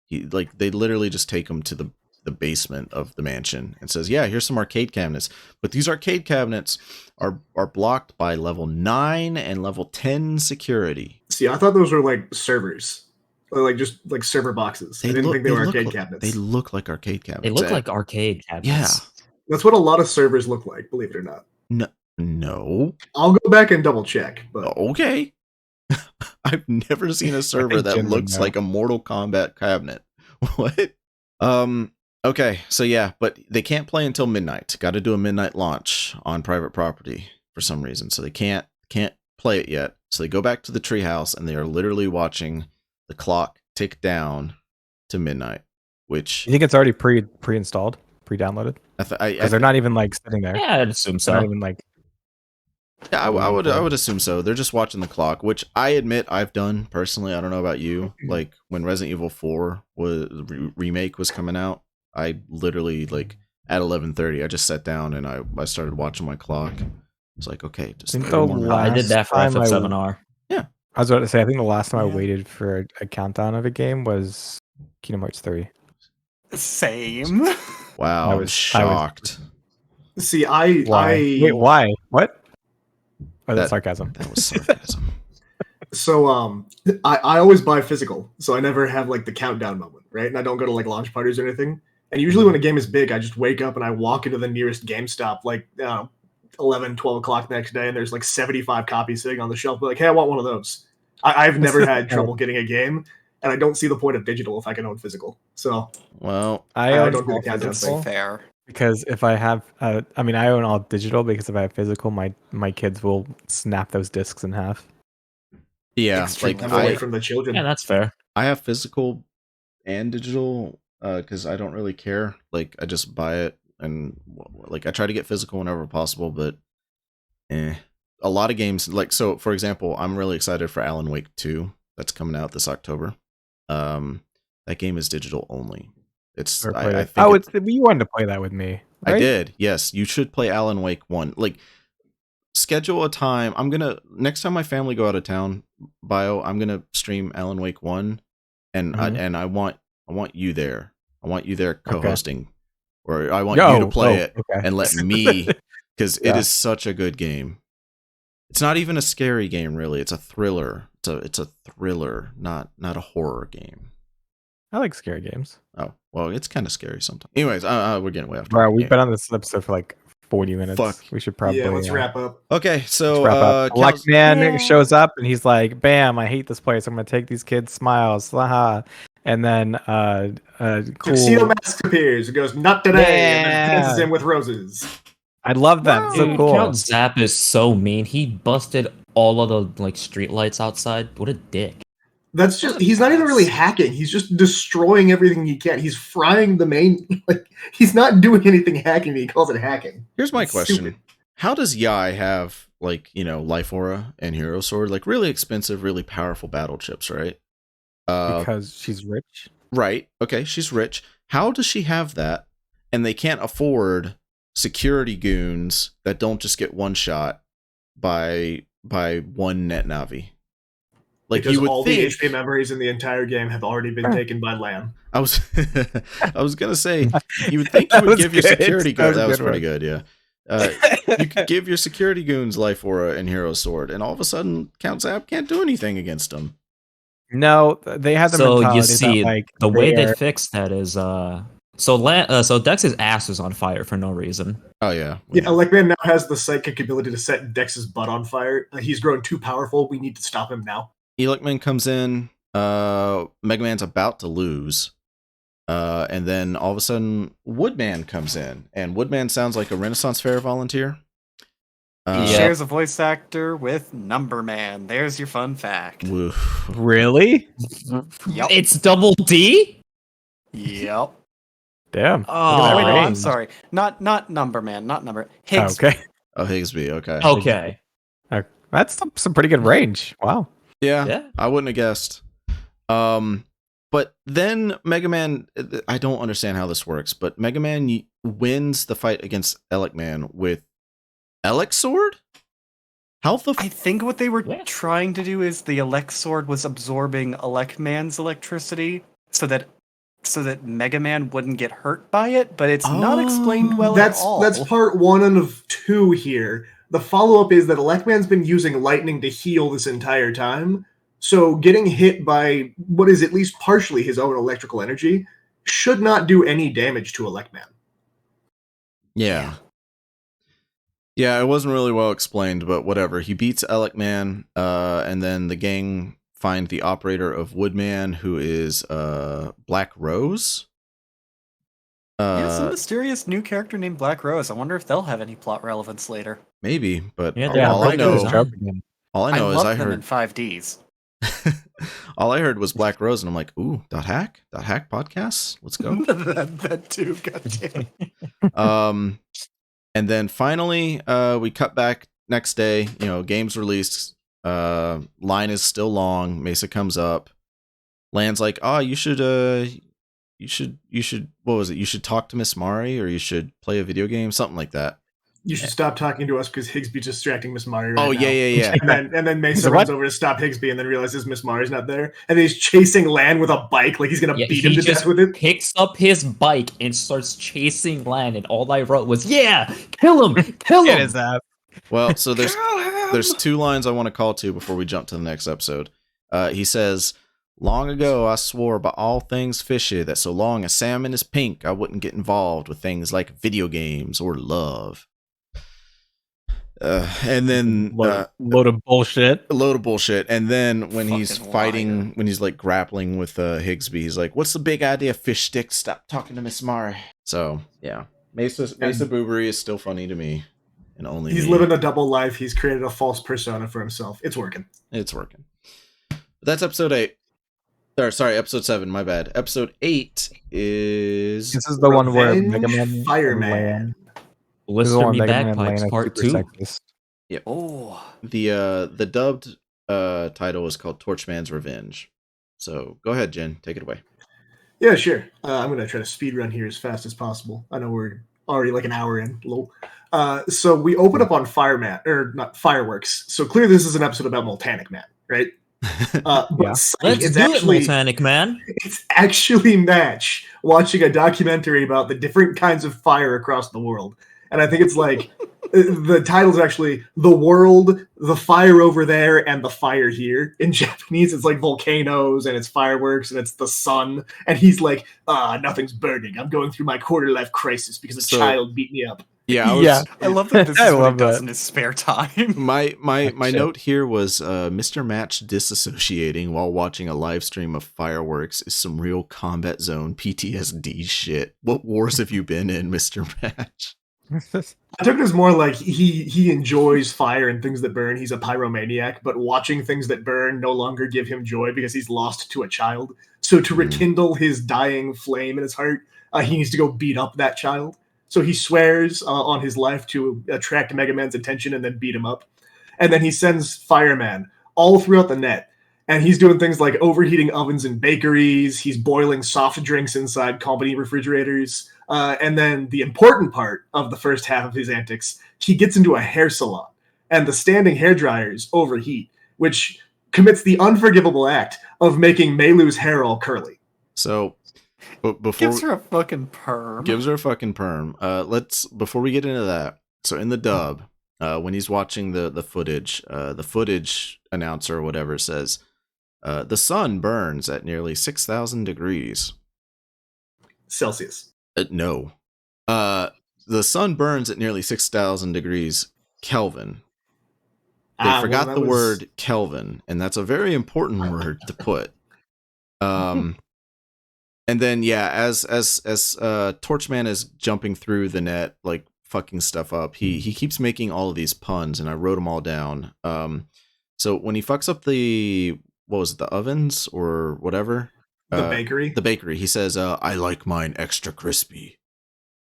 Speaker 3: They literally just take them to the basement of the mansion and says, "Yeah, here's some arcade cabinets." But these arcade cabinets are blocked by level 9 and level 10 security.
Speaker 5: See, I thought those were like servers. Or just like server boxes. I didn't think they were arcade cabinets.
Speaker 3: They look like arcade cabinets.
Speaker 2: They look like arcade cabinets.
Speaker 3: Yeah.
Speaker 5: That's what a lot of servers look like, believe it or not.
Speaker 3: No.
Speaker 5: I'll go back and double check. But
Speaker 3: Okay. I've never seen a server that looks like a Mortal Kombat cabinet. What? Okay, so yeah, but they can't play until midnight. Got to do a midnight launch on private property for some reason, so they can't play it yet. So they go back to the treehouse and they are literally watching the clock tick down to midnight. Which
Speaker 1: You think it's already pre-installed, pre-downloaded? Because they're not even like sitting there.
Speaker 2: Yeah, I'd assume so.
Speaker 1: They're not even like.
Speaker 3: Yeah, I would assume so. They're just watching the clock, which I admit I've done personally. I don't know about you. Like when Resident Evil 4 remake was coming out, I literally at 11:30, I just sat down and I started watching my clock. It's like, okay, just
Speaker 2: I did that for FF7R.
Speaker 3: Yeah,
Speaker 1: I was about to say, I think the last time I waited for a countdown of a game was Kingdom Hearts 3.
Speaker 4: Same.
Speaker 3: Wow, I was shocked.
Speaker 5: See,
Speaker 1: Wait, why? What? Oh, that's sarcasm.
Speaker 3: That was sarcasm.
Speaker 5: So I always buy physical, so I never have the countdown moment, right? And I don't go to launch parties or anything. And usually when a game is big, I just wake up and I walk into the nearest GameStop, like, 11, 12 o'clock the next day, and there's like 75 copies sitting on the shelf. Like, hey, I want one of those. I've never had trouble getting a game, and I don't see the point of digital if I can own physical. So,
Speaker 3: Well,
Speaker 1: I
Speaker 5: I
Speaker 1: own
Speaker 5: don't do the
Speaker 1: all
Speaker 5: countdown
Speaker 1: physical
Speaker 5: thing.
Speaker 4: Fair.
Speaker 1: because if I have, I mean, I own all digital because if I have physical, my kids will snap those discs in half.
Speaker 3: yeah,
Speaker 4: Extremely
Speaker 3: like
Speaker 5: I'm away
Speaker 3: I
Speaker 5: from the children.
Speaker 2: Yeah, that's fair.
Speaker 3: I have physical and digital because I don't really care. Like I just buy it and like I try to get physical whenever possible, but a lot of games like so. For example, I'm really excited for Alan Wake 2 that's coming out this October. That game is digital only. It's I think
Speaker 1: you wanted to play that with me. Right?
Speaker 3: I did. Yes, you should play Alan Wake 1. Like schedule a time. I'm gonna next time my family go out of town, I'm gonna stream Alan Wake 1, and I want you there. I want you there co-hosting, or I want you to play it and let me, because it is such a good game. It's not even a scary game, really. It's a thriller. It's a thriller, not a horror game.
Speaker 1: I like scary games.
Speaker 3: Oh well, it's kind of scary sometimes. Anyways, we're getting way off
Speaker 1: Bro,
Speaker 3: topic.
Speaker 1: we've been on this episode for like 40 minutes.
Speaker 3: Fuck.
Speaker 1: We should probably
Speaker 5: let's wrap up.
Speaker 3: Okay, so
Speaker 1: wrap up. Blackman shows up and he's like, "Bam! I hate this place. I'm gonna take these kids' smiles." Haha. And then cool.
Speaker 5: Tuxedo Mask appears. It goes, "Not today," and then
Speaker 1: Yeah.
Speaker 5: dances him with roses.
Speaker 1: I love that. So
Speaker 2: Dude,
Speaker 1: cool.
Speaker 2: Count Zap is so mean. He busted all of the like street lights outside. What a dick.
Speaker 5: That's just, he's not even really hacking. He's just destroying everything he can. He's frying the main, like, he's not doing anything hacking. He calls it hacking.
Speaker 3: Here's my
Speaker 5: It's
Speaker 3: question.
Speaker 5: stupid.
Speaker 3: How does Yai have, like, Life Aura and Hero Sword? Like, really expensive, really powerful battle chips, right?
Speaker 1: Because she's rich.
Speaker 3: Right. Okay, she's rich. How does she have that? And they can't afford security goons that don't just get one shot by one net Navi. Like
Speaker 5: Because
Speaker 3: you would
Speaker 5: all
Speaker 3: think,
Speaker 5: the HP memories in the entire game have already been taken by Lamb.
Speaker 3: I was gonna say you would think you would give your security goons. That was pretty good, yeah. You could give your security goons Life Aura and Hero Sword, and all of a sudden Count Zap can't do anything against them.
Speaker 1: No, they have the
Speaker 2: So
Speaker 1: mentality
Speaker 2: you see,
Speaker 1: that, like,
Speaker 2: the way they
Speaker 1: they're-
Speaker 2: fixed that is so Dex's ass is on fire for no reason.
Speaker 3: Oh yeah.
Speaker 5: Yeah, Electman now has the psychic ability to set Dex's butt on fire. He's grown too powerful. We need to stop him now.
Speaker 3: Electman comes in, Megaman's about to lose, and then all of a sudden Woodman comes in, and Woodman sounds like a Renaissance Fair volunteer.
Speaker 4: He shares a voice actor with Number Man. There's your fun fact.
Speaker 3: Woof.
Speaker 1: Really?
Speaker 4: Yep.
Speaker 2: It's Double D?
Speaker 4: Yep.
Speaker 1: Damn.
Speaker 2: Oh,
Speaker 1: Look at
Speaker 4: Wait,
Speaker 1: that
Speaker 4: no, I'm
Speaker 1: range.
Speaker 4: sorry. Not Number Man. Not Number.
Speaker 1: Oh,
Speaker 4: Higgs.
Speaker 1: okay.
Speaker 3: Oh, Higsby, okay.
Speaker 2: Okay.
Speaker 1: That's some pretty good range. Wow.
Speaker 3: Yeah, I wouldn't have guessed. But then Mega Man, I don't understand how this works, but Mega Man wins the fight against Elecman with Elec Sword? How the
Speaker 4: I think what they were
Speaker 2: Yeah.
Speaker 4: trying to do is the Elec Sword was absorbing Elecman's electricity so that Mega Man wouldn't get hurt by it, but it's not explained well
Speaker 5: That's
Speaker 4: at all.
Speaker 5: that's part 1 of 2 here. The follow-up is that Electman's been using lightning to heal this entire time, so getting hit by what is at least partially his own electrical energy should not do any damage to Electman.
Speaker 3: Yeah. Yeah, it wasn't really well explained, but whatever. He beats Elecman, and then the gang find the operator of Woodman, who is Black Rose.
Speaker 4: Some mysterious new character named Black Rose. I wonder if they'll have any plot relevance later.
Speaker 3: Maybe, but
Speaker 2: Yeah,
Speaker 1: Yeah,
Speaker 3: all I
Speaker 1: probably do his
Speaker 3: know,
Speaker 1: job again.
Speaker 3: all I know is
Speaker 4: love
Speaker 3: I
Speaker 4: them in
Speaker 3: heard
Speaker 4: 5Ds.
Speaker 3: all I heard was Black Rose, and I'm like, ooh, .hack podcasts, let's go.
Speaker 4: that too, goddamn.
Speaker 3: And then finally, we cut back next day. Game's released. Line is still long. Mesa comes up. Land's like, oh, you should. What was it? You should talk to Miss Mari, or you should play a video game, something like that.
Speaker 5: You should stop talking to us because Higsby's distracting Miss Mari right
Speaker 3: Oh
Speaker 5: now.
Speaker 3: yeah.
Speaker 5: And then Mesa
Speaker 1: So
Speaker 5: runs
Speaker 1: what?
Speaker 5: over to stop Higsby and then realizes Miss Mari's not there. And then he's chasing Lan with a bike like he's going to beat him
Speaker 2: he
Speaker 5: to
Speaker 2: just
Speaker 5: death with it.
Speaker 2: picks up his bike and starts chasing Lan, and all I wrote was, "Yeah, kill him, kill him."
Speaker 1: It is that.
Speaker 3: Well, so there's 2 lines I want to call to before we jump to the next episode. He says, Long ago, I swore by all things fishy that so long as salmon is pink, I wouldn't get involved with things like video games or love. And then
Speaker 1: Load of bullshit.
Speaker 3: a load of bullshit. And then when he's
Speaker 4: Fucking
Speaker 3: fighting,
Speaker 4: liar.
Speaker 3: when he's like grappling with Higsby, he's like, "What's the big idea, fish stick? Stop talking to Miss Mari." So yeah, Mesa Boobery is still funny to me, and only
Speaker 5: He's
Speaker 3: me.
Speaker 5: living a double life. He's created a false persona for himself. It's working.
Speaker 3: It's working. But that's episode 8. Or sorry, episode 7. My bad. Episode 8 is
Speaker 1: This is the one where
Speaker 5: Revenge
Speaker 1: Megaman
Speaker 5: Fireman.
Speaker 2: Blister Me Bagpipes Part 2.
Speaker 4: Oh,
Speaker 3: the dubbed title is called Torchman's Revenge. So go ahead, Jen, take it away.
Speaker 5: Yeah, sure. I'm gonna try to speed run here as fast as possible. I know we're already like an hour in. Lol. So we open up on fireworks. So clearly this is an episode about Multanic Man, right? But
Speaker 1: Yeah.
Speaker 5: Psych
Speaker 2: Let's
Speaker 5: is
Speaker 2: do
Speaker 5: actually,
Speaker 2: it, Multanic Man.
Speaker 5: it's actually Match watching a documentary about the different kinds of fire across the world. And I think it's like the title's actually The World, the Fire Over There, and the Fire Here. In Japanese, it's like volcanoes and it's fireworks and it's the sun. And he's like, nothing's burning. I'm going through my quarter life crisis because a child beat me up.
Speaker 3: Yeah,
Speaker 4: I love that this
Speaker 1: I
Speaker 4: is what
Speaker 1: love
Speaker 4: he does
Speaker 1: that.
Speaker 4: in his spare time.
Speaker 3: my
Speaker 1: Shit.
Speaker 3: note here was Mr. Match disassociating while watching a live stream of fireworks is some real combat zone PTSD shit. What wars have you been in, Mr. Match?
Speaker 5: I took it as more like he enjoys fire and things that burn. He's a pyromaniac, but watching things that burn no longer give him joy because he's lost to a child. So to rekindle his dying flame in his heart, he needs to go beat up that child. So he swears on his life to attract Megaman's attention and then beat him up. And then he sends Fireman all throughout the net. And he's doing things like overheating ovens in bakeries. He's boiling soft drinks inside company refrigerators. And then the important part of the first half of his antics, he gets into a hair salon. And the standing hair dryers overheat, which commits the unforgivable act of making Meilu's hair all curly.
Speaker 3: So before
Speaker 4: Gives her a fucking perm.
Speaker 3: gives her a fucking perm. Before we get into that. So in the dub, when he's watching the footage announcer or whatever says, the sun burns at nearly 6,000 degrees.
Speaker 5: Celsius.
Speaker 3: No. The sun burns at nearly 6,000 degrees Kelvin. They forgot the word Kelvin, and that's a very important word to put. And then yeah, as Torchman is jumping through the net, like fucking stuff up, he keeps making all of these puns, and I wrote them all down. So when he fucks up the ovens or whatever,
Speaker 5: The bakery.
Speaker 3: the bakery, he says, "I like mine extra crispy,"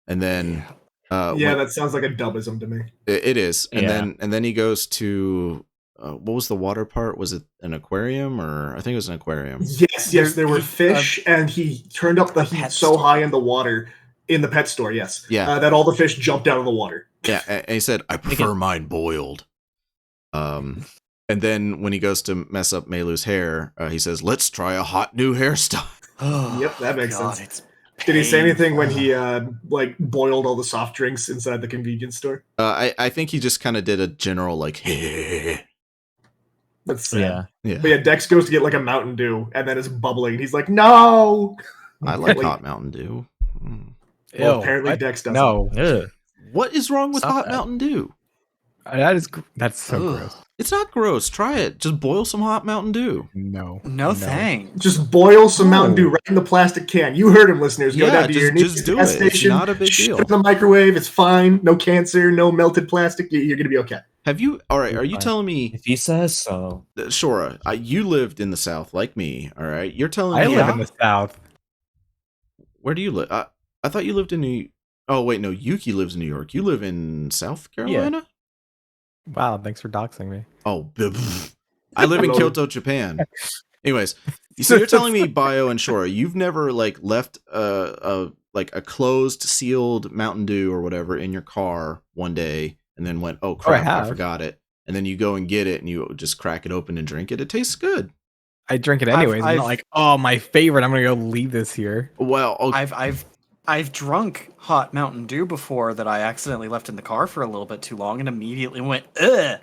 Speaker 3: and then
Speaker 5: Yeah, that sounds like a dubism to me.
Speaker 3: it is, and
Speaker 2: Yeah.
Speaker 3: then he goes to what was the water part? Was it an aquarium or I think it was an aquarium?
Speaker 5: Yes, there were fish, and he turned up the heat so high in the water in the pet store. Yes,
Speaker 3: Yeah.
Speaker 5: that all the fish jumped out of the water.
Speaker 3: Yeah, and he said, "I prefer mine boiled." And then when he goes to mess up Meilu's hair, he says, "Let's try a hot new hairstyle."
Speaker 5: Yep, that makes sense.
Speaker 4: It's
Speaker 5: Did he say anything when
Speaker 4: painful.
Speaker 5: he like boiled all the soft drinks inside the convenience store?
Speaker 3: I think he just kind of did a general like,
Speaker 5: That's sad.
Speaker 2: Yeah.
Speaker 3: yeah.
Speaker 5: But yeah, Dex goes to get like a Mountain Dew, and then it's bubbling. And he's like, "No!"
Speaker 3: I like
Speaker 5: Wait.
Speaker 3: hot Mountain Dew.
Speaker 5: Well,
Speaker 1: Ew,
Speaker 5: apparently
Speaker 1: what?
Speaker 5: Dex doesn't.
Speaker 1: No,
Speaker 2: Ugh.
Speaker 3: What is wrong with
Speaker 2: Stop
Speaker 3: hot
Speaker 2: that.
Speaker 3: Mountain Dew?
Speaker 1: that's so
Speaker 4: Ugh.
Speaker 1: gross.
Speaker 3: It's not gross. Try it. Just boil some hot Mountain Dew.
Speaker 4: No thanks.
Speaker 5: Just boil some
Speaker 3: No.
Speaker 5: Mountain Dew right in the plastic can. You heard him, listeners. Go
Speaker 3: Yeah,
Speaker 5: down to your
Speaker 3: just
Speaker 5: nearest
Speaker 3: do
Speaker 5: gas
Speaker 3: it. It's
Speaker 5: station.
Speaker 3: not a big
Speaker 5: shove
Speaker 3: deal.
Speaker 5: it in the microwave. It's fine. No cancer. No melted plastic. You're gonna be okay.
Speaker 3: Have you? All right. Are you
Speaker 2: Fine.
Speaker 3: telling me,
Speaker 2: If he says so.
Speaker 3: Shorah, you lived in the South like me? All right. You're telling
Speaker 1: I
Speaker 3: me.
Speaker 1: live in the South.
Speaker 3: Where do you live? I thought you lived in New. Oh wait, no. Yuki lives in New York. You live in South Carolina.
Speaker 1: Wow, thanks for doxing me.
Speaker 3: Oh, I live in
Speaker 5: Hello.
Speaker 3: Kyoto, Japan. Anyways, so you're telling me, Bio and Shorah, you've never like left a closed, sealed Mountain Dew or whatever in your car one day, and then went, "Oh crap, I
Speaker 1: have.
Speaker 3: forgot it," and then you go and get it, and you just crack it open and drink it. It tastes good.
Speaker 1: I drink it anyways. I'm
Speaker 4: I've-
Speaker 1: not like, oh, my favorite. I'm gonna go leave this here.
Speaker 3: Well, okay.
Speaker 4: I've I've drunk hot Mountain Dew before that I accidentally left in the car for a little bit too long and immediately went, get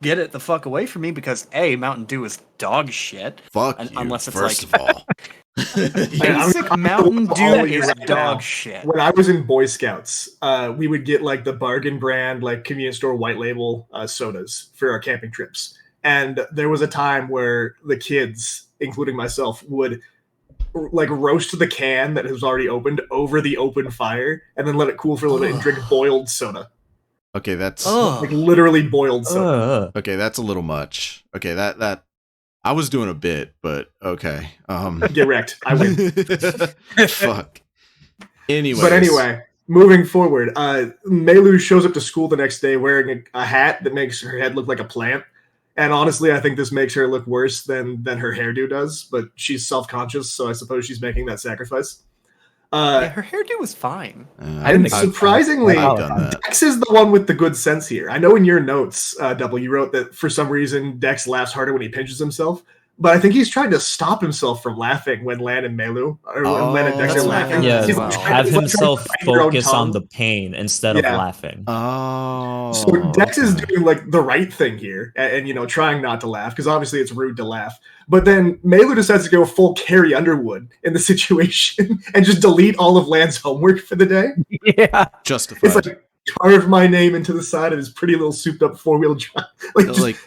Speaker 4: it the fuck away from me because A, Mountain Dew is dog shit.
Speaker 3: Fuck you,
Speaker 4: Unless it's
Speaker 3: first
Speaker 4: like
Speaker 3: of all.
Speaker 4: basic Mountain Dew is dog shit.
Speaker 5: When I was in Boy Scouts, we would get like the bargain brand, like convenience store white label sodas for our camping trips. And there was a time where the kids, including myself, would like roast the can that was already opened over the open fire and then let it cool for a little bit and drink boiled soda.
Speaker 3: Okay, that's
Speaker 5: like literally boiled soda.
Speaker 3: okay. That's a little much. Okay, that I was doing a bit, but okay.
Speaker 5: Get wrecked. I win.
Speaker 3: Fuck. Anyways.
Speaker 5: But anyway, moving forward, Melu shows up to school the next day wearing a hat that makes her head look like a plant. And honestly, I think this makes her look worse than her hairdo does, but she's self-conscious, so I suppose she's making that sacrifice.
Speaker 4: Yeah, her hairdo was fine.
Speaker 5: And surprisingly, Dex is the one with the good sense here. I know in your notes, Double, you wrote that for some reason Dex laughs harder when he pinches himself, but I think he's trying to stop himself from laughing when Lan and Melu, or when Lan and Dex are laughing.
Speaker 2: Yeah,
Speaker 5: He's
Speaker 2: have himself focus on the pain instead of laughing.
Speaker 3: Oh.
Speaker 5: So Dex is doing like the right thing here, and you know, trying not to laugh because obviously it's rude to laugh. But then Melu decides to go full Carrie Underwood in the situation and just delete all of Lan's homework for the day.
Speaker 1: Yeah,
Speaker 3: justified.
Speaker 5: It's like carve my name into the side of his pretty little souped up 4-wheel drive.
Speaker 3: Like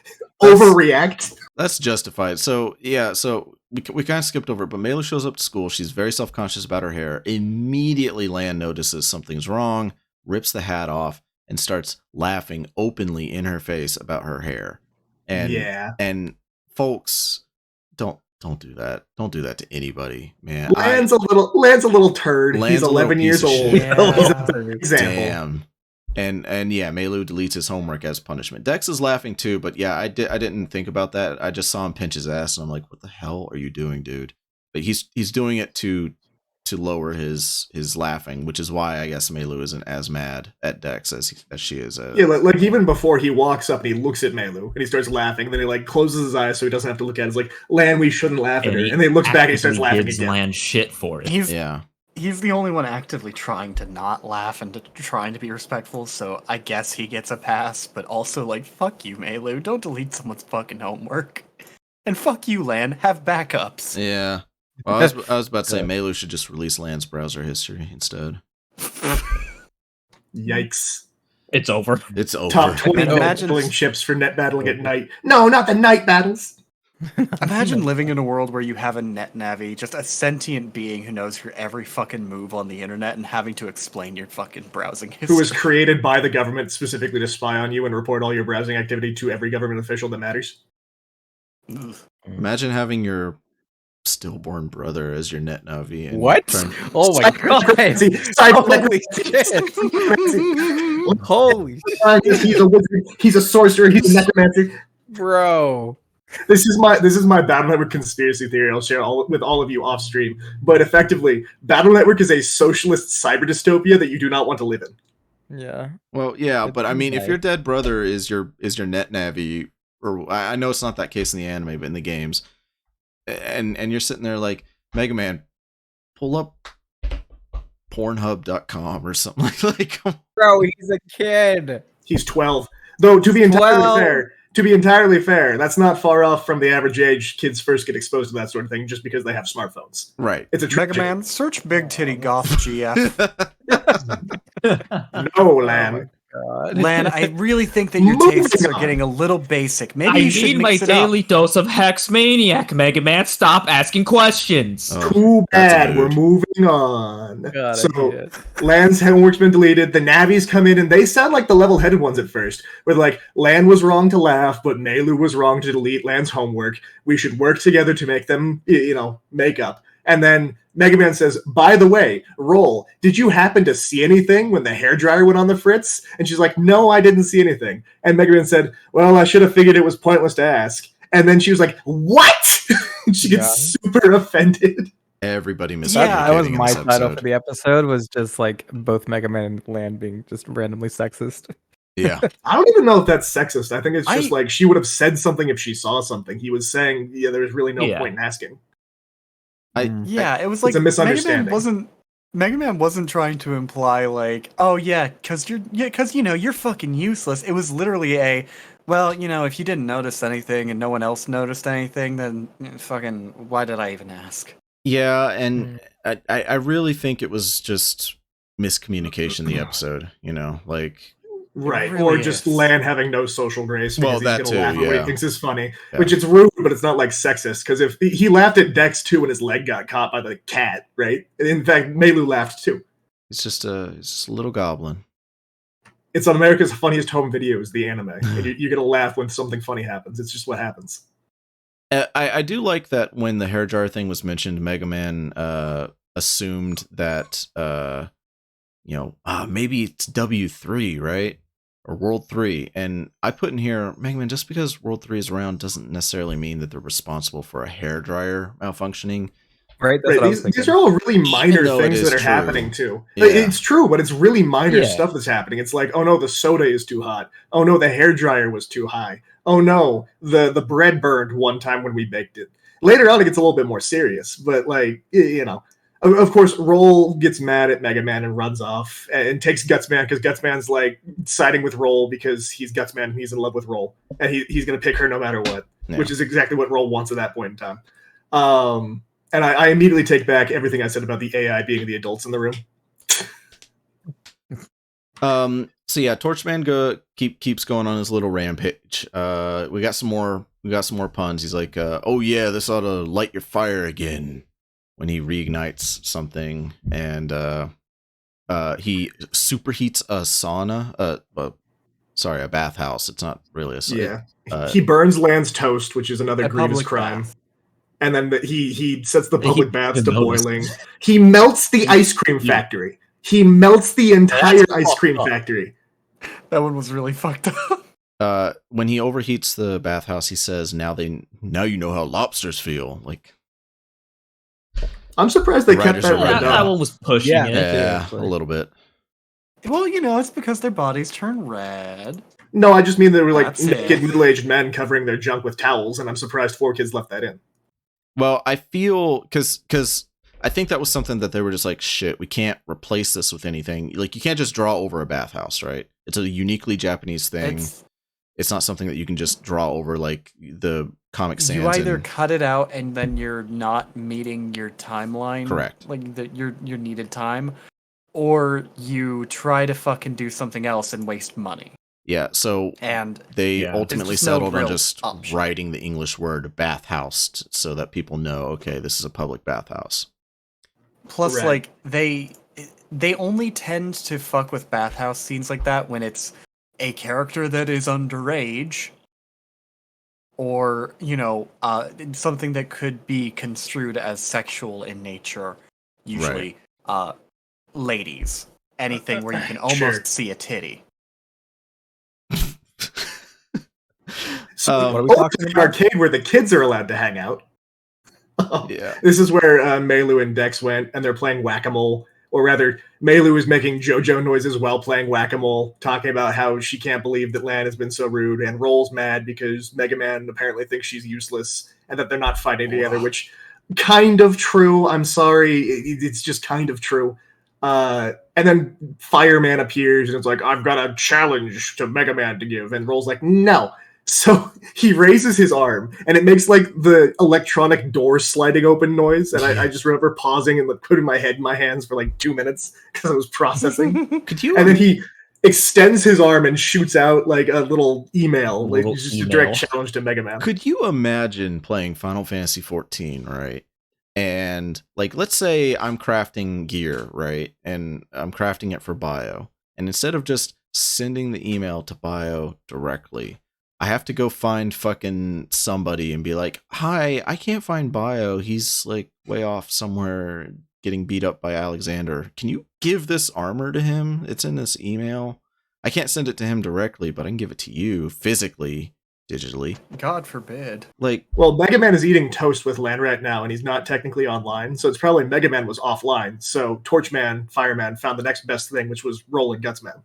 Speaker 5: overreact.
Speaker 3: That's justified. So yeah, so we kind of skipped over it, but Melu shows up to school. She's very self-conscious about her hair. Immediately, Lan notices something's wrong, rips the hat off, and starts laughing openly in her face about her hair. And folks, don't do that. Don't do that to anybody, man.
Speaker 5: Lan's a little turd. He's 11 years old.
Speaker 1: Yeah.
Speaker 5: He's an example.
Speaker 3: Damn. And yeah, Melu deletes his homework as punishment. Dex is laughing too, but yeah, I didn't think about that. I just saw him pinch his ass, and I'm like, what the hell are you doing, dude? But he's doing it to lower his laughing, which is why I guess Melu isn't as mad at Dex as she is.
Speaker 5: Yeah, like even before he walks up and he looks at Melu and he starts laughing, and then he like closes his eyes so he doesn't have to look at it. It's like, Lan, we shouldn't laugh at her. And then he looks back and he starts laughing again.
Speaker 2: Lan shit for it.
Speaker 4: He's the only one actively trying to not laugh and trying to be respectful, so I guess he gets a pass, but also, like, fuck you, Melu. Don't delete someone's fucking homework. And fuck you, Lan. Have backups.
Speaker 3: Yeah. Well, I was about to say Melu should just release Lan's browser history instead.
Speaker 5: Yikes.
Speaker 2: It's over.
Speaker 3: It's over.
Speaker 5: Top 20 battling chips for net battling at night. No, not the night battles.
Speaker 4: Imagine living in a world where you have a net navi, just a sentient being who knows your every fucking move on the internet and having to explain your fucking browsing history.
Speaker 5: Who was created by the government specifically to spy on you and report all your browsing activity to every government official that matters.
Speaker 3: Imagine having your stillborn brother as your net navi. And
Speaker 1: what? Oh my god! Holy shit! Holy shit!
Speaker 5: He's a wizard. He's a sorcerer. He's a necromancer.
Speaker 1: Bro.
Speaker 5: This is my Battle Network conspiracy theory. I'll share with all of you off stream. But effectively, Battle Network is a socialist cyber dystopia that you do not want to live in.
Speaker 1: Yeah.
Speaker 3: Well, yeah, but I mean, if your dead brother is your net navi, or I know it's not that case in the anime, but in the games, and you're sitting there like, Mega Man, pull up Pornhub.com or something like.
Speaker 1: Bro, he's a kid.
Speaker 5: He's 12. Though to be entirely fair, that's not far off from the average age kids first get exposed to that sort of thing just because they have smartphones.
Speaker 3: Right.
Speaker 5: It's a
Speaker 4: Mega Man, search big titty goth GF.
Speaker 5: No, Lan.
Speaker 4: Lan, I really think that your tastes are getting a little basic. Maybe you should mix it up.
Speaker 2: I need my daily dose of Hex Maniac, Mega Man. Stop asking questions.
Speaker 5: Too bad. We're moving on.
Speaker 1: God,
Speaker 5: so, Lan's homework's been deleted. The Navis come in, and they sound like the level-headed ones at first. Where like, Lan was wrong to laugh, but Melu was wrong to delete Lan's homework. We should work together to make them, make up. And then Mega Man says, by the way, Roll, did you happen to see anything when the hairdryer went on the fritz? And she's like, no, I didn't see anything. And Mega Man said, well, I should have figured it was pointless to ask. And then she was like, what? And she gets super offended.
Speaker 3: Everybody misses.
Speaker 1: Yeah, that was my title for the episode, was just like both Mega Man and Lan being just randomly sexist.
Speaker 3: Yeah.
Speaker 5: I don't even know if that's sexist. I think it's just like she would have said something if she saw something. He was saying, there's really no point in asking.
Speaker 4: It was like
Speaker 5: it's a misunderstanding.
Speaker 4: Mega Man Megaman wasn't trying to imply like, oh yeah, cause you're fucking useless. It was literally well, if you didn't notice anything and no one else noticed anything, then fucking why did I even ask?
Speaker 3: Yeah, and I really think it was just miscommunication in the episode, like
Speaker 5: Right,
Speaker 4: really
Speaker 5: or just
Speaker 4: is.
Speaker 5: Lan having no social grace because
Speaker 3: Well,
Speaker 5: he's
Speaker 3: that
Speaker 5: gonna
Speaker 3: too,
Speaker 5: laugh at what
Speaker 3: yeah.
Speaker 5: he thinks is funny,
Speaker 3: Yeah.
Speaker 5: which it's rude, but it's not like sexist. Because if he laughed at Dex too when his leg got caught by the cat, right? In fact, Melu laughed too.
Speaker 3: it's just a little goblin.
Speaker 5: It's on America's Funniest Home Videos, the anime. And you're gonna laugh when something funny happens. It's just what happens.
Speaker 3: I do like that when the hair dryer thing was mentioned, Mega Man assumed that maybe it's W3, right? Or World 3. And I put in here, Mega Man, just because World 3 is around doesn't necessarily mean that they're responsible for a hair dryer malfunctioning.
Speaker 1: Right? That's
Speaker 5: Right,
Speaker 1: what I was
Speaker 5: these
Speaker 1: thinking.
Speaker 5: are all really minor
Speaker 3: though it
Speaker 5: things
Speaker 3: is
Speaker 5: that are
Speaker 3: true.
Speaker 5: happening too.
Speaker 3: Yeah.
Speaker 5: It's true, but it's really minor
Speaker 2: Yeah.
Speaker 5: stuff that's happening. It's like, oh no, the soda is too hot. Oh no, the hair dryer was too high. Oh no, the bread burned one time when we baked it. Later on, it gets a little bit more serious, but of course, Roll gets mad at Mega Man and runs off and takes Gutsman because Gutsman's like siding with Roll because he's Gutsman and he's in love with Roll and he's gonna pick her no matter what,
Speaker 3: Yeah.
Speaker 5: which is exactly what Roll wants at that point in time. And I immediately take back everything I said about the AI being the adults in the room.
Speaker 3: So yeah, Torchman keeps going on his little rampage. We got some more puns. He's like, oh yeah, this ought to light your fire again when he reignites something, and he superheats a sauna, a bathhouse. It's not really a sauna.
Speaker 5: Yeah. He burns Lan's toast, which is another
Speaker 4: A
Speaker 5: grievous
Speaker 4: public
Speaker 5: crime.
Speaker 4: bath.
Speaker 5: And then he sets the
Speaker 2: He
Speaker 5: public baths to
Speaker 2: didn't notice.
Speaker 5: boiling. He melts the ice cream factory. He melts the entire
Speaker 2: That's
Speaker 5: ice cream
Speaker 2: fucked up.
Speaker 5: factory.
Speaker 4: That one was really fucked up.
Speaker 3: When he overheats the bathhouse, he says, "Now you know how lobsters feel." Like,
Speaker 5: I'm surprised they kept
Speaker 3: Writers
Speaker 5: that
Speaker 3: are
Speaker 5: right
Speaker 3: right.
Speaker 2: That
Speaker 5: up.
Speaker 2: one was pushing
Speaker 1: Yeah.
Speaker 2: it.
Speaker 3: yeah,
Speaker 2: But-
Speaker 3: a little bit.
Speaker 4: Well, it's because their bodies turn red.
Speaker 5: No, I just mean they were like
Speaker 4: That's
Speaker 5: naked
Speaker 4: it.
Speaker 5: middle-aged men covering their junk with towels, and I'm surprised 4 kids left that in.
Speaker 3: Well, I feel because I think that was something that they were just like, shit, we can't replace this with anything. Like, you can't just draw over a bathhouse, right? It's a uniquely Japanese thing. It's not something that you can just draw over like the Comic Sans.
Speaker 4: You either cut it out and then you're not meeting your timeline,
Speaker 3: Correct.
Speaker 4: like your needed time, or you try to fucking do something else and waste money.
Speaker 3: Yeah, so
Speaker 4: And
Speaker 3: they
Speaker 2: Yeah.
Speaker 3: ultimately
Speaker 4: There's just no
Speaker 3: settled on
Speaker 4: real
Speaker 3: just
Speaker 4: option.
Speaker 3: writing the English word bathhouse so that people know, okay, this is a public bathhouse.
Speaker 4: plus,
Speaker 5: Right.
Speaker 4: like they only tend to fuck with bathhouse scenes like that when it's a character that is underage, or something that could be construed as sexual in nature. Usually, ladies. Anything where you can almost
Speaker 5: Sure.
Speaker 4: see a titty.
Speaker 5: So
Speaker 1: what are we
Speaker 5: over
Speaker 1: talking
Speaker 5: to the
Speaker 1: about?
Speaker 5: arcade where the kids are allowed to hang out.
Speaker 3: Yeah.
Speaker 5: This is where Melu and Dex went, and they're playing whack-a-mole. Or rather, Melu is making JoJo noises while playing whack-a-mole, talking about how she can't believe that Lan has been so rude, and Roll's mad because Mega Man apparently thinks she's useless, and that they're not fighting together, which kind of true. I'm sorry, it's just kind of true. And then Fireman appears, and it's like, I've got a challenge to Mega Man to give, and Roll's like, no. So he raises his arm, and it makes like the electronic door sliding open noise. And I just remember pausing and like, putting my head in my hands for like 2 minutes because I was processing.
Speaker 3: Could you
Speaker 5: And then he extends his arm and shoots out like a little email, like
Speaker 2: Little
Speaker 5: just a
Speaker 2: email.
Speaker 5: direct challenge to Mega Man.
Speaker 3: Could you imagine playing Final Fantasy 14, right? And like, let's say I'm crafting gear, right? And I'm crafting it for Bio. And instead of just sending the email to Bio directly, I have to go find fucking somebody and be like, hi, I can't find Bio. He's like way off somewhere getting beat up by Alexander. Can you give this armor to him? It's in this email. I can't send it to him directly, but I can give it to you physically, digitally.
Speaker 4: God forbid.
Speaker 3: Like,
Speaker 5: Well, Mega Man is eating toast with Lan right now, and he's not technically online, so it's probably Mega Man was offline. So Torchman, Fireman found the next best thing, which was Roll and Gutsman.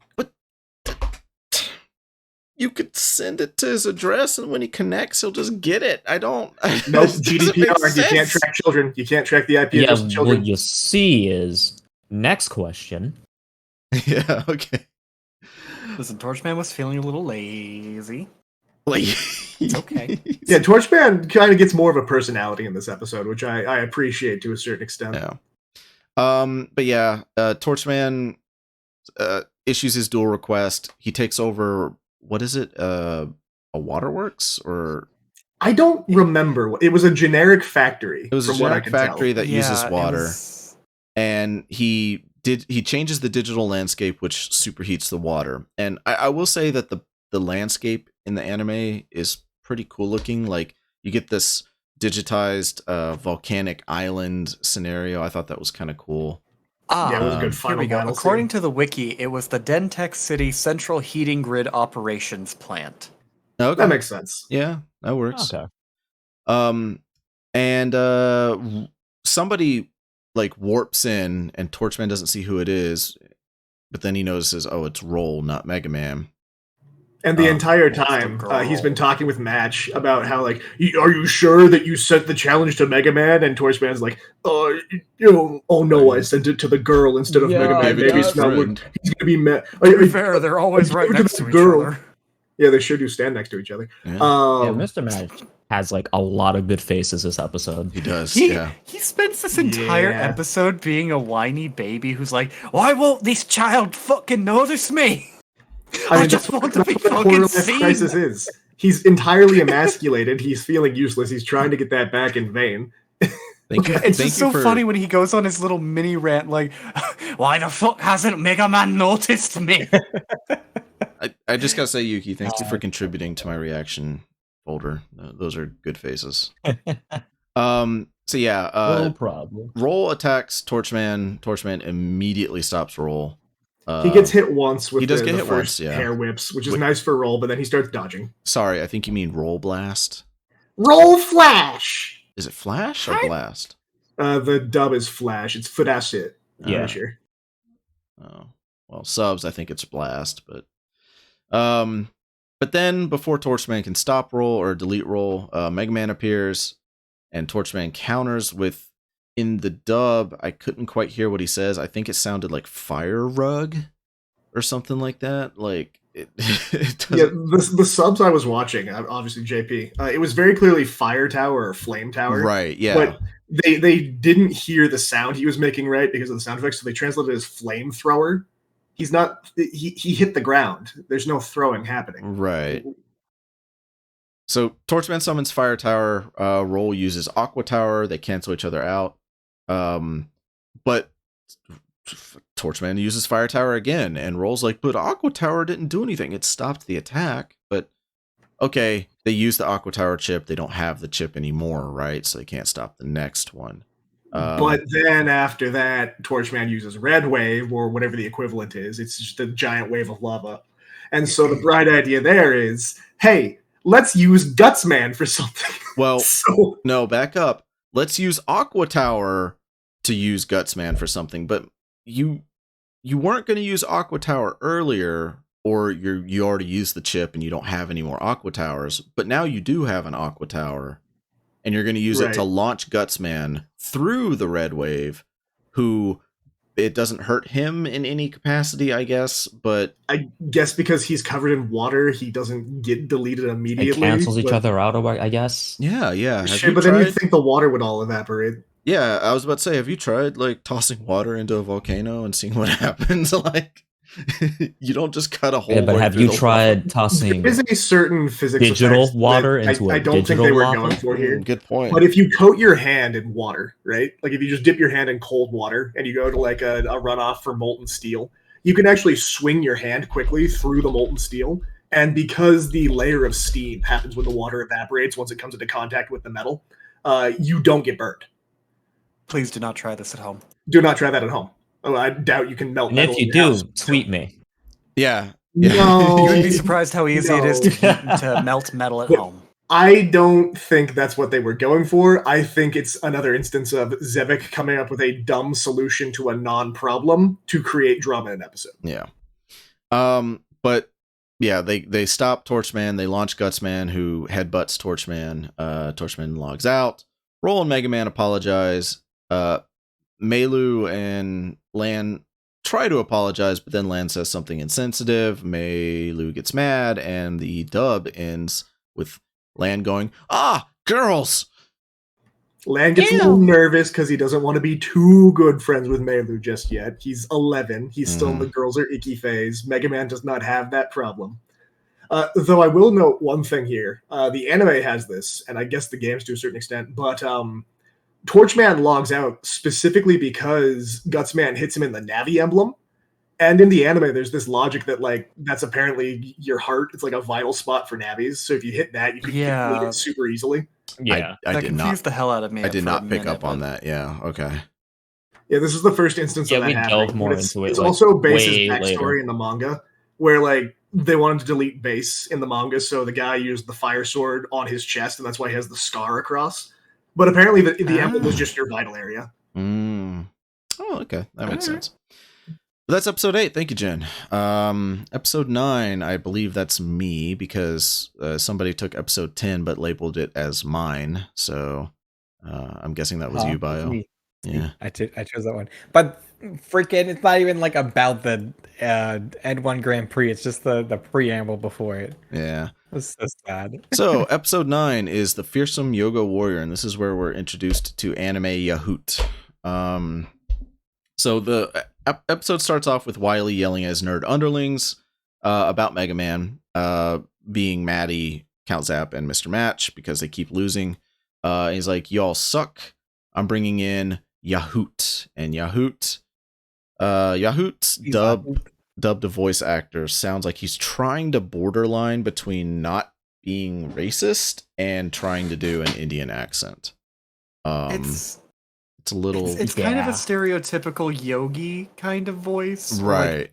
Speaker 3: you could send it to his address, and when he connects, he'll just get it.
Speaker 5: Nope,
Speaker 3: This doesn't make
Speaker 5: GDPR. You can't
Speaker 3: sense.
Speaker 5: track children. You can't track the IP
Speaker 2: Yeah,
Speaker 5: address of children.
Speaker 2: what you see is Next question.
Speaker 3: Yeah, okay.
Speaker 4: Listen, Torchman was feeling a little lazy.
Speaker 3: Like,
Speaker 4: It's okay.
Speaker 5: Yeah, Torchman kind of gets more of a personality in this episode, which I appreciate to a certain extent.
Speaker 3: Yeah. But yeah, Torchman issues his duel request. He takes over, what is it? A waterworks or
Speaker 5: I don't remember. It was a generic factory.
Speaker 3: it was a
Speaker 5: from what I
Speaker 3: generic
Speaker 5: can
Speaker 3: factory
Speaker 5: tell.
Speaker 3: that uses
Speaker 4: it
Speaker 3: water.
Speaker 4: was-
Speaker 3: And he changes the digital landscape, which superheats the water. And I will say that the landscape in the anime is pretty cool looking. Like, you get this digitized volcanic island scenario. I thought that was kind of cool.
Speaker 5: Yeah, it was a
Speaker 3: Um,
Speaker 5: good
Speaker 4: Here
Speaker 5: final
Speaker 4: we go.
Speaker 5: battle
Speaker 4: According
Speaker 5: scene.
Speaker 4: to the wiki, it was the Dentex City Central Heating Grid Operations Plant.
Speaker 3: Okay.
Speaker 5: That makes sense.
Speaker 3: Yeah, that works.
Speaker 2: Okay.
Speaker 3: And somebody like warps in, and Torchman doesn't see who it is, but then he notices, oh, it's Roll, not Megaman.
Speaker 5: And the entire
Speaker 4: What's the
Speaker 5: time, he's been
Speaker 4: girl?
Speaker 5: talking with Match about how, like, are you sure that you sent the challenge to Mega Man? And Torchman's like, oh no, I sent it to the girl instead of
Speaker 2: Yeah,
Speaker 5: Mega Man.
Speaker 3: Gave it to
Speaker 5: Maybe
Speaker 3: his
Speaker 5: it's not
Speaker 3: friend.
Speaker 5: he's gonna be mad.
Speaker 4: To be fair, they're always right
Speaker 5: give it to
Speaker 4: next
Speaker 5: the
Speaker 4: to each
Speaker 5: girl.
Speaker 4: other.
Speaker 5: Yeah, they sure do stand next to each other.
Speaker 3: Yeah,
Speaker 2: Yeah, Mr. Match has like a lot of good faces this episode.
Speaker 3: he does.
Speaker 4: He
Speaker 3: Yeah.
Speaker 4: spends this entire
Speaker 5: Yeah.
Speaker 4: episode being a whiny baby who's like, why won't this child fucking notice me? I
Speaker 5: mean,
Speaker 4: just
Speaker 5: that's
Speaker 4: want to be
Speaker 5: what the
Speaker 4: fucking
Speaker 5: quarter-life
Speaker 4: seen.
Speaker 5: crisis is. He's entirely emasculated. He's feeling useless. He's trying to get that back in vain.
Speaker 3: Thank you.
Speaker 4: It's
Speaker 3: thank
Speaker 4: just
Speaker 3: you
Speaker 4: so
Speaker 3: for,
Speaker 4: funny when he goes on his little mini rant, like, why the fuck hasn't Mega Man noticed me?
Speaker 3: I just gotta say, Yuki, thank you for contributing to my reaction folder. Those are good faces. So yeah,
Speaker 2: No problem.
Speaker 3: Roll attacks Torchman. Torchman immediately stops Roll.
Speaker 5: He gets hit once with
Speaker 3: he does
Speaker 5: the
Speaker 3: get hit
Speaker 5: first
Speaker 3: once, yeah.
Speaker 5: hair whips, which is
Speaker 3: Wait.
Speaker 5: nice for Roll, but then he starts dodging.
Speaker 3: Sorry, I think you mean Roll Blast.
Speaker 5: Roll Flash!
Speaker 3: Is it Flash or Blast?
Speaker 5: The dub is Flash. It's Flash it.
Speaker 2: Yeah.
Speaker 5: Sure.
Speaker 3: Oh, well, subs, I think it's Blast, but then before Torchman can stop Roll or delete Roll, Mega Man appears, and Torchman counters with, in the dub, I couldn't quite hear what he says. I think it sounded like Fire Rug or something like that. Like, it
Speaker 5: Yeah,
Speaker 3: doesn't...
Speaker 5: the subs I was watching, obviously JP, it was very clearly Fire Tower or Flame Tower.
Speaker 3: Right, yeah.
Speaker 5: But they didn't hear the sound he was making right because of the sound effects, so they translated it as Flamethrower. He's not. He hit the ground. There's no throwing happening.
Speaker 3: Right. So Torchman summons Fire Tower. Roll uses Aqua Tower. They cancel each other out. But Torchman uses Fire Tower again, and Roll's like, but Aqua Tower didn't do anything. It stopped the attack. But okay, they use the Aqua Tower chip. They don't have the chip anymore, right? So they can't stop the next one.
Speaker 5: But then after that, Torchman uses Red Wave, or whatever the equivalent is. It's just a giant wave of lava. And so the bright idea there is, hey, let's use Gutsman for something.
Speaker 3: Well,
Speaker 5: So
Speaker 3: no, back up. Let's use Aqua Tower to use Gutsman for something. But you weren't going to use Aqua Tower earlier, or you already used the chip and you don't have any more Aqua Towers. But now you do have an Aqua Tower. And you're going to use it to launch Gutsman through the Red Wave, who it doesn't hurt him in any capacity, I guess. But
Speaker 5: I guess because he's covered in water, he doesn't get deleted immediately.
Speaker 2: It cancels each
Speaker 5: but-
Speaker 2: other out, I guess.
Speaker 3: yeah. Have
Speaker 5: Shit,
Speaker 3: you
Speaker 5: but then
Speaker 3: tried?
Speaker 5: you'd think the water would all evaporate.
Speaker 3: Yeah, I was about to say, have you tried like tossing water into a volcano and seeing what happens? Like, you don't just cut a hole.
Speaker 2: Yeah, but
Speaker 3: right
Speaker 2: have
Speaker 3: through
Speaker 2: you
Speaker 3: the
Speaker 2: tried tossing?
Speaker 5: There is a certain physics
Speaker 2: digital
Speaker 5: effect that
Speaker 2: water into a
Speaker 5: I don't think
Speaker 2: digital
Speaker 5: they were
Speaker 2: lava?
Speaker 5: going for
Speaker 3: wall.
Speaker 5: here.
Speaker 3: Good point.
Speaker 5: But if you coat your hand in water, right? Like if you just dip your hand in cold water and you go to like a runoff for molten steel, you can actually swing your hand quickly through the molten steel. And because the layer of steam happens when the water evaporates once it comes into contact with the metal, you don't get burned.
Speaker 4: Please do not try this at home.
Speaker 5: Do not try that at home. Oh, I doubt you can melt
Speaker 2: And
Speaker 5: metal
Speaker 2: if
Speaker 5: in
Speaker 2: you
Speaker 5: your
Speaker 2: do,
Speaker 5: house.
Speaker 2: tweet me.
Speaker 3: yeah.
Speaker 5: No.
Speaker 4: You would be surprised how easy it is
Speaker 5: No.
Speaker 4: to melt metal at
Speaker 5: But-
Speaker 4: home.
Speaker 5: I don't think that's what they were going for. I think it's another instance of Zevik coming up with a dumb solution to a non-problem to create drama in an episode.
Speaker 3: Yeah. But yeah, they stop Torchman. They launch Gutsman, who headbutts Torchman. Torchman logs out. Roll and Mega Man apologize. Meilu and Lan try to apologize, but then Lan says something insensitive. Meilu gets mad, and the dub ends with Lan going, girls!
Speaker 5: Lan gets a little nervous because he doesn't want to be too good friends with Meilu just yet. He's 11. He's still in the girls are icky phase. Megaman does not have that problem. Though I will note one thing here. The anime has this, and I guess the games to a certain extent, but Torchman logs out specifically because Gutsman hits him in the Navi emblem. And in the anime, there's this logic that, like, that's apparently your heart. It's like a vital spot for Navis. So if you hit that, you can complete it super easily.
Speaker 2: Yeah,
Speaker 3: I
Speaker 4: that
Speaker 3: did
Speaker 4: confused the hell out of me.
Speaker 3: I did
Speaker 4: for
Speaker 3: not
Speaker 4: a
Speaker 3: pick
Speaker 4: minute,
Speaker 3: up on
Speaker 4: but-
Speaker 3: that. Yeah, okay.
Speaker 5: Yeah, this is the first instance of that
Speaker 2: we
Speaker 5: happening.
Speaker 2: delved more into it.
Speaker 5: It's
Speaker 2: like,
Speaker 5: also Base's
Speaker 2: way
Speaker 5: backstory
Speaker 2: later.
Speaker 5: in the manga, where like they wanted to delete Base in the manga, so the guy used the fire sword on his chest, and that's why he has the scar across. But apparently, the emblem is just your vital area.
Speaker 3: Oh, okay. That makes sense. Well, that's episode 8. Thank you, Jen. Episode 9, I believe that's me because somebody took episode 10 but labeled it as mine. So I'm guessing that was you, Bio.
Speaker 1: Me.
Speaker 3: Yeah.
Speaker 1: I chose that one. But freaking, it's not even like about the N1 Grand Prix. It's just the preamble before it.
Speaker 3: Yeah.
Speaker 1: It's so sad.
Speaker 3: So episode 9 is the Fearsome Yoga Warrior, and this is where we're introduced to anime Yahoot. So the episode starts off with Wily yelling at his nerd underlings about Megaman being Maddie, Count Zap, and Mr. Match because they keep losing. He's like, y'all suck. I'm bringing in Yahoot. And Yahoot's dubbed a voice actor sounds like he's trying to borderline between not being racist and trying to do an Indian accent. It's a little...
Speaker 4: It's kind of a stereotypical Yogi kind of voice.
Speaker 3: Right.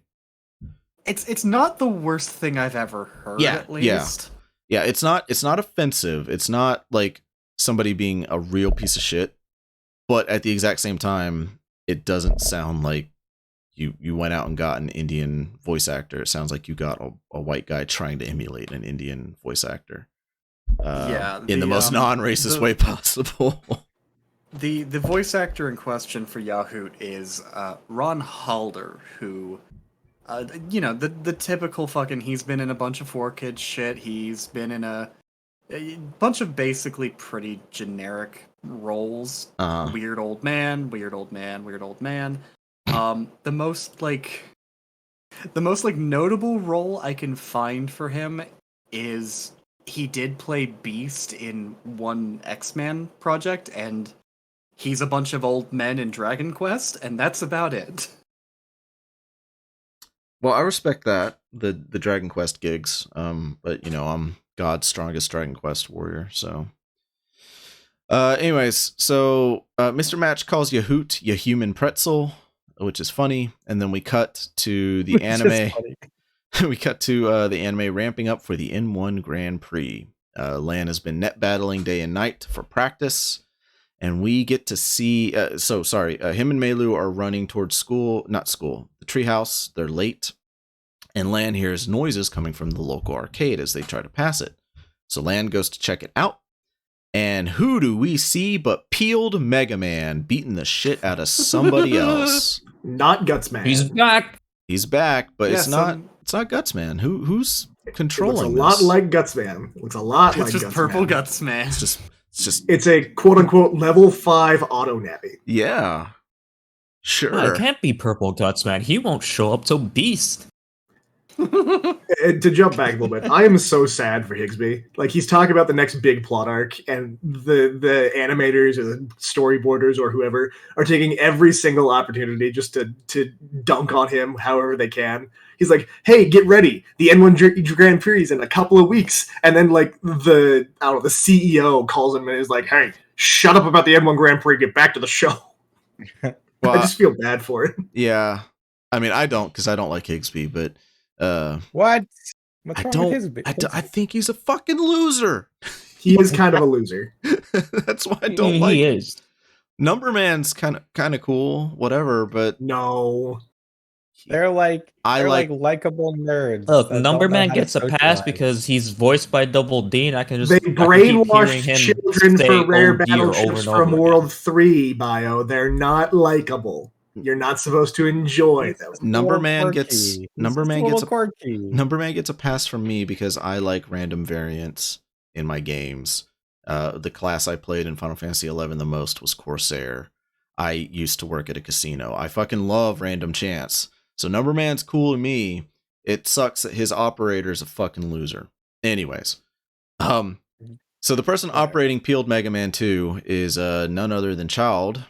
Speaker 4: Like, it's not the worst thing I've ever heard, at least.
Speaker 3: Yeah, it's not offensive. It's not like somebody being a real piece of shit. But at the exact same time, it doesn't sound like you went out and got an Indian voice actor. It sounds like you got a white guy trying to emulate an Indian voice actor. In the most non-racist way possible.
Speaker 4: The voice actor in question for Yahoot is Ron Halder, who, the typical fucking, he's been in a bunch of 4Kids shit, he's been in a bunch of basically pretty generic roles. Weird old man, weird old man, weird old man. The most notable role I can find for him is he did play Beast in one X-Men project, and he's a bunch of old men in Dragon Quest, and that's about it.
Speaker 3: Well, I respect that, the Dragon Quest gigs. But I'm God's strongest Dragon Quest warrior, so. Anyways, so Mr. Match calls Yahoot ya human pretzel, which is funny, and then we cut to the anime. We cut to the anime ramping up for the N1 Grand Prix. Lan has been net battling day and night for practice, and we get to see. Him and Meilu are running towards the treehouse. They're late, and Lan hears noises coming from the local arcade as they try to pass it. So Lan goes to check it out, and who do we see but peeled Megaman beating the shit out of somebody else?
Speaker 5: Not Gutsman.
Speaker 2: He's back.
Speaker 3: He's back, but
Speaker 4: Yeah,
Speaker 3: it's not Gutsman. Who's
Speaker 5: It
Speaker 3: controlling
Speaker 5: looks a
Speaker 3: this?
Speaker 5: lot like Gutsman. It looks a lot like
Speaker 4: It's just
Speaker 5: Gutsman.
Speaker 4: purple guts, man.
Speaker 3: It's just
Speaker 5: It's a quote-unquote level 5 auto navi.
Speaker 3: yeah. Sure.
Speaker 2: No, it can't be Purple Guts, man. He won't show up till Beast.
Speaker 5: To jump back a little bit, I am so sad for Higsby. Like, he's talking about the next big plot arc, and the animators or the storyboarders or whoever are taking every single opportunity just to dunk on him however they can. He's like, hey, get ready. The N1 Grand Prix is in a couple of weeks. And then, like, the CEO calls him and is like, hey, shut up about the N1 Grand Prix. Get back to the show.
Speaker 3: Well,
Speaker 5: I just feel bad for it.
Speaker 3: yeah. I mean, I don't, because I don't like Higsby, but
Speaker 1: What? What's
Speaker 3: I
Speaker 1: wrong
Speaker 3: don't.
Speaker 1: with his
Speaker 3: I think he's a fucking loser.
Speaker 5: He is kind of a loser.
Speaker 3: That's why I don't like
Speaker 2: He
Speaker 3: him.
Speaker 2: is.
Speaker 3: Number Man's kind of cool, whatever. But
Speaker 5: No.
Speaker 1: They're like
Speaker 3: I
Speaker 1: they're
Speaker 3: like-
Speaker 1: likable nerds.
Speaker 2: Look,
Speaker 1: that don't know
Speaker 2: Numberman
Speaker 1: how to
Speaker 2: gets a pass
Speaker 1: socialize.
Speaker 2: because he's voiced by Double D, and I can just
Speaker 5: They
Speaker 2: I can keep
Speaker 5: brainwash
Speaker 2: hearing him
Speaker 5: children
Speaker 2: say
Speaker 5: for rare
Speaker 2: "Oh dear" over
Speaker 5: battleships
Speaker 2: and
Speaker 5: from
Speaker 2: over
Speaker 5: World
Speaker 2: again.
Speaker 5: 3, Bio. They're not likable. You're not supposed to enjoy
Speaker 1: He's
Speaker 5: them.
Speaker 1: just a little
Speaker 3: Numberman gets
Speaker 1: quirky. He's just
Speaker 3: Numberman
Speaker 1: a little
Speaker 3: gets a
Speaker 1: quirky.
Speaker 3: Numberman gets a pass from me because I like random variants in my games. The class I played in Final Fantasy XI the most was Corsair. I used to work at a casino. I fucking love random chance. So Numberman's cool to me. It sucks that his operator's a fucking loser. Anyways, so the person operating Peeled Mega Man 2 is none other than Child.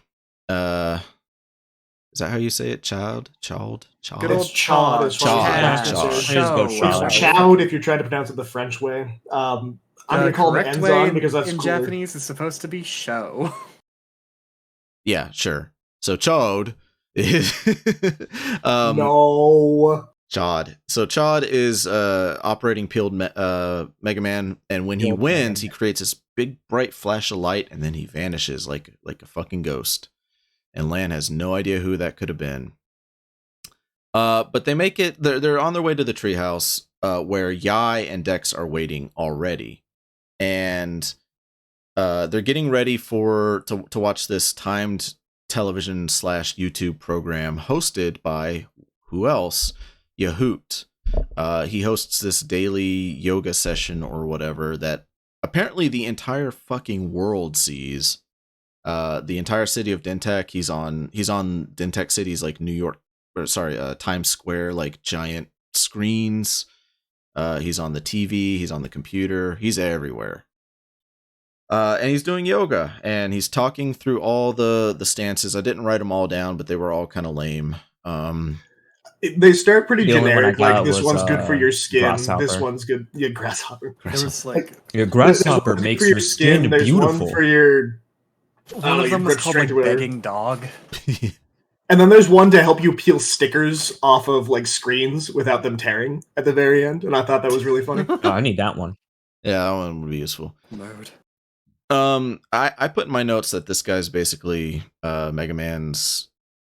Speaker 3: Is that how you say it? Child?
Speaker 4: Good old
Speaker 5: It's Chod, as far
Speaker 3: Chod,
Speaker 5: as
Speaker 3: Chod.
Speaker 5: I'm
Speaker 2: Just
Speaker 5: concerned.
Speaker 2: go
Speaker 5: It's
Speaker 2: Chod.
Speaker 5: Chowd if you're trying to pronounce it the French way. I'm going to call him
Speaker 4: correct way
Speaker 5: Enzon because that's
Speaker 4: in
Speaker 5: cooler.
Speaker 4: Japanese is supposed to be show.
Speaker 3: Yeah, sure. So Chod is
Speaker 5: No.
Speaker 3: Chod. So Chod is operating Peeled Mega Man, and when he
Speaker 1: Peeled
Speaker 3: wins,
Speaker 1: Mega
Speaker 3: he
Speaker 1: Man.
Speaker 3: creates this big bright flash of light, and then he vanishes like a fucking ghost. And Lan has no idea who that could have been. But they make it. They're on their way to the treehouse, where Yai and Dex are waiting already, and they're getting ready to watch this timed television / YouTube program hosted by who else? Yahoot. He hosts this daily yoga session or whatever that apparently the entire fucking world sees. The entire city of Dintech. He's on Dintech City's like New York, Times Square, like giant screens. He's on the TV. He's on the computer. He's everywhere. And he's doing yoga, and he's talking through all the stances. I didn't write them all down, but they were all kind of lame.
Speaker 5: They start pretty
Speaker 2: The only one I
Speaker 5: generic, like
Speaker 2: got
Speaker 5: this
Speaker 2: was,
Speaker 5: one's good for your skin, this
Speaker 2: grasshopper.
Speaker 5: one's good. Yeah, grasshopper.
Speaker 4: There was like
Speaker 2: Your
Speaker 5: There's
Speaker 2: grasshopper
Speaker 5: one
Speaker 2: makes
Speaker 5: for
Speaker 2: your skin
Speaker 5: there's
Speaker 2: beautiful.
Speaker 5: one for your
Speaker 4: one of
Speaker 5: your
Speaker 4: them was
Speaker 5: grip
Speaker 4: called
Speaker 5: strength
Speaker 4: like
Speaker 5: or whatever.
Speaker 4: begging dog.
Speaker 5: And then there's one to help you peel stickers off of like screens without them tearing at the very end, and I thought that was really funny.
Speaker 2: Oh, I need that one.
Speaker 3: Yeah, that one would be useful.
Speaker 4: Mode.
Speaker 3: I put in my notes that this guy's basically Mega Man's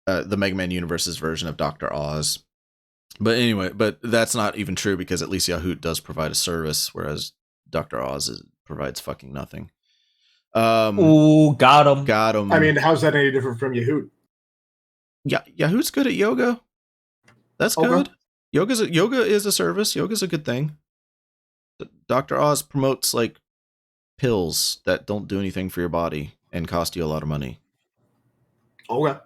Speaker 3: the Mega Man universe's version of Dr. Oz. But anyway, but that's not even true because at least Yahoot does provide a service, whereas Dr. Oz provides fucking nothing.
Speaker 2: Ooh, got him.
Speaker 3: Got him.
Speaker 5: I mean, how's that any different from Yahoot?
Speaker 3: yeah, Yahoot's good at yoga. That's
Speaker 5: Okay.
Speaker 3: good. Yoga is a service. Yoga's a good thing. Dr. Oz promotes like pills that don't do anything for your body and cost you a lot of money.
Speaker 5: Okay.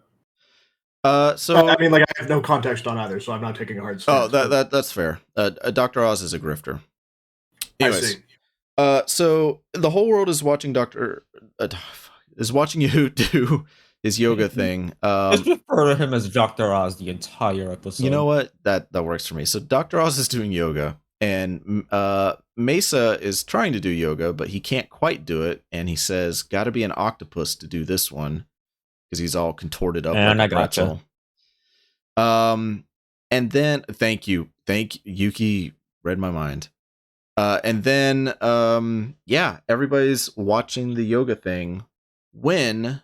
Speaker 3: So
Speaker 5: I mean, like, I have no context on either, so I'm not taking a hard stance.
Speaker 3: that's fair. Dr. Oz is a grifter.
Speaker 5: I
Speaker 3: Anyways,
Speaker 5: see.
Speaker 3: so the whole world is watching Yahoot do his yoga thing.
Speaker 2: Just refer to him as Dr. Oz the entire episode.
Speaker 3: You know what? That works for me. So Dr. Oz is doing yoga, and Mesa is trying to do yoga, but he can't quite do it, and he says, "Got to be an octopus to do this one," because he's all contorted up
Speaker 2: And
Speaker 3: like a
Speaker 2: I gotcha.
Speaker 3: pretzel. And then thank you, Yukki read my mind. And then everybody's watching the yoga thing when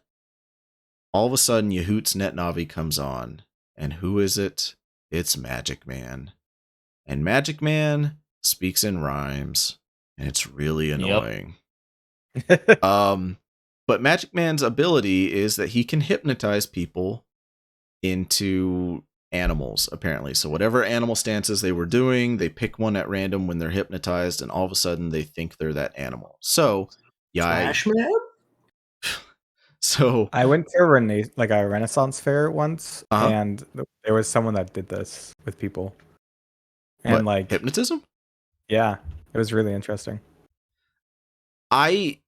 Speaker 3: all of a sudden Yahoot's NetNavi comes on. And who is it? It's Magic Man. And Magic Man speaks in rhymes, and it's really annoying. But Magic Man's ability is that he can hypnotize people into animals, apparently. So whatever animal stances they were doing, they pick one at random when they're hypnotized, and all of a sudden they think they're that animal. So
Speaker 5: Flash Man?
Speaker 3: So
Speaker 1: I went to a Renaissance fair once, and there was someone that did this with people, and
Speaker 3: what, hypnotism?
Speaker 1: Yeah, it was really interesting.
Speaker 3: I'm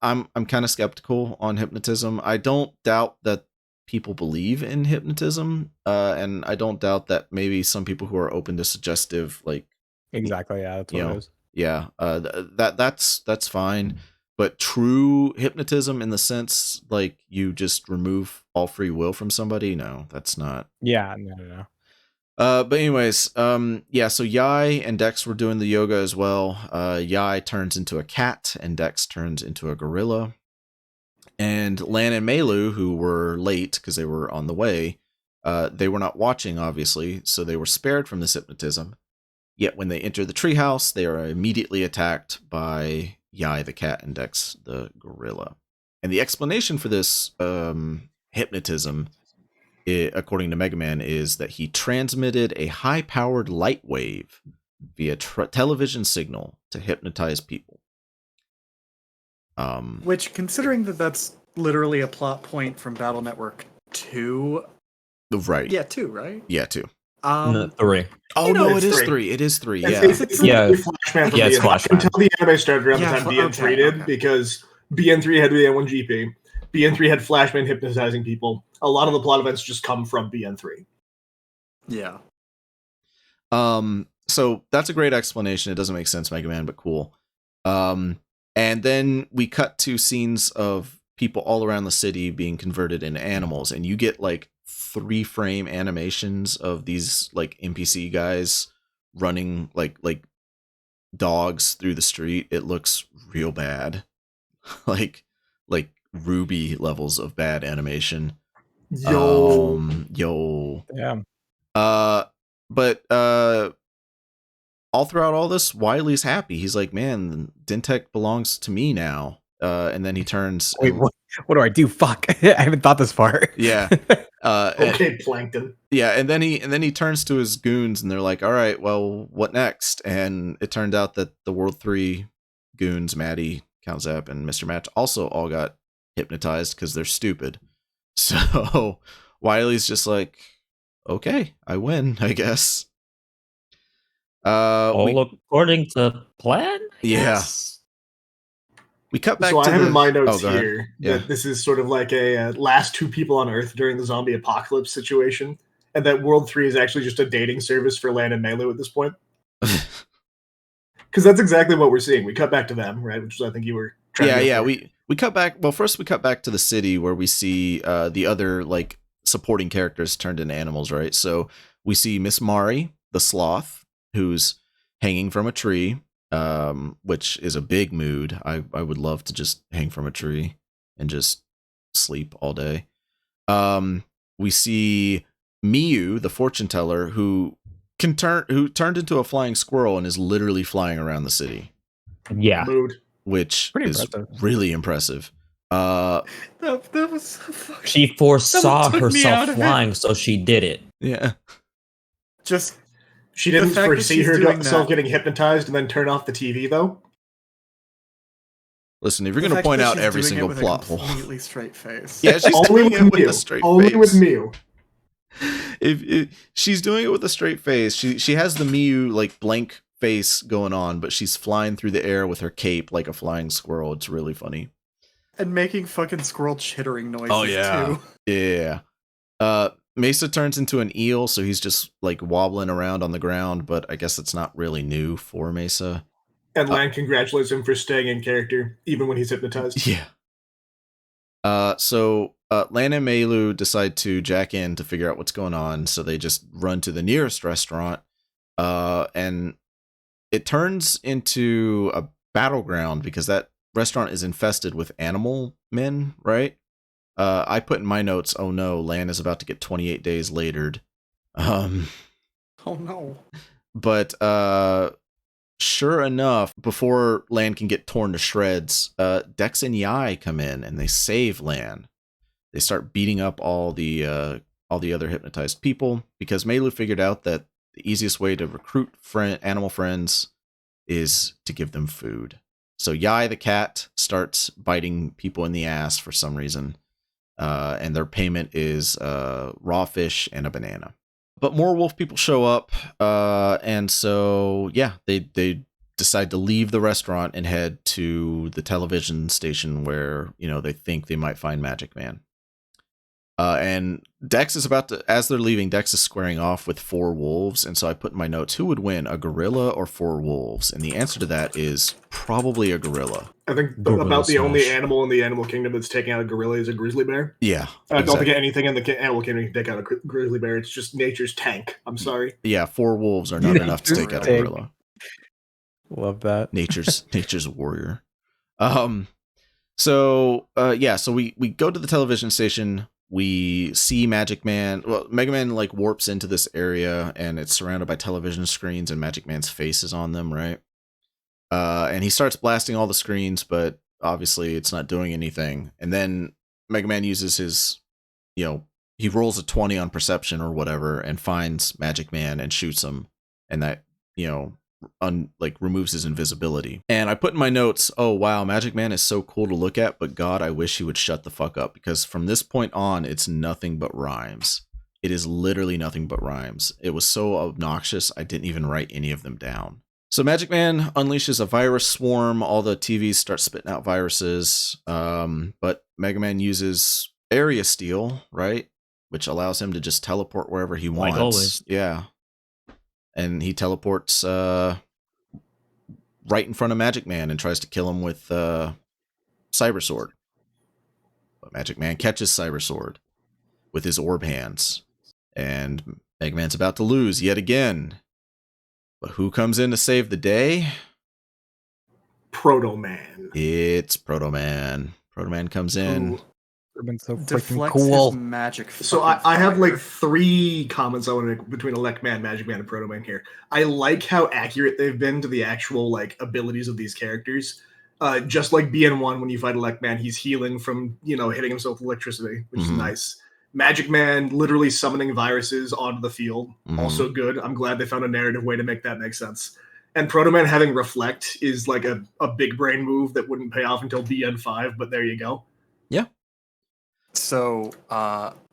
Speaker 3: kind of skeptical on hypnotism. I don't doubt that people believe in hypnotism, and I don't doubt that maybe some people who are open to suggestive, like
Speaker 1: Exactly, yeah, that's what it is.
Speaker 3: Yeah, that's fine. But true hypnotism in the sense like you just remove all free will from somebody, no, that's not.
Speaker 1: Yeah, no.
Speaker 3: But anyways, so Yai and Dex were doing the yoga as well. Yai turns into a cat and Dex turns into a gorilla. And Lan and Melu, who were late because they were on the way, They were not watching, obviously, so they were spared from this hypnotism. Yet when they enter the treehouse, they are immediately attacked by Yai the cat and Dex the gorilla. And the explanation for this hypnotism, according to Megaman, is that he transmitted a high-powered light wave via television signal to hypnotize people.
Speaker 4: Which, considering that that's literally a plot point from Battle Network 2.
Speaker 3: Right.
Speaker 4: Yeah, 2, right?
Speaker 3: Yeah, 2.
Speaker 2: No, 3.
Speaker 3: Oh,
Speaker 5: You know
Speaker 3: no,
Speaker 5: it's
Speaker 3: it is
Speaker 5: three.
Speaker 3: 3. It is 3, yeah.
Speaker 5: It's
Speaker 2: Yeah.
Speaker 5: Flashman from
Speaker 2: Yeah, it's
Speaker 5: BN3.
Speaker 2: Flashman.
Speaker 5: Until the anime started around
Speaker 4: Yeah,
Speaker 5: the time BN3 did,
Speaker 4: okay.
Speaker 5: because BN3 had the N1GP. BN3 had Flashman hypnotizing people. A lot of the plot events just come from BN3.
Speaker 4: Yeah.
Speaker 3: So that's a great explanation. It doesn't make sense, Mega Man, but cool. And then we cut to scenes of people all around the city being converted into animals, and you get like 3-frame animations of these like NPC guys running like dogs through the street. It looks real bad. like Ruby levels of bad animation. Yo.
Speaker 1: Yeah.
Speaker 3: But all throughout all this, Wiley's happy. He's like, man, Dintech belongs to me now. And then he turns.
Speaker 1: Wait, what do I do? Fuck. I haven't thought this far.
Speaker 3: Yeah.
Speaker 5: Okay, Plankton.
Speaker 3: Yeah, and then he turns to his goons, and they're like, all right, well, what next? And it turned out that the World 3 goons, Maddie, Count Zap, and Mr. Match, also all got hypnotized because they're stupid. So Wiley's just like, okay, I win, I guess.
Speaker 2: All according to plan?
Speaker 3: Yeah.
Speaker 2: Yes.
Speaker 3: We cut back
Speaker 5: So
Speaker 3: to
Speaker 5: I have in my notes
Speaker 3: go ahead.
Speaker 5: here
Speaker 3: Yeah.
Speaker 5: that this is sort of like a last 2 people on Earth during the zombie apocalypse situation, and that World 3 is actually just a dating service for Lan and Melu at this point. Because that's exactly what we're seeing. We cut back to them, right? Which is, I think you were trying to
Speaker 3: Yeah.
Speaker 5: go for.
Speaker 3: We cut back. Well, first we cut back to the city where we see the other like supporting characters turned into animals, right? So we see Miss Mari, the sloth, who's hanging from a tree, which is a big mood. I would love to just hang from a tree and just sleep all day. We see Miyu, the fortune teller, who turned into a flying squirrel and is literally flying around the city.
Speaker 2: Yeah.
Speaker 5: Mood.
Speaker 3: Which
Speaker 1: Pretty
Speaker 3: is
Speaker 1: impressive.
Speaker 3: really impressive.
Speaker 4: That was so fucking...
Speaker 2: She foresaw
Speaker 4: Someone took me out
Speaker 2: herself
Speaker 4: of it.
Speaker 2: flying, so she did it.
Speaker 3: Yeah.
Speaker 4: Just...
Speaker 5: She
Speaker 4: The
Speaker 5: didn't
Speaker 4: fact that
Speaker 5: foresee
Speaker 4: she's doing
Speaker 5: herself
Speaker 4: that-
Speaker 5: getting hypnotized and then turn off the TV, though.
Speaker 3: Listen, if you're
Speaker 4: the
Speaker 3: going to
Speaker 4: fact
Speaker 3: point
Speaker 4: that
Speaker 3: out
Speaker 4: she's
Speaker 3: every
Speaker 4: doing it
Speaker 3: single
Speaker 4: with a
Speaker 3: plot hole.
Speaker 4: completely straight face.
Speaker 3: Yeah, she's
Speaker 5: Only
Speaker 3: doing
Speaker 5: with
Speaker 3: it with
Speaker 5: Mew.
Speaker 3: a straight
Speaker 5: Only
Speaker 3: face.
Speaker 5: with Mew.
Speaker 3: If she's doing it with a straight face, she has the Miyu like blank face going on, but she's flying through the air with her cape like a flying squirrel. It's really funny.
Speaker 4: And making fucking squirrel chittering noises,
Speaker 3: Oh, yeah.
Speaker 4: too.
Speaker 3: Yeah. Mesa turns into an eel, so he's just like wobbling around on the ground, but I guess it's not really new for Mesa.
Speaker 5: And Lan congratulates him for staying in character, even when he's hypnotized.
Speaker 3: Yeah. So Lan and Melu decide to jack in to figure out what's going on, so they just run to the nearest restaurant, and it turns into a battleground because that restaurant is infested with animal men, right? I put in my notes, oh no, Lan is about to get 28 days latered.
Speaker 4: Oh no.
Speaker 3: But sure enough, before Lan can get torn to shreds, Dex and Yai come in and they save Lan. They start beating up all the other hypnotized people because Melu figured out that the easiest way to recruit animal friends is to give them food. So Yai the cat starts biting people in the ass for some reason, and their payment is raw fish and a banana. But more wolf people show up, and so yeah, they decide to leave the restaurant and head to the television station where they think they might find Magic Man. And Dex is as they're leaving, Dex is squaring off with 4 wolves, and so I put in my notes, who would win, a gorilla or 4 wolves? And the answer to that is probably a gorilla.
Speaker 5: I think
Speaker 2: Gorilla
Speaker 5: about the only
Speaker 2: smash.
Speaker 5: animal in the animal kingdom that's taking out a gorilla is a grizzly bear.
Speaker 3: Yeah.
Speaker 5: I don't think anything in the animal kingdom can take out a grizzly bear. It's just nature's tank. I'm sorry.
Speaker 3: Yeah, 4 wolves are not enough to take out a
Speaker 1: Tank.
Speaker 3: gorilla.
Speaker 1: Love that.
Speaker 3: Nature's warrior. So we go to the television station we see Magic Man. Well, Mega Man like warps into this area, and it's surrounded by television screens, and Magic Man's face is on them, right? And he starts blasting all the screens, but obviously it's not doing anything. And then Mega Man uses his, he rolls a 20 on perception or whatever, and finds Magic Man and shoots him, and that removes his invisibility. And I put in my notes, oh wow, Magic Man is so cool to look at, but God, I wish he would shut the fuck up, because from this point on, it's nothing but rhymes. It is literally nothing but rhymes. It was so obnoxious, I didn't even write any of them down. So Magic Man unleashes a virus swarm. All the TVs start spitting out viruses. But Mega Man uses area steal, right? Which allows him to just teleport wherever he wants.
Speaker 2: Like always.
Speaker 3: Yeah. And he teleports right in front of Magic Man and tries to kill him with Cyber Sword. But Magic Man catches Cyber Sword with his orb hands. And Mega Man's about to lose yet again. But who comes in to save the day?
Speaker 5: Proto Man.
Speaker 3: It's Proto Man. Proto Man comes in.
Speaker 5: Ooh.
Speaker 1: They've been so freaking
Speaker 4: Deflects
Speaker 1: cool.
Speaker 4: his magic.
Speaker 5: So I have like 3 comments I want to make between Elect Man, Magic Man, and Proto Man here. I like how accurate they've been to the actual like abilities of these characters. Just like BN1, when you fight Elect Man, he's healing from hitting himself with electricity, which is nice. Magic Man literally summoning viruses onto the field, also good. I'm glad they found a narrative way to make that make sense. And Proto Man having Reflect is like a big brain move that wouldn't pay off until BN5, but there you go.
Speaker 3: Yeah.
Speaker 4: So,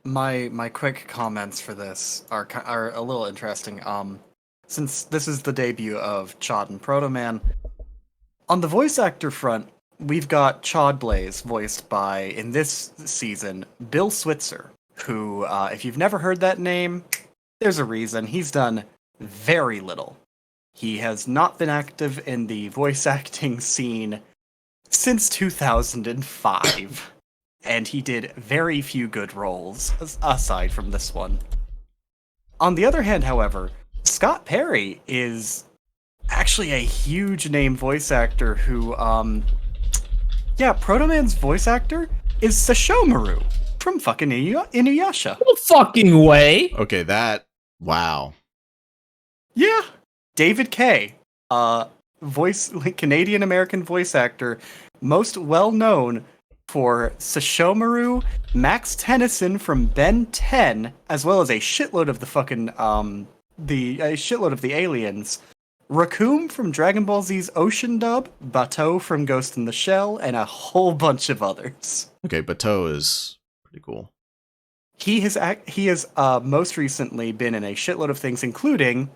Speaker 4: my quick comments for this are a little interesting. Since this is the debut of Chod and Proto Man, on the voice actor front, we've got Chod Blaze voiced by, in this season, Bill Switzer, who, if you've never heard that name, there's a reason. He's done very little. He has not been active in the voice acting scene since 2005. And he did very few good roles, aside from this one. On the other hand, however, Scott Perry is actually a huge name voice actor who, Proto Man's voice actor is Sashomaru from fucking Inuyasha.
Speaker 2: No fucking way!
Speaker 3: Okay, wow.
Speaker 4: Yeah. David Kay, Canadian-American voice actor, most well-known for Sashomaru, Max Tennyson from Ben 10, as well as a shitload of the fucking, a shitload of the aliens. Raccoon from Dragon Ball Z's Ocean Dub, Bateau from Ghost in the Shell, and a whole bunch of others.
Speaker 3: Okay, Bateau is pretty cool.
Speaker 4: He has most recently been in a shitload of things, including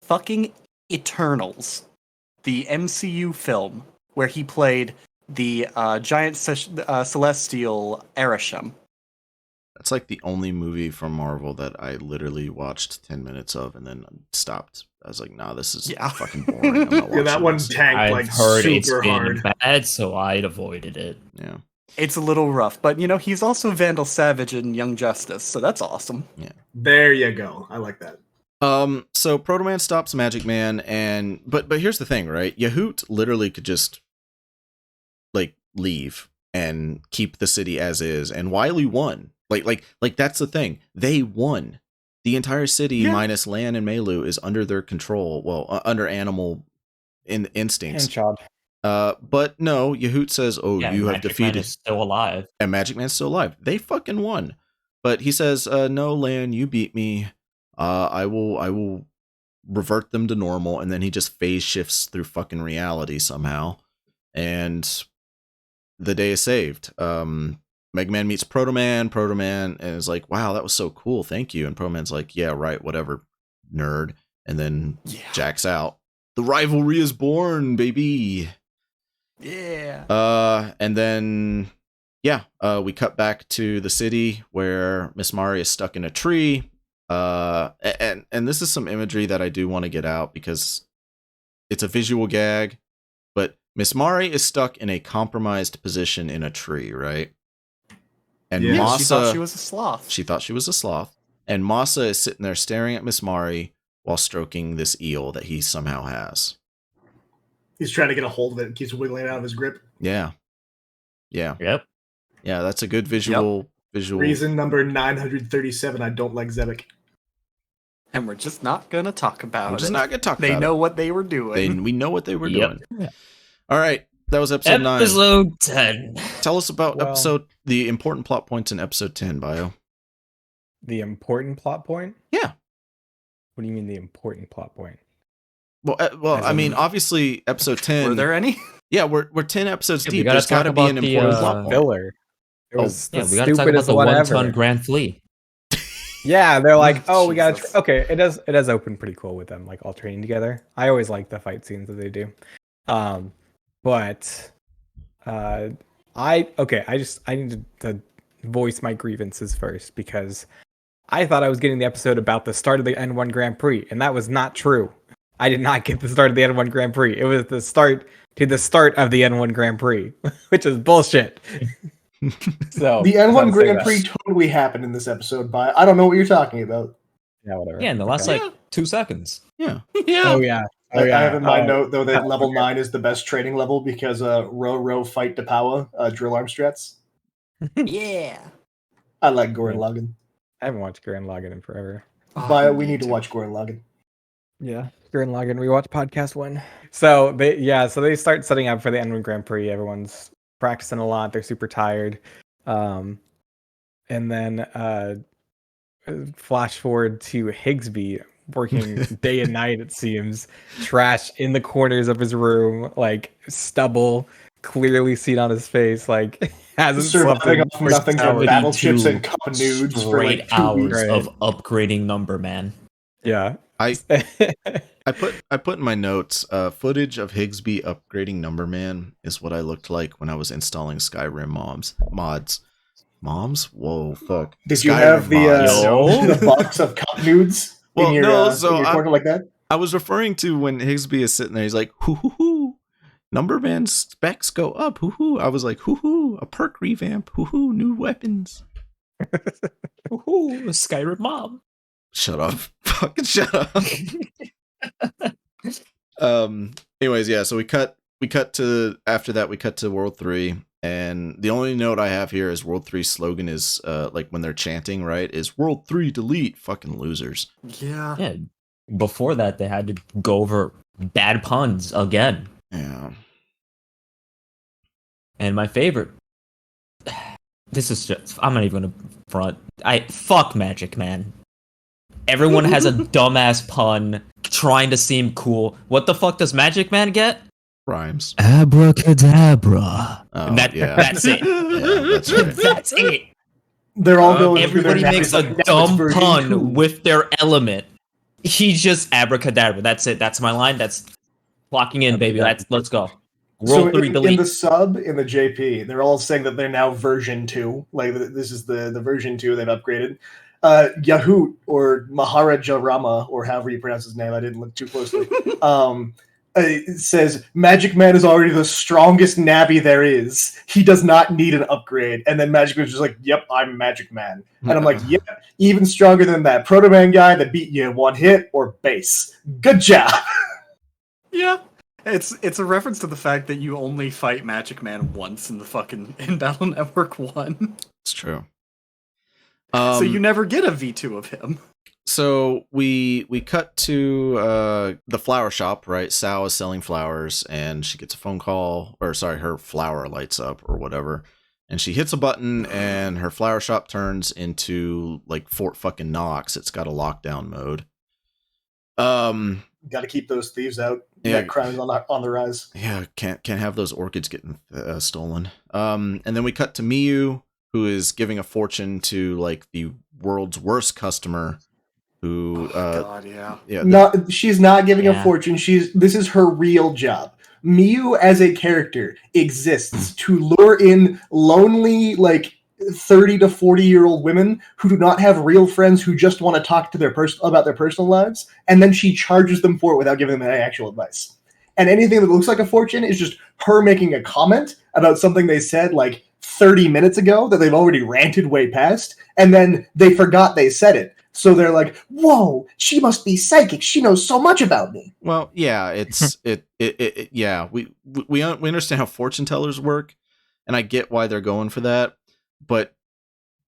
Speaker 4: fucking Eternals, the MCU film, where he played the giant celestial Ereshkigal.
Speaker 3: That's like the only movie from Marvel that I literally watched 10 minutes of and then stopped. I was like, nah, this is fucking boring. I'm not
Speaker 5: Yeah, that
Speaker 3: watching
Speaker 5: one
Speaker 3: this.
Speaker 5: tanked
Speaker 2: I've
Speaker 5: like
Speaker 2: heard
Speaker 5: super
Speaker 2: it's been
Speaker 5: hard.
Speaker 2: bad, so I'd avoided it.
Speaker 3: Yeah.
Speaker 4: It's a little rough, but he's also Vandal Savage in Young Justice, so that's awesome.
Speaker 3: Yeah.
Speaker 5: There you go. I like that.
Speaker 3: So Proto Man stops Magic Man, and but here's the thing, right? Yahoot literally could just like leave and keep the city as is, and Wily won. Like that's the thing. They won. The entire city minus Lan and Melu is under their control. Well, under animal instincts.
Speaker 1: And Chod.
Speaker 3: But no, Yahoot says, "Oh,
Speaker 2: Yeah,
Speaker 3: you have
Speaker 2: Magic
Speaker 3: defeated."
Speaker 2: Man is still alive.
Speaker 3: And Magic Man's still alive. They fucking won. But he says, "No, Lan, you beat me. I will revert them to normal." And then he just phase shifts through fucking reality somehow, and the day is saved. Mega Man meets Proto Man, and is like, "Wow, that was so cool, thank you." And Proto Man's like, "Yeah, right, whatever, nerd." And then jacks out. The rivalry is born, baby.
Speaker 4: Yeah.
Speaker 3: And then we cut back to the city where Miss Mari is stuck in a tree. And this is some imagery that I do want to get out because it's a visual gag. But Miss Mari is stuck in a compromised position in a tree, right? And Masa,
Speaker 4: she thought she was a sloth.
Speaker 3: She thought she was a sloth. And Masa is sitting there staring at Miss Mari while stroking this eel that he somehow has.
Speaker 5: He's trying to get a hold of it and keeps wiggling it out of his grip.
Speaker 3: Yeah.
Speaker 2: Yep.
Speaker 3: Yeah, that's a good visual visual.
Speaker 5: Reason number 937, I don't like Zebek.
Speaker 4: And we're just not gonna talk about
Speaker 3: We're just
Speaker 4: it.
Speaker 3: not gonna talk
Speaker 4: They
Speaker 3: about
Speaker 4: know what they were doing.
Speaker 3: we know what they were
Speaker 2: Yep.
Speaker 3: doing. All right, that was episode 9.
Speaker 2: Episode 10.
Speaker 3: Tell us about
Speaker 1: Well-
Speaker 3: the important plot points in episode 10, Bio.
Speaker 1: The important plot point?
Speaker 3: Yeah.
Speaker 1: What do you mean the important plot point?
Speaker 3: Well,
Speaker 1: As
Speaker 3: I mean,
Speaker 1: in-
Speaker 3: obviously, episode 10.
Speaker 4: Were there any?
Speaker 3: Yeah, we're 10 episodes
Speaker 2: Yeah, we
Speaker 3: deep.
Speaker 2: gotta
Speaker 3: There's got to
Speaker 2: talk
Speaker 3: be
Speaker 2: about
Speaker 3: an
Speaker 2: the,
Speaker 3: important
Speaker 1: It was
Speaker 3: plot
Speaker 1: a
Speaker 3: point.
Speaker 1: filler. It was
Speaker 2: Yeah,
Speaker 1: the
Speaker 2: we gotta talk about
Speaker 1: stupidest
Speaker 2: the
Speaker 1: one
Speaker 2: 1
Speaker 1: ever.
Speaker 2: ton Grand Fleet.
Speaker 1: Yeah, they're like, oh, we got
Speaker 4: Jesus.
Speaker 1: okay. It does open pretty cool with them like all training together. I always like the fight scenes that they do, but I need to voice my grievances first because I thought I was getting the episode about the start of the N1 Grand Prix, and that was not true. I did not get the start of the N1 Grand Prix. It was the start of the N1 Grand Prix, which is bullshit. So
Speaker 5: The
Speaker 1: I
Speaker 5: N1
Speaker 1: had to say
Speaker 5: Grand
Speaker 1: that.
Speaker 5: Prix totally happened in this episode, but I don't know what you're talking about.
Speaker 1: Yeah, whatever.
Speaker 2: Yeah, in the last
Speaker 1: Okay.
Speaker 2: like 2 seconds.
Speaker 3: Yeah.
Speaker 4: Yeah.
Speaker 1: Oh yeah. Oh,
Speaker 5: I
Speaker 1: yeah.
Speaker 5: have in my
Speaker 1: Oh,
Speaker 5: note, though, that
Speaker 1: yeah,
Speaker 5: level
Speaker 1: okay.
Speaker 5: 9 is the best training level because row fight to power, drill arm strats.
Speaker 4: Yeah.
Speaker 5: I like Gurren
Speaker 1: Yeah.
Speaker 5: Lagann.
Speaker 1: I haven't watched Gurren Lagann in forever.
Speaker 5: Bio, we need to watch Gurren Lagann.
Speaker 1: Yeah, Gurren Lagann rewatch podcast one. So they start setting up for the N1 Grand Prix. Everyone's practicing a lot. They're super tired. And then flash forward to Higsby working day and night, it seems. Trash in the corners of his room, like stubble clearly seen on his face, like hasn't slept
Speaker 5: Surviving
Speaker 1: in
Speaker 5: off
Speaker 1: 6
Speaker 5: nothing but
Speaker 1: hours.
Speaker 5: battleships
Speaker 2: 72
Speaker 5: and cup nudes for
Speaker 2: straight
Speaker 5: like 2
Speaker 2: hours
Speaker 5: weeks.
Speaker 1: Right.
Speaker 2: of upgrading Number Man.
Speaker 1: Yeah.
Speaker 3: I put in my notes, footage of Higsby upgrading Number Man is what I looked like when I was installing Skyrim mods. Moms? Whoa, fuck.
Speaker 5: Did you
Speaker 3: Skyrim
Speaker 5: have
Speaker 3: mods.
Speaker 2: Yo.
Speaker 5: the box of cup nudes
Speaker 3: Well,
Speaker 5: in your,
Speaker 3: no,
Speaker 5: in
Speaker 3: so
Speaker 5: your corner like that?
Speaker 3: I was referring to when Higsby is sitting there, he's like, hoo hoo hoo. Number Man specs go up, hoo hoo. I was like, hoo hoo, a perk revamp, hoo hoo, new weapons.
Speaker 2: Ooh, Skyrim Mom.
Speaker 3: Shut up. Fucking shut up. Anyways, yeah, so we cut to after that we cut to World 3, and the only note I have here is World 3's slogan is like when they're chanting, right? Is World 3 delete, fucking losers.
Speaker 4: Yeah.
Speaker 2: Yeah. Before that, they had to go over bad puns again.
Speaker 3: Yeah.
Speaker 2: And my favorite. This is just. I'm not even gonna front. Fuck Magic Man. Everyone has a dumbass pun trying to seem cool. What the fuck does Magic Man get?
Speaker 3: Rhymes.
Speaker 2: Abracadabra.
Speaker 3: Oh,
Speaker 2: And
Speaker 3: yeah.
Speaker 2: that's it.
Speaker 3: Yeah, that's right.
Speaker 2: That's it.
Speaker 5: They're all going
Speaker 2: Everybody makes a dumb pun with their element. He just abracadabra. That's it. That's my line. That's clocking in, baby. Let's go.
Speaker 5: So
Speaker 2: World 3
Speaker 5: in
Speaker 2: delete.
Speaker 5: the sub, in the JP, they're all saying that they're now version 2. Like, this is the version 2 they've upgraded. Yahoo, or Maharaja Rama, or however you pronounce his name, I didn't look too closely, it says, Magic Man is already the strongest nabby there is. He does not need an upgrade. And then Magic Man's just like, yep, I'm Magic Man. And I'm like, yeah, even stronger than that Proto Man guy that beat you in 1 hit or base. Good job.
Speaker 4: Yeah. It's a reference to the fact that you only fight Magic Man once in the fucking in Battle Network 1.
Speaker 3: It's true.
Speaker 4: So you never get a V2 of him.
Speaker 3: So we cut to the flower shop, right? Sao is selling flowers, and she gets a phone call, or sorry, her flower lights up or whatever, and she hits a button, and her flower shop turns into like Fort fucking Knox. It's got a lockdown mode.
Speaker 5: Got to keep those thieves out.
Speaker 3: Yeah.
Speaker 5: Yeah, crime's on the rise.
Speaker 3: Yeah, can't have those orchids getting stolen. And then we cut to Miyu, who is giving a fortune to like the world's worst customer. Who?
Speaker 4: God, yeah.
Speaker 3: Yeah.
Speaker 5: She's not giving a
Speaker 2: Yeah.
Speaker 5: fortune. This is her real job. Miyu as a character exists to lure in lonely, like 30 to 40-year-old women who do not have real friends who just want to talk to about their personal lives, and then she charges them for it without giving them any actual advice. And anything that looks like a fortune is just her making a comment about something they said like 30 minutes ago that they've already ranted way past, and then they forgot they said it. So they're like, "Whoa, she must be psychic. She knows so much about me."
Speaker 3: Well, yeah, it's yeah. We understand how fortune tellers work, and I get why they're going for that. But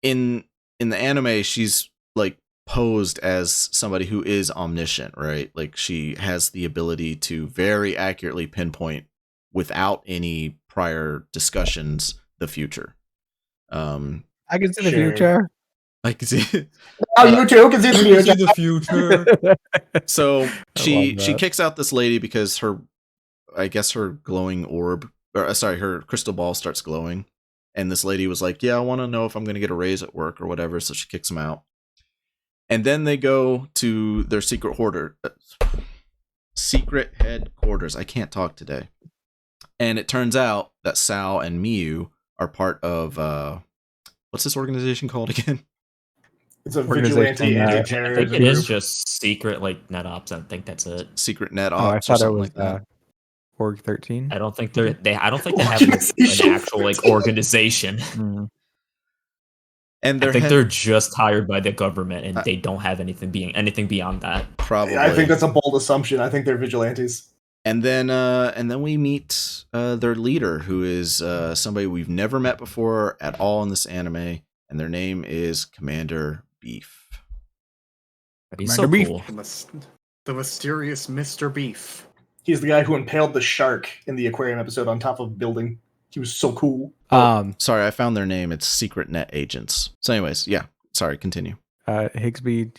Speaker 3: in the anime, she's like posed as somebody who is omniscient, right? Like she has the ability to very accurately pinpoint without any prior discussions the future.
Speaker 1: I can see the
Speaker 5: Sure.
Speaker 1: future.
Speaker 3: I can see.
Speaker 5: Oh, you too can see the future.
Speaker 2: the future.
Speaker 3: So she
Speaker 1: that.
Speaker 3: kicks out this lady because her glowing orb, or sorry, her crystal ball starts glowing, and this lady was like, "Yeah, I want to know if I'm going to get a raise at work or whatever." So she kicks him out, and then they go to their secret headquarters. I can't talk today, and it turns out that Sao and Miyu are part of what's this organization called again?
Speaker 5: It's a
Speaker 1: Organization,
Speaker 5: vigilante
Speaker 1: I
Speaker 2: I
Speaker 5: anti-terrorism
Speaker 2: think it is
Speaker 5: group.
Speaker 2: just secret, like net ops. I think that's it.
Speaker 3: Secret Net
Speaker 1: Oh, I
Speaker 3: Ops or
Speaker 1: thought it
Speaker 3: something
Speaker 1: was
Speaker 3: like that.
Speaker 1: Org 13.
Speaker 2: I don't think I don't think they have an
Speaker 5: Organization
Speaker 2: actual like
Speaker 5: 13.
Speaker 2: organization.
Speaker 3: And
Speaker 2: I think they're just hired by the government, and they don't have anything beyond that.
Speaker 3: probably.
Speaker 5: I think that's a bold assumption. I think they're vigilantes.
Speaker 3: And then we meet their leader, who is somebody we've never met before at all in this anime, and their name is Commander Beef.
Speaker 2: He's
Speaker 1: Commander
Speaker 2: so
Speaker 1: Beef.
Speaker 2: cool.
Speaker 4: The mysterious Mr. Beef.
Speaker 5: He's the guy who impaled the shark in the aquarium episode on top of a building. He was so cool.
Speaker 3: Sorry, I found their name. It's Secret Net Agents. So, anyways, yeah. Sorry, continue.
Speaker 1: Higsby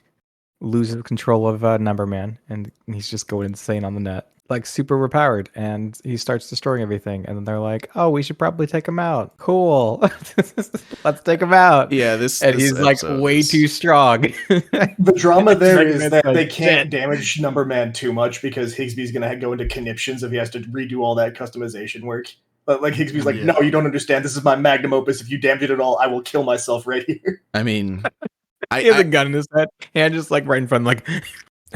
Speaker 1: loses control of Numberman, and he's just going insane on the net, like super overpowered, and he starts destroying everything. And then they're like, "Oh, we should probably take him out." Cool, let's take him out.
Speaker 3: Yeah,
Speaker 1: And
Speaker 3: this
Speaker 1: he's like
Speaker 3: episode
Speaker 1: way
Speaker 3: is-
Speaker 1: too strong.
Speaker 5: The drama there is
Speaker 1: Megaman's
Speaker 5: that
Speaker 1: like,
Speaker 5: they can't
Speaker 1: "Shit."
Speaker 5: damage Numberman too much because Higsby's going to go into conniptions if he has to redo all that customization work. But like Higsby's like,
Speaker 4: Yeah.
Speaker 5: no, you don't understand. This is my magnum opus. If you damage it at all, I will kill myself right here.
Speaker 3: I mean,
Speaker 1: He has a gun in his head, hand just like right in front, like,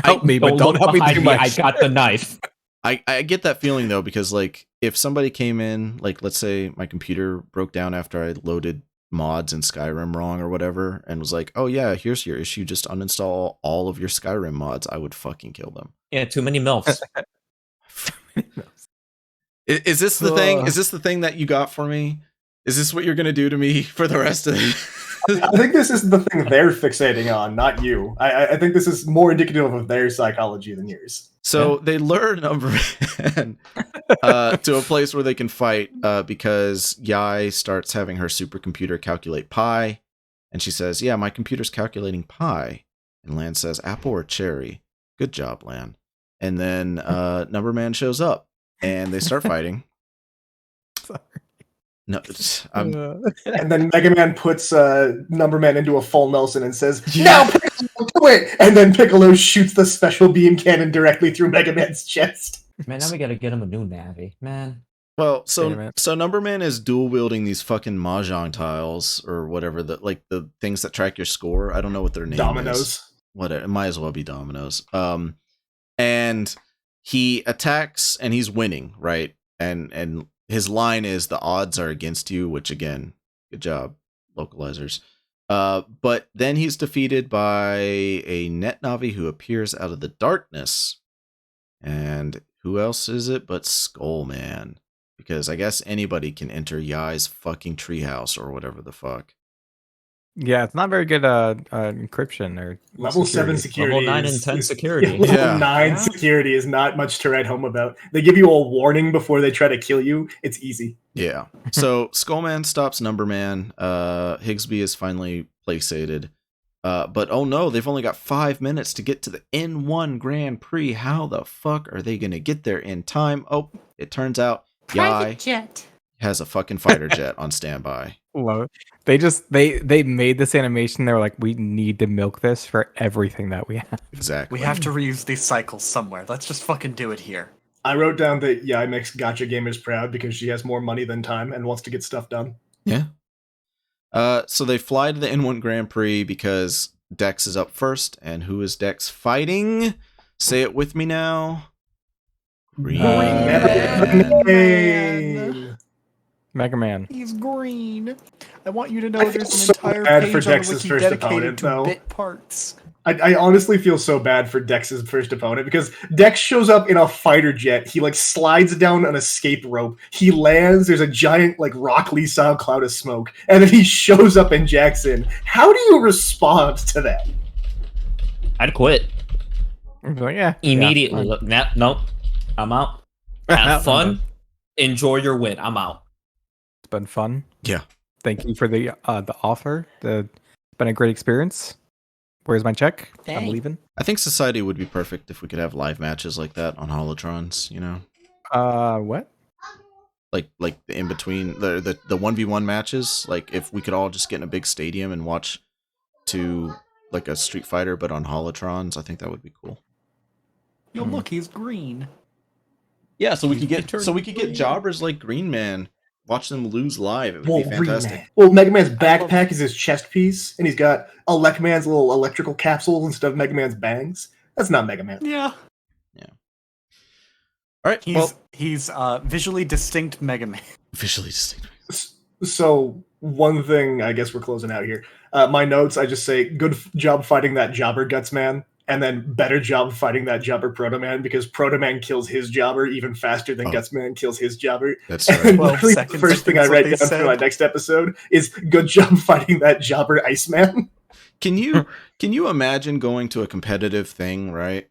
Speaker 1: help me, but don't
Speaker 2: look
Speaker 1: help me
Speaker 2: behind
Speaker 1: too much.
Speaker 2: I got the knife.
Speaker 3: I get that feeling though, because like if somebody came in, like let's say my computer broke down after I loaded mods in Skyrim wrong or whatever, and was like, oh yeah, here's your issue, just uninstall all of your Skyrim mods, I would fucking kill them.
Speaker 2: Yeah, too many milfs.
Speaker 3: Is this the thing? Is this the thing that you got for me? Is this what you're gonna do to me for the rest of the
Speaker 5: I think this is the thing they're fixating on, not you. I think this is more indicative of their psychology than yours.
Speaker 3: So they lure Numberman to a place where they can fight because Yai starts having her supercomputer calculate pi, and she says, yeah, my computer's calculating pi. And Lan says, apple or cherry? Good job, Lan. And then Numberman shows up, and they start fighting.
Speaker 1: Sorry.
Speaker 3: No,
Speaker 5: And then Megaman puts Numberman into a full Nelson and says, now Piccolo, do it! And then Piccolo shoots the special beam cannon directly through Megaman's chest.
Speaker 2: Man, now we gotta get him a new Navi, man.
Speaker 3: well,
Speaker 1: Damn it.
Speaker 3: so Numberman is dual wielding these fucking mahjong tiles or whatever, the things that track your score. I don't know what their name is.
Speaker 5: Dominoes.
Speaker 3: Whatever, it might as well be dominoes. And he attacks and he's winning, right? And his line is the odds are against you, which again, good job, localizers. But then he's defeated by a net Navi who appears out of the darkness. And who else is it but Skullman? Because I guess anybody can enter Yai's fucking treehouse or whatever the fuck.
Speaker 1: Yeah, it's not very good encryption or
Speaker 5: Level 7 security.
Speaker 2: Level 9
Speaker 5: is-
Speaker 2: and 10
Speaker 5: is-
Speaker 2: security.
Speaker 5: Level
Speaker 3: Yeah.
Speaker 5: 9
Speaker 2: Yeah.
Speaker 5: security is not much to write home about. They give you a warning before they try to kill you. It's easy.
Speaker 3: Yeah. So Skullman stops Numberman. Higsby is finally placated. But oh no, they've only got 5 minutes to get to the N1 Grand Prix. How the fuck are they going to get there in time? Oh, it turns out Yai
Speaker 6: jet.
Speaker 3: has a fucking fighter jet on standby.
Speaker 1: Love it. They made this animation. They were like, we need to milk this for everything that we have.
Speaker 3: Exactly.
Speaker 4: We have to reuse these cycles somewhere. Let's just fucking do it here.
Speaker 5: I wrote down that Yai makes Gacha gamers proud because she has more money than time and wants to get stuff done.
Speaker 3: Yeah. So they fly to the N1 Grand Prix because Dex is up first. And who is Dex fighting? Say it with me now. Green.
Speaker 5: Hey.
Speaker 1: Mega Man.
Speaker 6: He's green. I want you to know
Speaker 5: I feel
Speaker 6: there's an
Speaker 5: so
Speaker 6: entire
Speaker 5: bad
Speaker 6: page
Speaker 5: for
Speaker 6: on the
Speaker 5: Dex's
Speaker 6: wiki
Speaker 5: first
Speaker 6: dedicated
Speaker 5: opponent,
Speaker 6: to
Speaker 5: though.
Speaker 6: bit parts.
Speaker 5: I honestly feel so bad for Dex's first opponent because Dex shows up in a fighter jet. He like slides down an escape rope. He lands. There's a giant like Rock Lee style cloud of smoke, and then he shows up in Jackson. How do you respond to that?
Speaker 2: I'd quit
Speaker 1: I'm like, yeah,
Speaker 2: immediately.
Speaker 1: yeah,
Speaker 2: Look, nope, I'm out. Have fun. Enjoy your win. I'm out.
Speaker 1: It's been fun.
Speaker 3: Yeah.
Speaker 1: Thank you for the offer. It's been a great experience. Where's my check? I'm
Speaker 2: Dang.
Speaker 1: leaving.
Speaker 3: I think Society would be perfect if we could have live matches like that on Holotrons, you know?
Speaker 1: What?
Speaker 3: Like in between the 1v1 matches, like if we could all just get in a big stadium and watch to like a Street Fighter but on Holotrons, I think that would be cool.
Speaker 4: Yo, look, he's green.
Speaker 3: Yeah, so we could get jobbers like Green Man, watch them lose live. It would be fantastic.
Speaker 5: Man. Well, Mega Man's backpack is his chest piece, and he's got Elec Man's little electrical capsules instead of Mega Man's bangs. That's not Mega Man.
Speaker 4: Yeah.
Speaker 3: All right,
Speaker 4: He's visually distinct Mega Man.
Speaker 3: visually distinct.
Speaker 5: So one thing, I guess we're closing out here. My notes, I just say, good job fighting that Jobber Guts Man, and then better job fighting that Jobber Proto Man, because Proto Man kills his Jobber even faster than Guts Man kills his Jobber.
Speaker 3: That's
Speaker 5: And
Speaker 3: right.
Speaker 5: literally the
Speaker 4: seconds,
Speaker 5: first thing I write down for my next episode is good job fighting that Jobber Iceman.
Speaker 3: Can you imagine going to a competitive thing, right,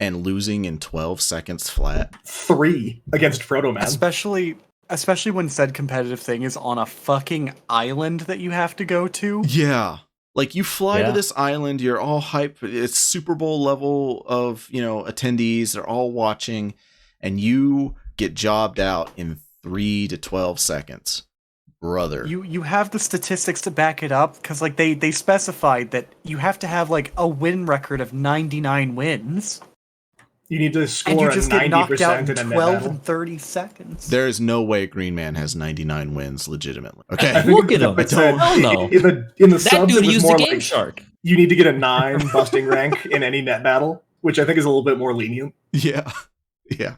Speaker 3: and losing in 12 seconds flat?
Speaker 5: 3 against Proto Man.
Speaker 4: Especially when said competitive thing is on a fucking island that you have to go to.
Speaker 3: Yeah. Like you fly to
Speaker 2: Yeah.
Speaker 3: this island, you're all hyped. It's Super Bowl level of, attendees. They're all watching, and you get jobbed out in 3 to 12 seconds. Brother.
Speaker 4: You have the statistics to back it up, because like they specified that you have to have like a win record of 99 wins.
Speaker 5: You need to
Speaker 4: And
Speaker 5: score
Speaker 4: you just get knocked out
Speaker 5: in
Speaker 4: in
Speaker 5: a net
Speaker 4: 12
Speaker 5: battle.
Speaker 4: and 30 seconds.
Speaker 3: There is no way Green Man has 99 wins legitimately. Okay.
Speaker 5: I think
Speaker 2: Look at him.
Speaker 5: it said-
Speaker 2: Hell no.
Speaker 5: In the
Speaker 2: That
Speaker 5: subs,
Speaker 2: dude
Speaker 5: it was
Speaker 2: used
Speaker 5: more
Speaker 2: the Game
Speaker 5: like
Speaker 2: Shark.
Speaker 5: you need to get a 9 busting rank in any net battle, which I think is a little bit more lenient.
Speaker 3: Yeah. Yeah.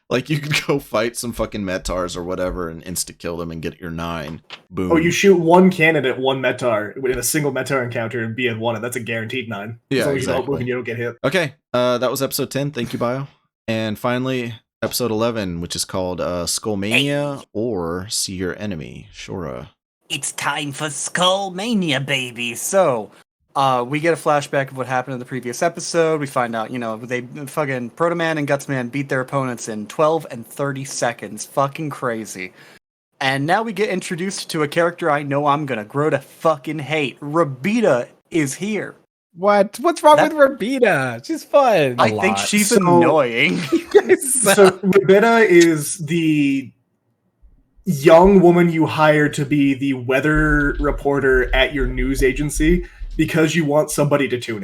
Speaker 3: Like you could go fight some fucking Metars or whatever and insta-kill them and get your 9. Boom.
Speaker 5: Oh, you shoot one cannon at one Metar in a single Metar encounter and be at 1, and that's a guaranteed 9.
Speaker 3: Yeah,
Speaker 5: as long as you don't
Speaker 3: exactly.
Speaker 5: move and you don't get hit.
Speaker 3: Okay, that was episode 10. Thank you, Bio. And finally, episode 11, which is called Skullmania or See Your Enemy, Shorah.
Speaker 4: It's time for Skullmania, baby. So, we get a flashback of what happened in the previous episode. We find out, they fucking Proto Man and Guts Man beat their opponents in 12 and 30 seconds. Fucking crazy. And now we get introduced to a character I know I'm gonna grow to fucking hate. Rabita is here.
Speaker 1: What? What's wrong
Speaker 4: That-
Speaker 1: with Rabita? She's fun.
Speaker 4: I think she's
Speaker 5: So-
Speaker 4: annoying.
Speaker 5: So Rabita is the young woman you hire to be the weather reporter at your news agency because you want somebody to tune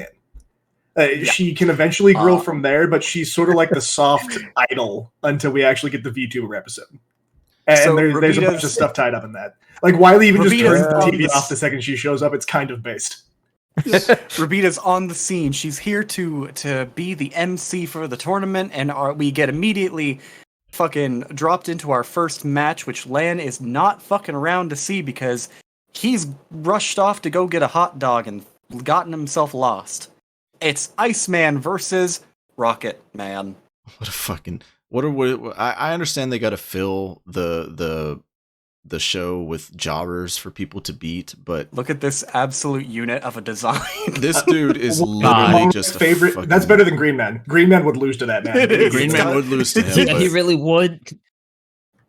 Speaker 5: in. She can eventually grow from there, but she's sort of like the soft idol until we actually get the VTuber episode. And
Speaker 4: So
Speaker 5: there's a bunch
Speaker 4: Rabita's-
Speaker 5: of stuff tied up in that. Like Wiley even just
Speaker 4: Rabita's
Speaker 5: turns the
Speaker 4: on
Speaker 5: TV
Speaker 4: this-
Speaker 5: off the second she shows up. It's kind of based.
Speaker 4: Rabita's on the scene. She's here to be the MC for the tournament, and we get immediately fucking dropped into our first match, which Lan is not fucking around to see because he's rushed off to go get a hot dog and gotten himself lost. It's Iceman versus Rocket Man.
Speaker 3: What a fucking... I understand they got to fill the show with jobbers for people to beat, but
Speaker 4: Look at this absolute unit of a design.
Speaker 3: this dude is
Speaker 5: One of
Speaker 3: literally
Speaker 5: my
Speaker 3: just
Speaker 5: favorite.
Speaker 3: a fucking...
Speaker 5: That's better than Green Man. Green Man would lose to that man.
Speaker 3: Green Man would lose to him,
Speaker 2: Yeah, he
Speaker 3: but
Speaker 2: really would.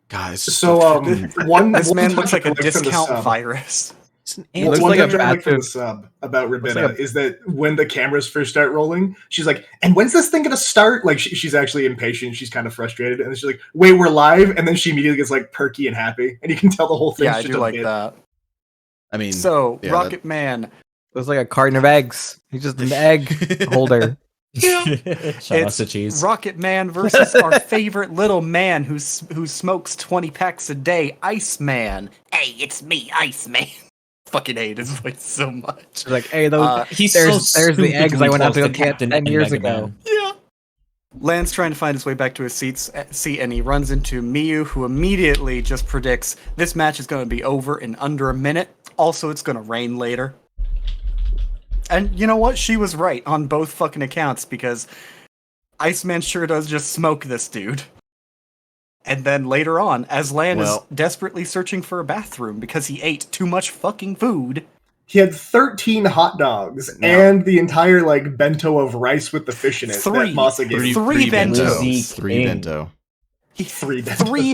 Speaker 3: guys,
Speaker 5: So one
Speaker 4: This
Speaker 5: one
Speaker 4: man
Speaker 5: touch
Speaker 4: looks like
Speaker 5: I
Speaker 4: a
Speaker 5: from the
Speaker 4: discount
Speaker 5: sub-
Speaker 4: virus.
Speaker 3: it's an
Speaker 1: It looks
Speaker 5: one
Speaker 1: like a
Speaker 5: thing I like from the
Speaker 1: bastard.
Speaker 5: sub about
Speaker 1: Looks
Speaker 5: Rabita
Speaker 1: like
Speaker 5: is that when the cameras first start rolling, she's like, "And when's this thing gonna start?" Like she's actually impatient. She's kind of frustrated, and then she's like, "Wait, we're live!" And then she immediately gets like perky and happy, and you can tell the whole thing.
Speaker 4: Yeah, I do like that.
Speaker 3: I mean,
Speaker 4: So,
Speaker 3: yeah,
Speaker 4: Rocket Man,
Speaker 1: Looks like a carton of eggs. He's just an egg holder.
Speaker 2: Shout out
Speaker 4: it's
Speaker 2: to cheese.
Speaker 4: Rocket Man versus our favorite little man who smokes 20 packs a day, Iceman. Hey, it's me, Iceman. Fucking hate his voice so much.
Speaker 1: She's like, hey, those,
Speaker 2: He's
Speaker 1: there's
Speaker 2: so
Speaker 1: the
Speaker 2: stupid
Speaker 1: eggs
Speaker 2: when
Speaker 1: I
Speaker 2: he
Speaker 1: went out
Speaker 2: calls
Speaker 1: to
Speaker 2: the
Speaker 1: go get
Speaker 2: captain
Speaker 1: 10
Speaker 2: and
Speaker 1: years
Speaker 2: Megaman.
Speaker 1: ago.
Speaker 4: Yeah. Lan's trying to find his way back to his seat, and he runs into Miyu, who immediately just predicts this match is going to be over in under a minute. Also, it's going to rain later. And you know what? She was right on both fucking accounts because Iceman sure does just smoke this dude. And then later on, as Lan is desperately searching for a bathroom because he ate too much fucking food.
Speaker 5: He had 13 hot dogs and the entire like bento of rice with the fish in it.
Speaker 4: Three
Speaker 3: bentos.
Speaker 2: Three
Speaker 3: bento.
Speaker 5: Three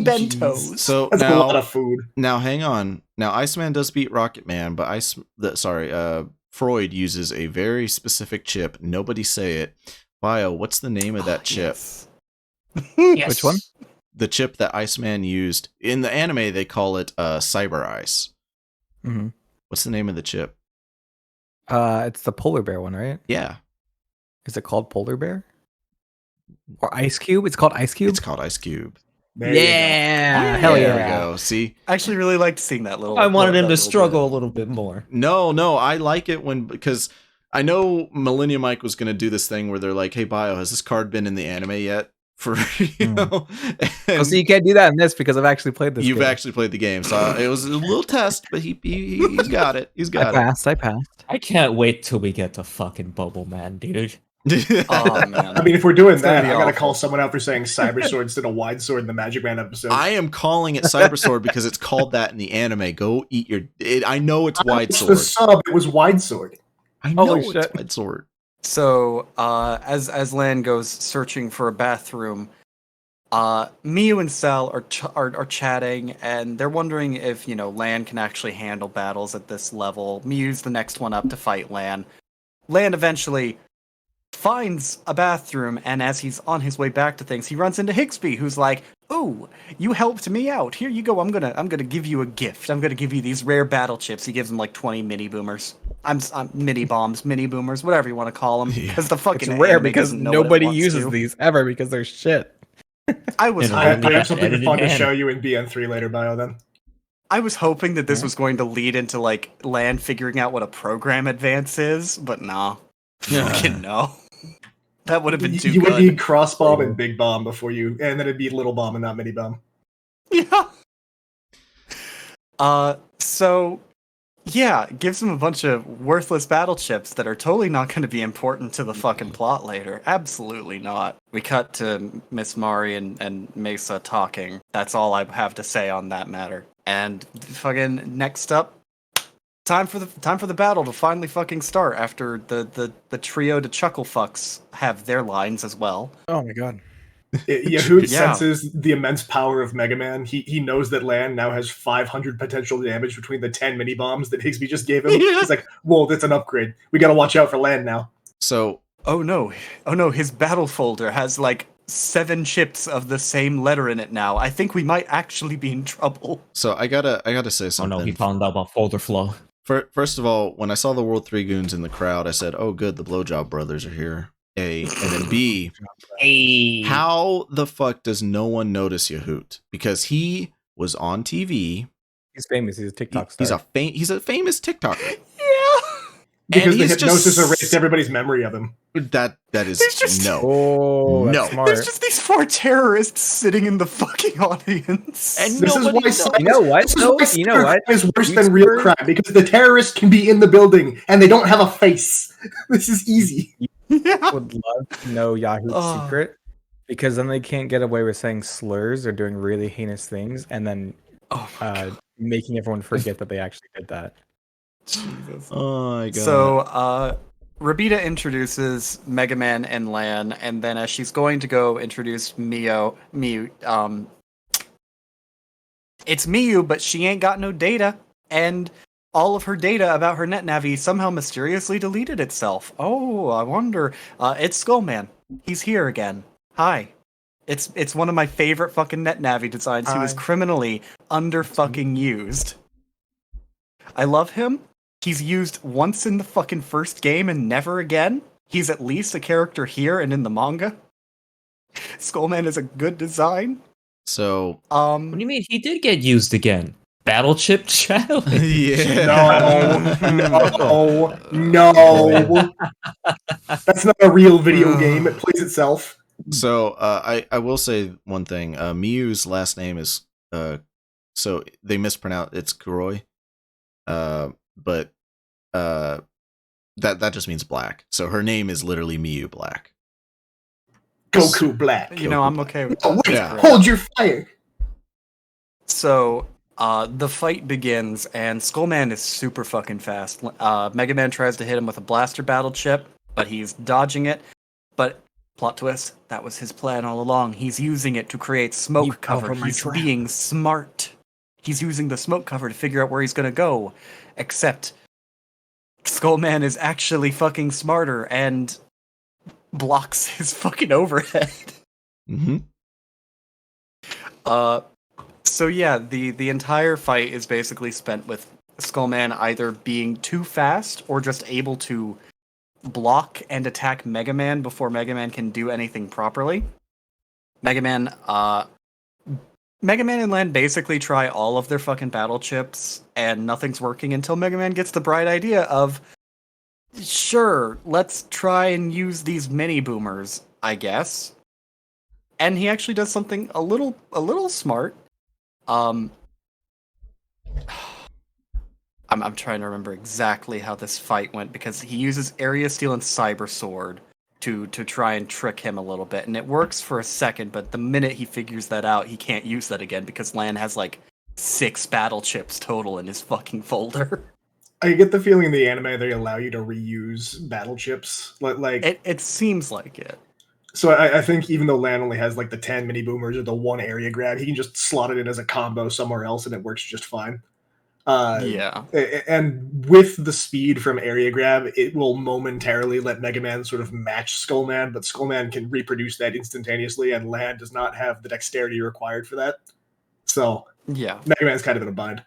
Speaker 4: bentos.
Speaker 3: So
Speaker 5: that's
Speaker 3: now,
Speaker 5: a lot of food.
Speaker 3: Now hang on. Now Iceman does beat Rocket Man, but Freud uses a very specific chip. Nobody say it. Bio, what's the name of that chip?
Speaker 4: Yes.
Speaker 1: Which one?
Speaker 3: The chip that Iceman used in the anime, they call it Cyber Ice.
Speaker 1: Mm-hmm.
Speaker 3: What's the name of the chip?
Speaker 1: It's the polar bear one, right?
Speaker 3: Yeah,
Speaker 1: Is it called polar bear? Or ice cube? It's called ice cube.
Speaker 3: it's called Ice Cube.
Speaker 5: There you go.
Speaker 1: Hell
Speaker 3: There
Speaker 1: yeah!
Speaker 3: we go. See,
Speaker 4: I actually really liked seeing that little.
Speaker 2: I wanted him
Speaker 4: that
Speaker 2: to
Speaker 4: little
Speaker 2: struggle
Speaker 4: bit.
Speaker 2: a little bit more.
Speaker 3: no, I like it because I know Millennium Mike was going to do this thing where they're like, "Hey, Bio, has this card been in the anime yet?" For know,
Speaker 1: Oh, so you can't do that in this because I've actually played this.
Speaker 3: You've
Speaker 1: game.
Speaker 3: actually played the game, so it was a little test, but he's got it. He's got
Speaker 1: I passed.
Speaker 2: I can't wait till we get to fucking Bubble Man, dude.
Speaker 3: it.
Speaker 4: Oh man!
Speaker 5: I mean, if we're doing
Speaker 4: It's gonna
Speaker 5: that,
Speaker 4: be
Speaker 5: I gotta
Speaker 4: awful.
Speaker 5: call someone out for saying Cyber Sword instead of Wide Sword in the Magic Man episode.
Speaker 3: I am calling it Cyber Sword because it's called that in the anime. Go eat your. I know it's Wide
Speaker 5: It's
Speaker 3: Sword.
Speaker 5: the sub. It was Wide Sword.
Speaker 3: I know
Speaker 1: Holy
Speaker 3: it's
Speaker 1: shit.
Speaker 3: Wide Sword.
Speaker 4: So, as Lan goes searching for a bathroom, Miyu and Sal are chatting, and they're wondering if Lan can actually handle battles at this level. Miyu's the next one up to fight Lan. Lan eventually finds a bathroom, and as he's on his way back to things, he runs into Higsby, who's like, "Ooh, you helped me out. Here you go. I'm gonna give you a gift. I'm gonna give you these rare battle chips." He gives him like 20 mini boomers. I'm mini bombs, mini boomers, whatever you want to call them, because the fucking
Speaker 1: It's rare
Speaker 4: anime
Speaker 1: because
Speaker 4: doesn't know what it
Speaker 1: nobody
Speaker 4: wants
Speaker 1: uses
Speaker 4: to.
Speaker 1: these ever because they're shit.
Speaker 4: I was
Speaker 2: And
Speaker 5: I
Speaker 4: hoping,
Speaker 5: have something
Speaker 2: edited
Speaker 5: fun to
Speaker 2: hand.
Speaker 5: show you in BN3 later, Bio. Then
Speaker 4: I was hoping that this was going to lead into like Lan figuring out what a program advance is, but nah, fucking no. That would have been too
Speaker 5: you would
Speaker 4: good.
Speaker 5: need Cross Bomb and Big Bomb before you, and then it'd be Little Bomb and not Mini Bomb.
Speaker 4: Yeah. So, yeah, it gives him a bunch of worthless battle chips that are totally not going to be important to the fucking plot later. Absolutely not. We cut to Miss Mari and Mesa talking. That's all I have to say on that matter. And fucking next up, time for the battle to finally fucking start after the trio to chuckle fucks have their lines as well.
Speaker 1: Oh my god.
Speaker 5: Yahoo
Speaker 4: Yeah.
Speaker 5: senses the immense power of Mega Man. He knows that Lan now has 500 potential damage between the 10 mini bombs that Higsby just gave him.
Speaker 4: Yeah.
Speaker 5: He's like, whoa, that's an upgrade. We gotta watch out for Lan now.
Speaker 3: So
Speaker 4: Oh no, his battle folder has like 7 chips of the same letter in it now. I think we might actually be in trouble.
Speaker 3: I gotta say
Speaker 2: Oh
Speaker 3: something.
Speaker 2: no, he found out about folder flow.
Speaker 3: First of all, when I saw the World 3 goons in the crowd, I said, "Oh, good, the Blowjob Brothers are here." A, and then B,
Speaker 2: Hey.
Speaker 3: how the fuck does no one notice Yahoot? Because he was on TV.
Speaker 1: He's famous. He's a TikTok
Speaker 3: He's
Speaker 1: star.
Speaker 3: he's a famous TikToker.
Speaker 4: Yeah.
Speaker 5: Because the
Speaker 3: he's
Speaker 5: hypnosis
Speaker 3: just-
Speaker 5: erased everybody's memory of him.
Speaker 3: That is
Speaker 4: There's just-
Speaker 3: no.
Speaker 1: Oh, that's
Speaker 3: No.
Speaker 1: smart.
Speaker 4: There's just these 4 terrorists sitting in the fucking audience.
Speaker 3: And
Speaker 5: This is
Speaker 3: nobody
Speaker 5: why
Speaker 3: knows.
Speaker 1: You know what?
Speaker 5: This is
Speaker 1: though?
Speaker 5: why
Speaker 1: You know what?
Speaker 5: cybercrime is worse
Speaker 1: You
Speaker 5: than real
Speaker 1: spurred-
Speaker 5: crime because the terrorists can be in the building and they don't have a face. This is easy.
Speaker 4: yeah.
Speaker 1: Would love to know Yahoo's
Speaker 4: Oh.
Speaker 1: secret because then they can't get away with saying slurs or doing really heinous things and then
Speaker 4: Oh my
Speaker 1: making everyone forget that they actually did that.
Speaker 4: Jesus.
Speaker 3: Oh my god.
Speaker 4: So, Rabita introduces Megaman and Lan, and then as she's going to go introduce Miyu, it's Miyu, but she ain't got no data, and all of her data about her NetNavi somehow mysteriously deleted itself. Oh, I wonder. It's Skullman. He's here again. Hi. It's one of my favorite fucking NetNavi designs. He was
Speaker 1: Hi.
Speaker 4: criminally under fucking used. I love him. He's used once in the fucking first game and never again. He's at least a character here and in the manga. Skullman is a good design.
Speaker 3: so
Speaker 2: What do you mean? He did get used again. Battle chip challenge.
Speaker 3: yeah.
Speaker 5: No, no. That's not a real video game. It plays itself.
Speaker 3: So I will say one thing. Miyu's last name is so they mispronounce it's Kuroi. But That just means black. So her name is literally Miyu Black.
Speaker 5: Goku Black.
Speaker 4: You know, I'm okay with
Speaker 5: Oh,
Speaker 4: that.
Speaker 5: wait,
Speaker 3: Yeah.
Speaker 5: hold your fire.
Speaker 4: So, the fight begins, and Skullman is super fucking fast. Megaman tries to hit him with a blaster battle chip, but he's dodging it. But, plot twist, that was his plan all along. He's using it to create
Speaker 1: You
Speaker 4: smoke
Speaker 1: fell
Speaker 4: cover.
Speaker 1: for my
Speaker 4: He's
Speaker 1: trap.
Speaker 4: being smart. He's using the smoke cover to figure out where he's gonna go. Except, Skullman is actually fucking smarter and blocks his fucking overhead.
Speaker 3: Mm-hmm.
Speaker 4: So yeah, the entire fight is basically spent with Skullman either being too fast or just able to block and attack Mega Man before Mega Man can do anything properly. Mega Man and Land basically try all of their fucking battle chips, and nothing's working until Mega Man gets the bright idea of, sure, let's try and use these mini boomers, I guess. And he actually does something a little smart. I'm trying to remember exactly how this fight went, because he uses Area Steel and Cyber Sword to try and trick him a little bit, and it works for a second, but the minute he figures that out, he can't use that again because Lan has like 6 battle chips total in his fucking folder.
Speaker 5: I get the feeling in the anime they allow you to reuse battle chips. Like
Speaker 4: It seems like it.
Speaker 5: so I think even though Lan only has like the 10 mini boomers or the one area grab, he can just slot it in as a combo somewhere else and it works just fine.
Speaker 4: Yeah.
Speaker 5: And with the speed from area grab, it will momentarily let Mega Man sort of match Skullman, but Skullman can reproduce that instantaneously, and Lan does not have the dexterity required for that. So
Speaker 4: Yeah.
Speaker 5: Mega Man's kind of in a bind.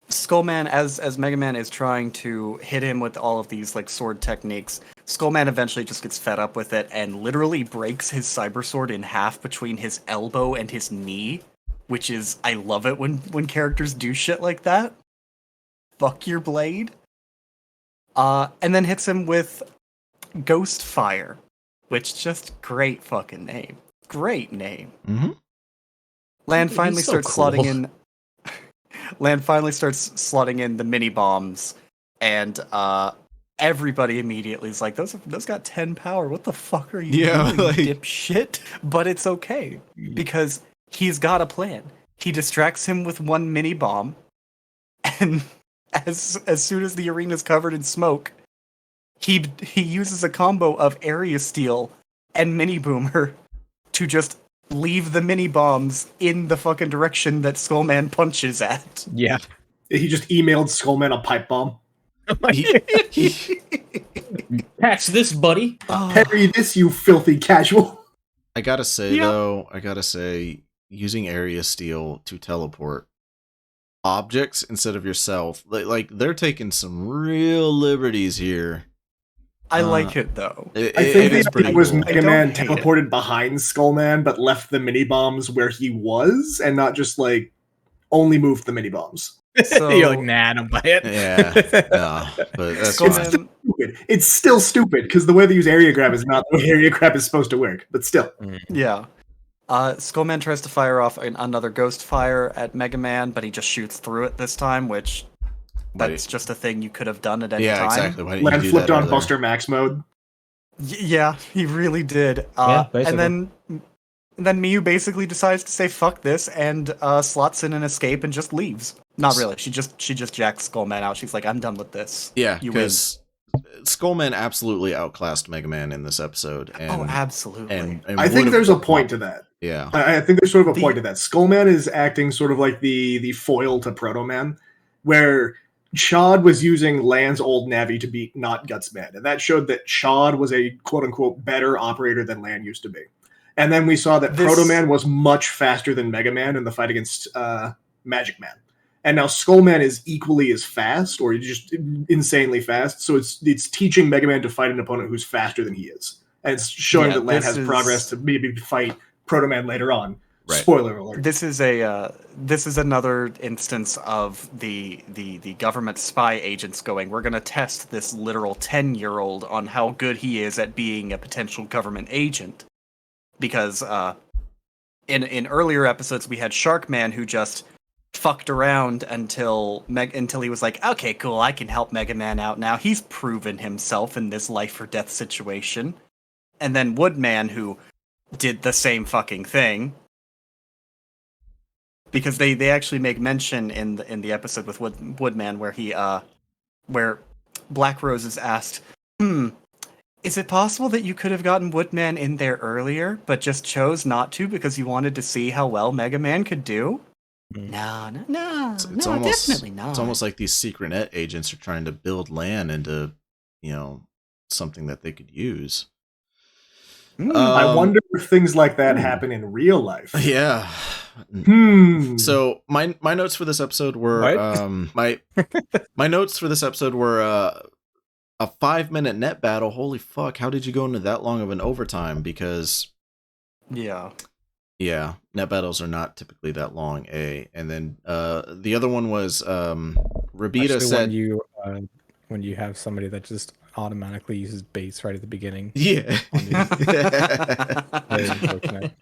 Speaker 4: Skullman, as Mega Man is trying to hit him with all of these like sword techniques, Skullman eventually just gets fed up with it and literally breaks his cyber sword in half between his elbow and his knee, which is, I love it when characters do shit like that. Fuck your blade. And then hits him with Ghost Fire, which just great fucking name. Great name.
Speaker 3: Mm-hmm.
Speaker 4: Land
Speaker 2: He's
Speaker 4: finally
Speaker 2: so
Speaker 4: starts
Speaker 2: cool.
Speaker 4: slotting in. Land finally starts slotting in the mini bombs, and everybody immediately is like, "Those got 10 power. What the fuck are you
Speaker 3: Yeah,
Speaker 4: doing,
Speaker 3: like-
Speaker 4: dipshit?" But it's okay because he's got a plan. He distracts him with one mini bomb, and as soon as the arena's covered in smoke, he uses a combo of area steal and mini boomer to just leave the mini bombs in the fucking direction that Skullman punches at.
Speaker 1: Yeah.
Speaker 5: He just emailed Skullman a pipe bomb.
Speaker 2: Catch this, buddy.
Speaker 5: Parry this, you filthy casual.
Speaker 3: I gotta say
Speaker 4: Yeah.
Speaker 3: though, using area steal to teleport objects instead of yourself, like they're taking some real liberties here.
Speaker 4: I like it though.
Speaker 3: It
Speaker 5: I think
Speaker 3: is
Speaker 5: the
Speaker 3: pretty
Speaker 5: idea was
Speaker 3: cool.
Speaker 5: Mega
Speaker 4: I
Speaker 5: Man
Speaker 4: don't hate it.
Speaker 5: teleported behind Skullman, but left the mini bombs where he was, and not just like only moved the mini bombs.
Speaker 4: So-
Speaker 1: You're like, nah, I don't buy it.
Speaker 3: Yeah, but that's fine.
Speaker 4: Skullman,
Speaker 5: It's still stupid because the way they use area grab is not the way area grab is supposed to work. But still,
Speaker 4: yeah. Skullman tries to fire off another ghost fire at Mega Man, but he just shoots through it this time, which that's just a thing you could have done at any
Speaker 3: yeah,
Speaker 4: time.
Speaker 3: exactly. Why didn't
Speaker 5: Len
Speaker 3: you do
Speaker 5: flipped
Speaker 3: that
Speaker 5: on
Speaker 3: earlier?
Speaker 5: Buster Max mode.
Speaker 4: Yeah, he really did.
Speaker 2: Yeah, basically.
Speaker 4: and then Miyu basically decides to say fuck this and slots in an escape and just leaves. Not really. She just jacks Skullman out. She's like, I'm done with this.
Speaker 3: Yeah,
Speaker 4: You win.
Speaker 3: because Skullman absolutely outclassed Mega Man in this episode. And,
Speaker 4: Oh, absolutely.
Speaker 3: and
Speaker 5: I think
Speaker 3: would've-
Speaker 5: there's a point to that.
Speaker 3: Yeah,
Speaker 5: I think there's sort of a
Speaker 4: The-
Speaker 5: point to that. Skullman is acting sort of like the foil to Proto Man, where Chad was using Lan's old Navi to beat not Gutsman, and that showed that Chad was a quote unquote better operator than Lan used to be. And then we saw that
Speaker 4: This-
Speaker 5: Proto Man was much faster than Mega Man in the fight against Magic Man. And now Skullman is equally as fast, or just insanely fast. So it's teaching Mega Man to fight an opponent who's faster than he is, and it's showing
Speaker 4: Yeah,
Speaker 5: that Lan
Speaker 4: this
Speaker 5: has
Speaker 4: is-
Speaker 5: progress to maybe fight Proto Man later on.
Speaker 3: Right.
Speaker 5: Spoiler alert.
Speaker 4: This is another instance of the government spy agents going, we're going to test this literal 10-year-old on how good he is at being a potential government agent. Because in earlier episodes we had Sharkman who just fucked around until he was like, okay, cool, I can help Mega Man out now. He's proven himself in this life or death situation. And then Woodman, who did the same fucking thing, because they actually make mention in the episode with Woodman where Black Rose is asked, is it possible that you could have gotten Woodman in there earlier, but just chose not to because you wanted to see how well Mega Man could do? No, definitely not.
Speaker 3: It's almost like these secret net agents are trying to build land into, something that they could use.
Speaker 5: I wonder if things like that happen in real life.
Speaker 3: Yeah. So my notes for this episode were my notes for this episode were a 5-minute net battle. Holy fuck! How did you go into that long of an overtime? Because
Speaker 4: yeah,
Speaker 3: net battles are not typically that long. And then the other one was Rabita said
Speaker 1: when you have somebody that just automatically uses bass right at the beginning.
Speaker 3: Yeah.
Speaker 1: Very unfortunate.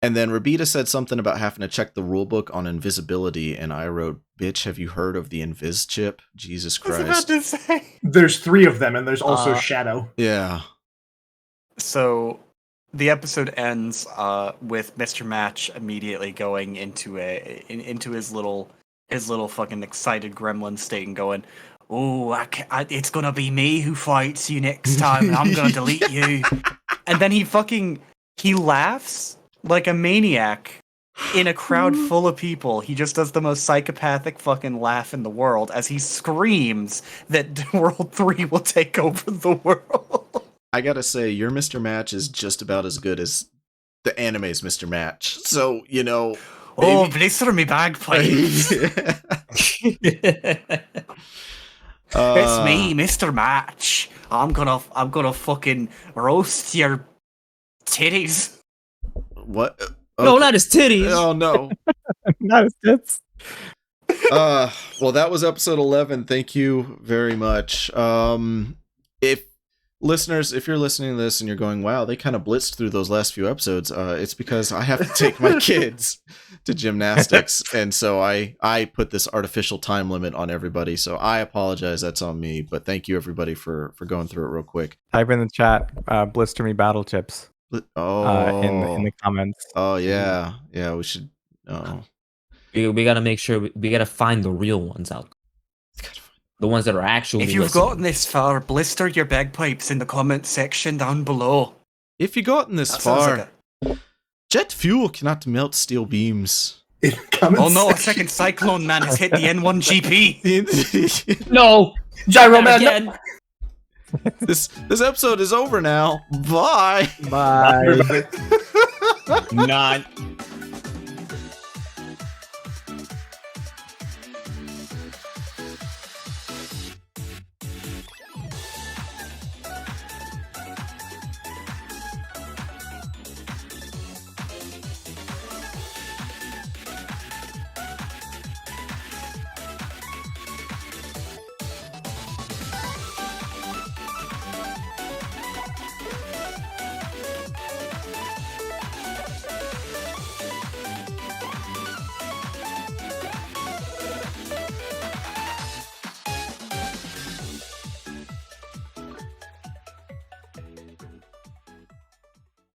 Speaker 3: And then Rabita said something about having to check the rulebook on invisibility, and I wrote, "Bitch, have you heard of the Invis chip? Jesus Christ!"
Speaker 4: I was about to say.
Speaker 5: There's 3 of them, and there's also Shadow.
Speaker 3: Yeah.
Speaker 4: So the episode ends with Mr. Match immediately going into his little fucking excited gremlin state and going, "Oh, it's gonna be me who fights you next time, and I'm gonna delete you." And then he laughs like a maniac in a crowd full of people. He just does the most psychopathic fucking laugh in the world as he screams that World 3 will take over the world.
Speaker 3: I gotta say, your Mr. Match is just about as good as the anime's Mr. Match. So,
Speaker 4: Oh, blister me bagpipes. It's me, Mr. Match. I'm gonna fucking roast your titties.
Speaker 3: What?
Speaker 2: No, not his titties.
Speaker 3: Oh no.
Speaker 1: Not his tits.
Speaker 3: Well, that was episode 11. Thank you very much. If you're listening to this and you're going, wow, they kind of blitzed through those last few episodes, it's because I have to take my kids to gymnastics, and so I put this artificial time limit on everybody, so I apologize, that's on me, but thank you everybody for going through it real quick.
Speaker 1: Type in the chat, blister me battle chips. In the comments.
Speaker 3: Oh yeah, we should. Oh,
Speaker 2: we gotta make sure we gotta find the real ones out. The ones that are actually.
Speaker 4: If you've
Speaker 2: listening.
Speaker 4: gotten this far, blister your bagpipes in the comment section down below.
Speaker 3: If you've gotten this far, jet fuel cannot melt steel beams.
Speaker 4: Oh no, a second Cyclone Man has hit the N1 GP.
Speaker 2: No,
Speaker 6: Gyro Man.
Speaker 2: again.
Speaker 3: This episode is over now. Bye.
Speaker 1: Bye.
Speaker 5: Everybody.
Speaker 2: Not.